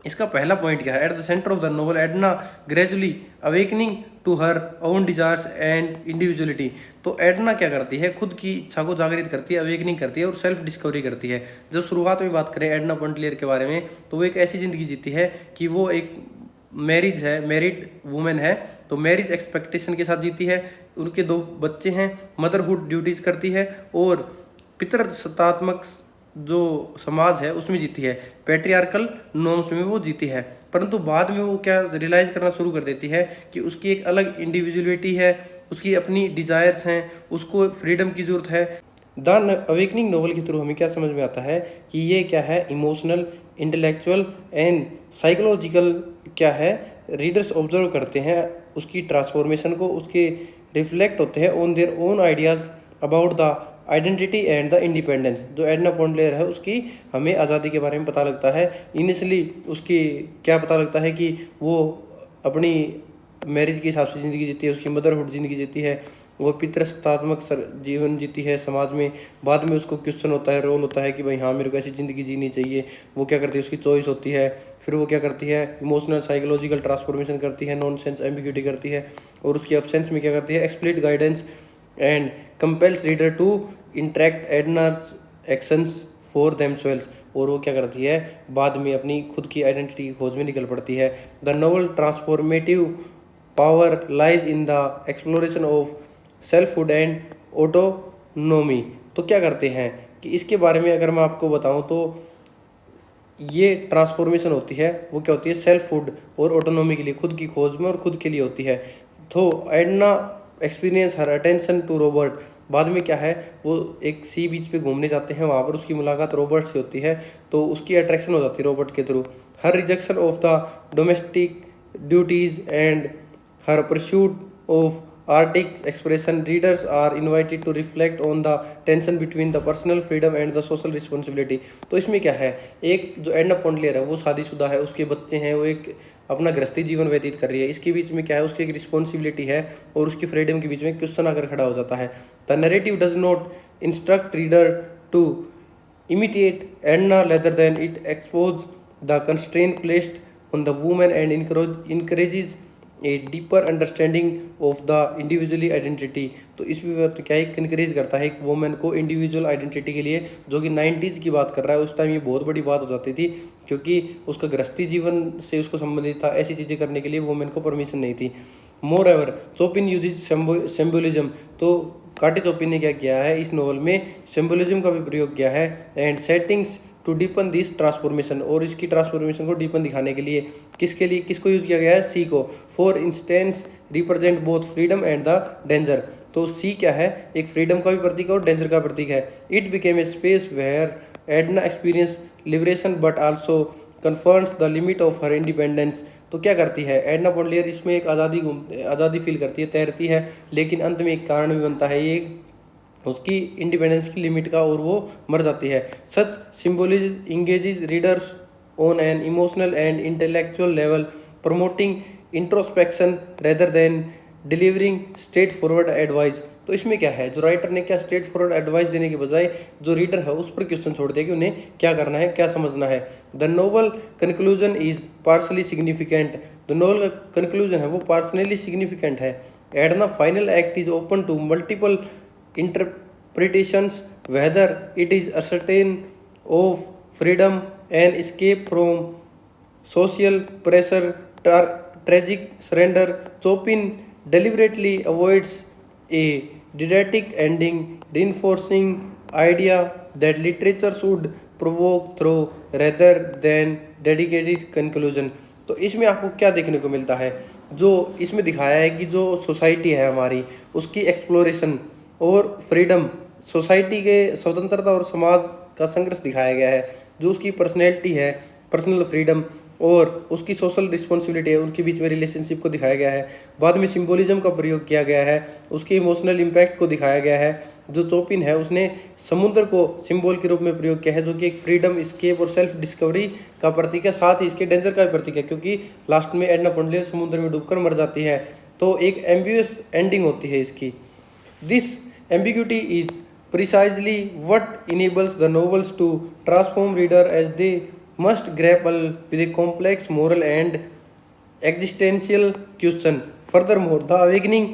A: इसका पहला पॉइंट क्या है, at the centre of the novel Edna gradually awakening to her own desires and individuality. तो एडना क्या करती है, खुद की इच्छा को जागृत करती है, अवेकनिंग करती है और सेल्फ डिस्कवरी करती है। जब शुरुआत में बात करें एडना पोंटलियर के बारे में, तो वो एक ऐसी ज़िंदगी जीती है कि वो एक मैरिड वुमेन है, तो मैरिज एक्सपेक्टेशन के साथ जीती है। उनके 2 बच्चे हैं, मदरहुड ड्यूटीज़ करती है और पितृसत्तात्मक जो समाज है उसमें जीती है, पैट्रियार्कल नॉर्म्स में वो जीती है। परंतु बाद में वो क्या रियलाइज़ करना शुरू कर देती है कि उसकी एक अलग इंडिविजुअलिटी है, उसकी अपनी डिज़ायर्स हैं, उसको फ्रीडम की ज़रूरत है। द अवेकनिंग नोवेल के थ्रू हमें क्या समझ में आता है कि ये क्या है, इमोशनल, इंटेलेक्चुअल एंड साइकोलॉजिकल क्या है, रीडर्स ऑब्जर्व करते हैं उसकी ट्रांसफॉर्मेशन को, उसके रिफ्लेक्ट होते हैं on their own ideas about the identity and the independence. जो एडना पोंडलियर है उसकी हमें आज़ादी के बारे में पता लगता है। इनिशियली उसकी क्या पता लगता है कि वो अपनी मैरिज के हिसाब से ज़िंदगी जीती है, उसकी मदरहुड ज़िंदगी जीती है, वो पितृसत्तात्मक जीवन जीती है समाज में। बाद में उसको क्वेश्चन होता है, रोल होता है कि भाई हाँ मेरे को ऐसी ज़िंदगी जीनी चाहिए। वो क्या करती है, उसकी चॉइस होती है। फिर वो क्या करती है, इमोशनल साइकोलॉजिकल ट्रांसफॉर्मेशन करती है, नॉनसेंस एम्बिग्यूटी करती है, और उसकी एब्सेंस में क्या करती है, explicit guidance and compels reader to interact Edna's actions for themselves. और वो क्या करती है, बाद में अपनी खुद की आइडेंटिटी की खोज में निकल पड़ती है। The novel transformative power lies in the exploration of selfhood and autonomy. तो क्या करते हैं कि इसके बारे में अगर मैं आपको बताऊं तो ये ट्रांसफॉर्मेशन होती है, वो क्या होती है, सेल्फहुड और ऑटोनोमी के लिए, खुद की खोज में और खुद के लिए होती है। तो Edna experience her attention to Robert. बाद में क्या है, वो एक सी बीच पे घूमने जाते हैं, वहाँ पर उसकी मुलाकात रॉबर्ट से होती है, तो उसकी अट्रैक्शन हो जाती है रॉबर्ट के through. Her rejection of the domestic duties and her pursuit of artistic expression, readers are invited to reflect on the tension between the personal freedom and the social responsibility. तो इसमें क्या है, एक जो एडना पोंडलियर है वो शादीशुदा है, उसके बच्चे हैं, वो एक अपना गृहस्थी जीवन व्यतीत कर रही है। इसके बीच में क्या है, उसकी एक रिस्पॉन्सिबिलिटी है और उसकी फ्रीडम के बीच में क्वेश्चन आकर खड़ा हो जाता है। The narrative does not instruct reader to imitate Edna rather than it expose the constraint placed on the women and encourages a deeper understanding of the individually identity. तो इसमें क्या है, इनक्रेज करता है एक वुमेन को इंडिविजुअल आइडेंटिटी के लिए, जो कि 90s की बात कर रहा है। उस टाइम ये बहुत बड़ी बात हो जाती थी, क्योंकि उसका गृहस्थी जीवन से उसको संबंधित था, ऐसी चीज़ें करने के लिए वुमेन को परमिशन नहीं थी। मोर एवर चोपिन यूजेज सिम्बोलिज्म। तो कार्टे चोपिन ने क्या किया है, इस नॉवल में सिम्बोलिज्म का भी प्रयोग किया है and settings to deepen this transformation. और इसकी ट्रांसफॉर्मेशन को डीपन दिखाने के लिए किसके लिए, किसको यूज़ किया गया है, सी को। For instance represent both freedom and the danger. तो सी क्या है, एक फ्रीडम का भी प्रतीक है और डेंजर का प्रतीक है। It became a space where Edna experience liberation but also confirms the limit of her independence. तो क्या करती है एडना पोंडलियर, इसमें एक आज़ादी फील करती है, तैरती है, लेकिन अंत में एक कारण भी बनता है। ये उसकी इंडिपेंडेंस की लिमिट का और वो मर जाती है। Such symbolism engages readers on an emotional and intellectual level, promoting introspection rather than delivering straightforward advice. तो इसमें क्या है, जो राइटर ने क्या स्ट्रेट फॉरवर्ड एडवाइस देने के बजाय जो रीडर है उस पर क्वेश्चन छोड़ दिया कि उन्हें क्या करना है, क्या समझना है। The novel conclusion is partially significant. The novel का कंक्लूजन है वो पार्शली सिग्निफिकेंट है। At the final act is open to multiple interpretations, whether it is a certain of freedom and escape from social pressure, tragic surrender. Chopin deliberately avoids a didactic ending, reinforcing idea that literature should provoke through rather than dedicated conclusion। तो इसमें आपको क्या देखने को मिलता है, जो इसमें दिखाया है कि जो सोसाइटी है हमारी उसकी एक्सप्लोरेशन और फ्रीडम, सोसाइटी के स्वतंत्रता और समाज का संघर्ष दिखाया गया है। जो उसकी पर्सनैलिटी है, पर्सनल फ्रीडम और उसकी सोशल रिस्पॉन्सिबिलिटी है, उनके बीच में रिलेशनशिप को दिखाया गया है। बाद में सिंबोलिज्म का प्रयोग किया गया है, उसके इमोशनल इम्पैक्ट को दिखाया गया है। जो चोपिन है उसने समुद्र को सिंबल के रूप में प्रयोग किया है, जो कि एक फ्रीडम, एस्केप और सेल्फ डिस्कवरी का प्रतीक है, साथ ही इसके डेंजर का भी प्रतीक है, क्योंकि लास्ट में एडना पोंडलेर समुद्र में डूबकर मर जाती है। तो एक एम्बिगुअस एंडिंग होती है इसकी। This ambiguity is precisely what enables the novels to transform reader, as they must grapple with a complex moral and existential question. Furthermore, the awakening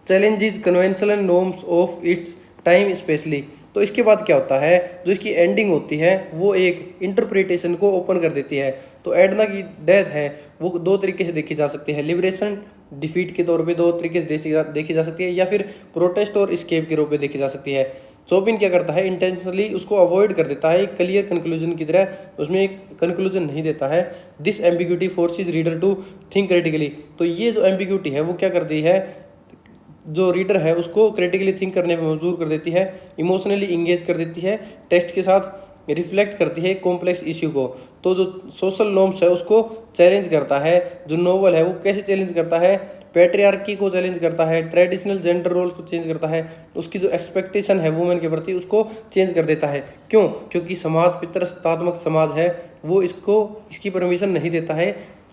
A: challenges conventional norms of its time especially। तो इसके बाद क्या होता है, जो इसकी ending होती है वो एक इंटरप्रिटेशन को ओपन कर देती है। तो एडना की डेथ है वो दो तरीके से देखी जा सकती है, लिबरेशन डिफीट के तौर पे दो तरीके से देखी जा सकती है, या फिर प्रोटेस्ट और स्केप के रूप में देखी जा सकती है। चोपिन क्या करता है, इंटेंशनली उसको अवॉइड कर देता है, एक क्लियर कंक्लूजन की तरह उसमें एक कंक्लूजन नहीं देता है। This ambiguity forces reader to think critically. तो ये जो एम्बिग्यूटी है वो क्या करती है, जो रीडर है उसको क्रिटिकली थिंक करने पर मजबूर कर देती है, इमोशनली इंगेज कर देती है, टेक्स्ट के साथ रिफ्लेक्ट करती है कॉम्प्लेक्स इश्यू को। तो जो सोशल नॉर्म्स है उसको चैलेंज करता है। जो नोवेल है वो कैसे चैलेंज करता है, पैट्रियार्की को चैलेंज करता है, ट्रेडिशनल जेंडर रोल्स को चेंज करता है, उसकी जो एक्सपेक्टेशन है वुमेन के प्रति उसको चेंज कर देता है। क्यों? क्योंकि समाज पितृसत्तात्मक समाज है, वो इसकी परमिशन नहीं देता है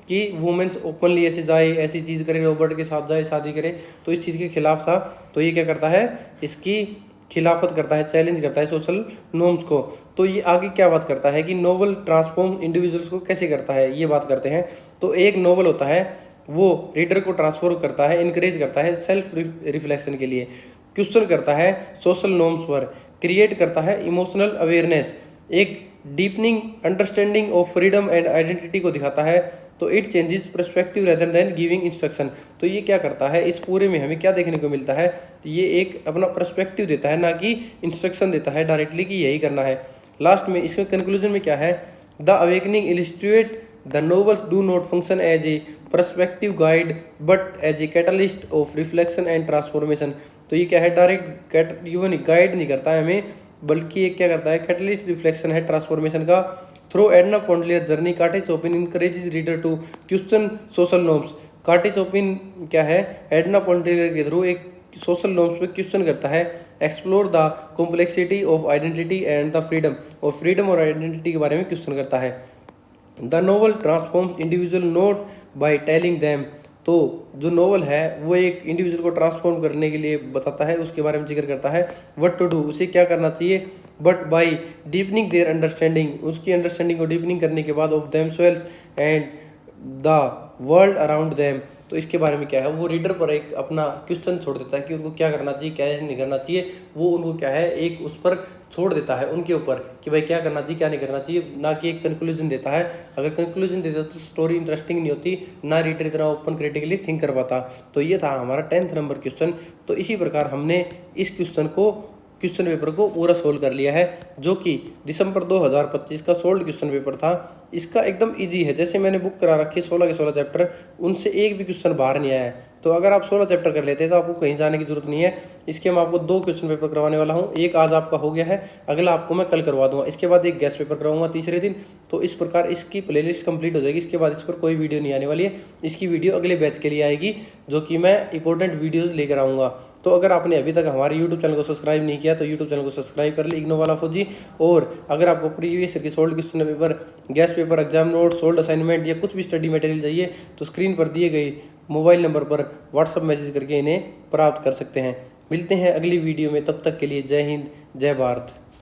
A: कि वुमेन्स ओपनली ऐसे जाए, ऐसी चीज़ करे, रॉबर्ट के साथ जाए, शादी करे। तो इस चीज़ के खिलाफ था। तो ये क्या करता है, इसकी खिलाफत करता है, चैलेंज करता है सोशल नॉर्म्स को। तो ये आगे क्या बात करता है कि नोवेल ट्रांसफॉर्म इंडिविजुअल्स को कैसे करता है, ये बात करते हैं। तो एक नोवेल होता है वो रीडर को ट्रांसफॉर्म करता है, इनकरेज करता है सेल्फ रिफ्लेक्शन के लिए, क्वेश्चन करता है सोशल नॉर्म्स पर, क्रिएट करता है इमोशनल अवेयरनेस, एक deepening understanding of freedom and identity को दिखाता है। तो it changes perspective rather than giving instruction. तो ये क्या करता है, इस पूरे में हमें क्या देखने को मिलता है, ये एक अपना पर्सपेक्टिव देता है, ना कि इंस्ट्रक्शन देता है डायरेक्टली कि यही करना है। लास्ट में इसके कंक्लूजन में क्या है, the awakening illustrate the novels do not function as a perspective guide but as a catalyst of reflection and transformation. तो ये क्या है, डायरेक्ट गाइड नहीं करता है हमें, बल्कि ये क्या करता है, कैटलिस्ट रिफ्लेक्शन है ट्रांसफॉर्मेशन का। Through Edna Pontellier journey, Kate Chopin encourages reader to question social norms. Kate Chopin क्या है, एडना पोंडलियर के थ्रू एक सोशल नॉर्म्स पे क्वेश्चन करता है, explore the complexity of identity and the freedom, और फ्रीडम और आइडेंटिटी के बारे में क्वेश्चन करता है। The novel transforms individual not by telling them. तो जो नोवेल है वो एक इंडिविजुअल को ट्रांसफॉर्म करने के लिए बताता है, उसके बारे में जिक्र करता है, व्हाट टू डू, उसे क्या करना चाहिए, but by deepening their understanding, उसकी अंडरस्टैंडिंग को डीपनिंग करने के बाद, of themselves and the world around them. तो इसके बारे में क्या है, वो रीडर पर एक अपना क्वेश्चन छोड़ देता है कि उनको क्या करना चाहिए, क्या नहीं करना चाहिए। वो उनको क्या है, एक उस पर छोड़ देता है उनके ऊपर कि भाई क्या करना चाहिए, क्या नहीं करना चाहिए, ना कि एक कंक्लूजन देता है। अगर कंक्लूजन देता तो स्टोरी इंटरेस्टिंग नहीं होती, ना रीडर इतना ओपन क्रिटिकली थिंक कर पाता। तो ये था हमारा 10th नंबर क्वेश्चन। तो इसी प्रकार हमने इस क्वेश्चन पेपर को पूरा सोल्व कर लिया है, जो कि दिसंबर 2025 का सोल्ड क्वेश्चन पेपर था। इसका एकदम इजी है, जैसे मैंने बुक करा रखी है 16 के 16 चैप्टर, उनसे एक भी क्वेश्चन बाहर नहीं आया है। तो अगर आप 16 चैप्टर कर लेते हैं तो आपको कहीं जाने की जरूरत नहीं है। इसके मैं आपको 2 क्वेश्चन पेपर करवाने वाला हूँ, एक आज आपका हो गया है, अगला आपको मैं कल करवा दूंगा, इसके बाद एक गेस्ट पेपर करवाऊंगा तीसरे दिन। तो इस प्रकार इसकी प्लेलिस्ट कंप्लीट हो जाएगी। इसके बाद इस पर कोई वीडियो नहीं आने वाली है, इसकी वीडियो अगले बैच के लिए आएगी, जो कि मैं इंपॉर्टेंट वीडियोज़ लेकर आऊँगा। तो अगर आपने अभी तक हमारे यूट्यूब चैनल को सब्सक्राइब नहीं किया तो यूट्यूब चैनल को सब्सक्राइब कर ले, इग्नो वाला फौजी। और अगर आपको प्रीवियस ईयर के sold question paper, gas paper, exam note, solved assignment या कुछ भी स्टडी मटेरियल चाहिए तो स्क्रीन पर दिए गए मोबाइल नंबर पर व्हाट्सअप मैसेज करके इन्हें प्राप्त कर सकते हैं। मिलते हैं अगली वीडियो में, तब तक के लिए जय हिंद, जय भारत।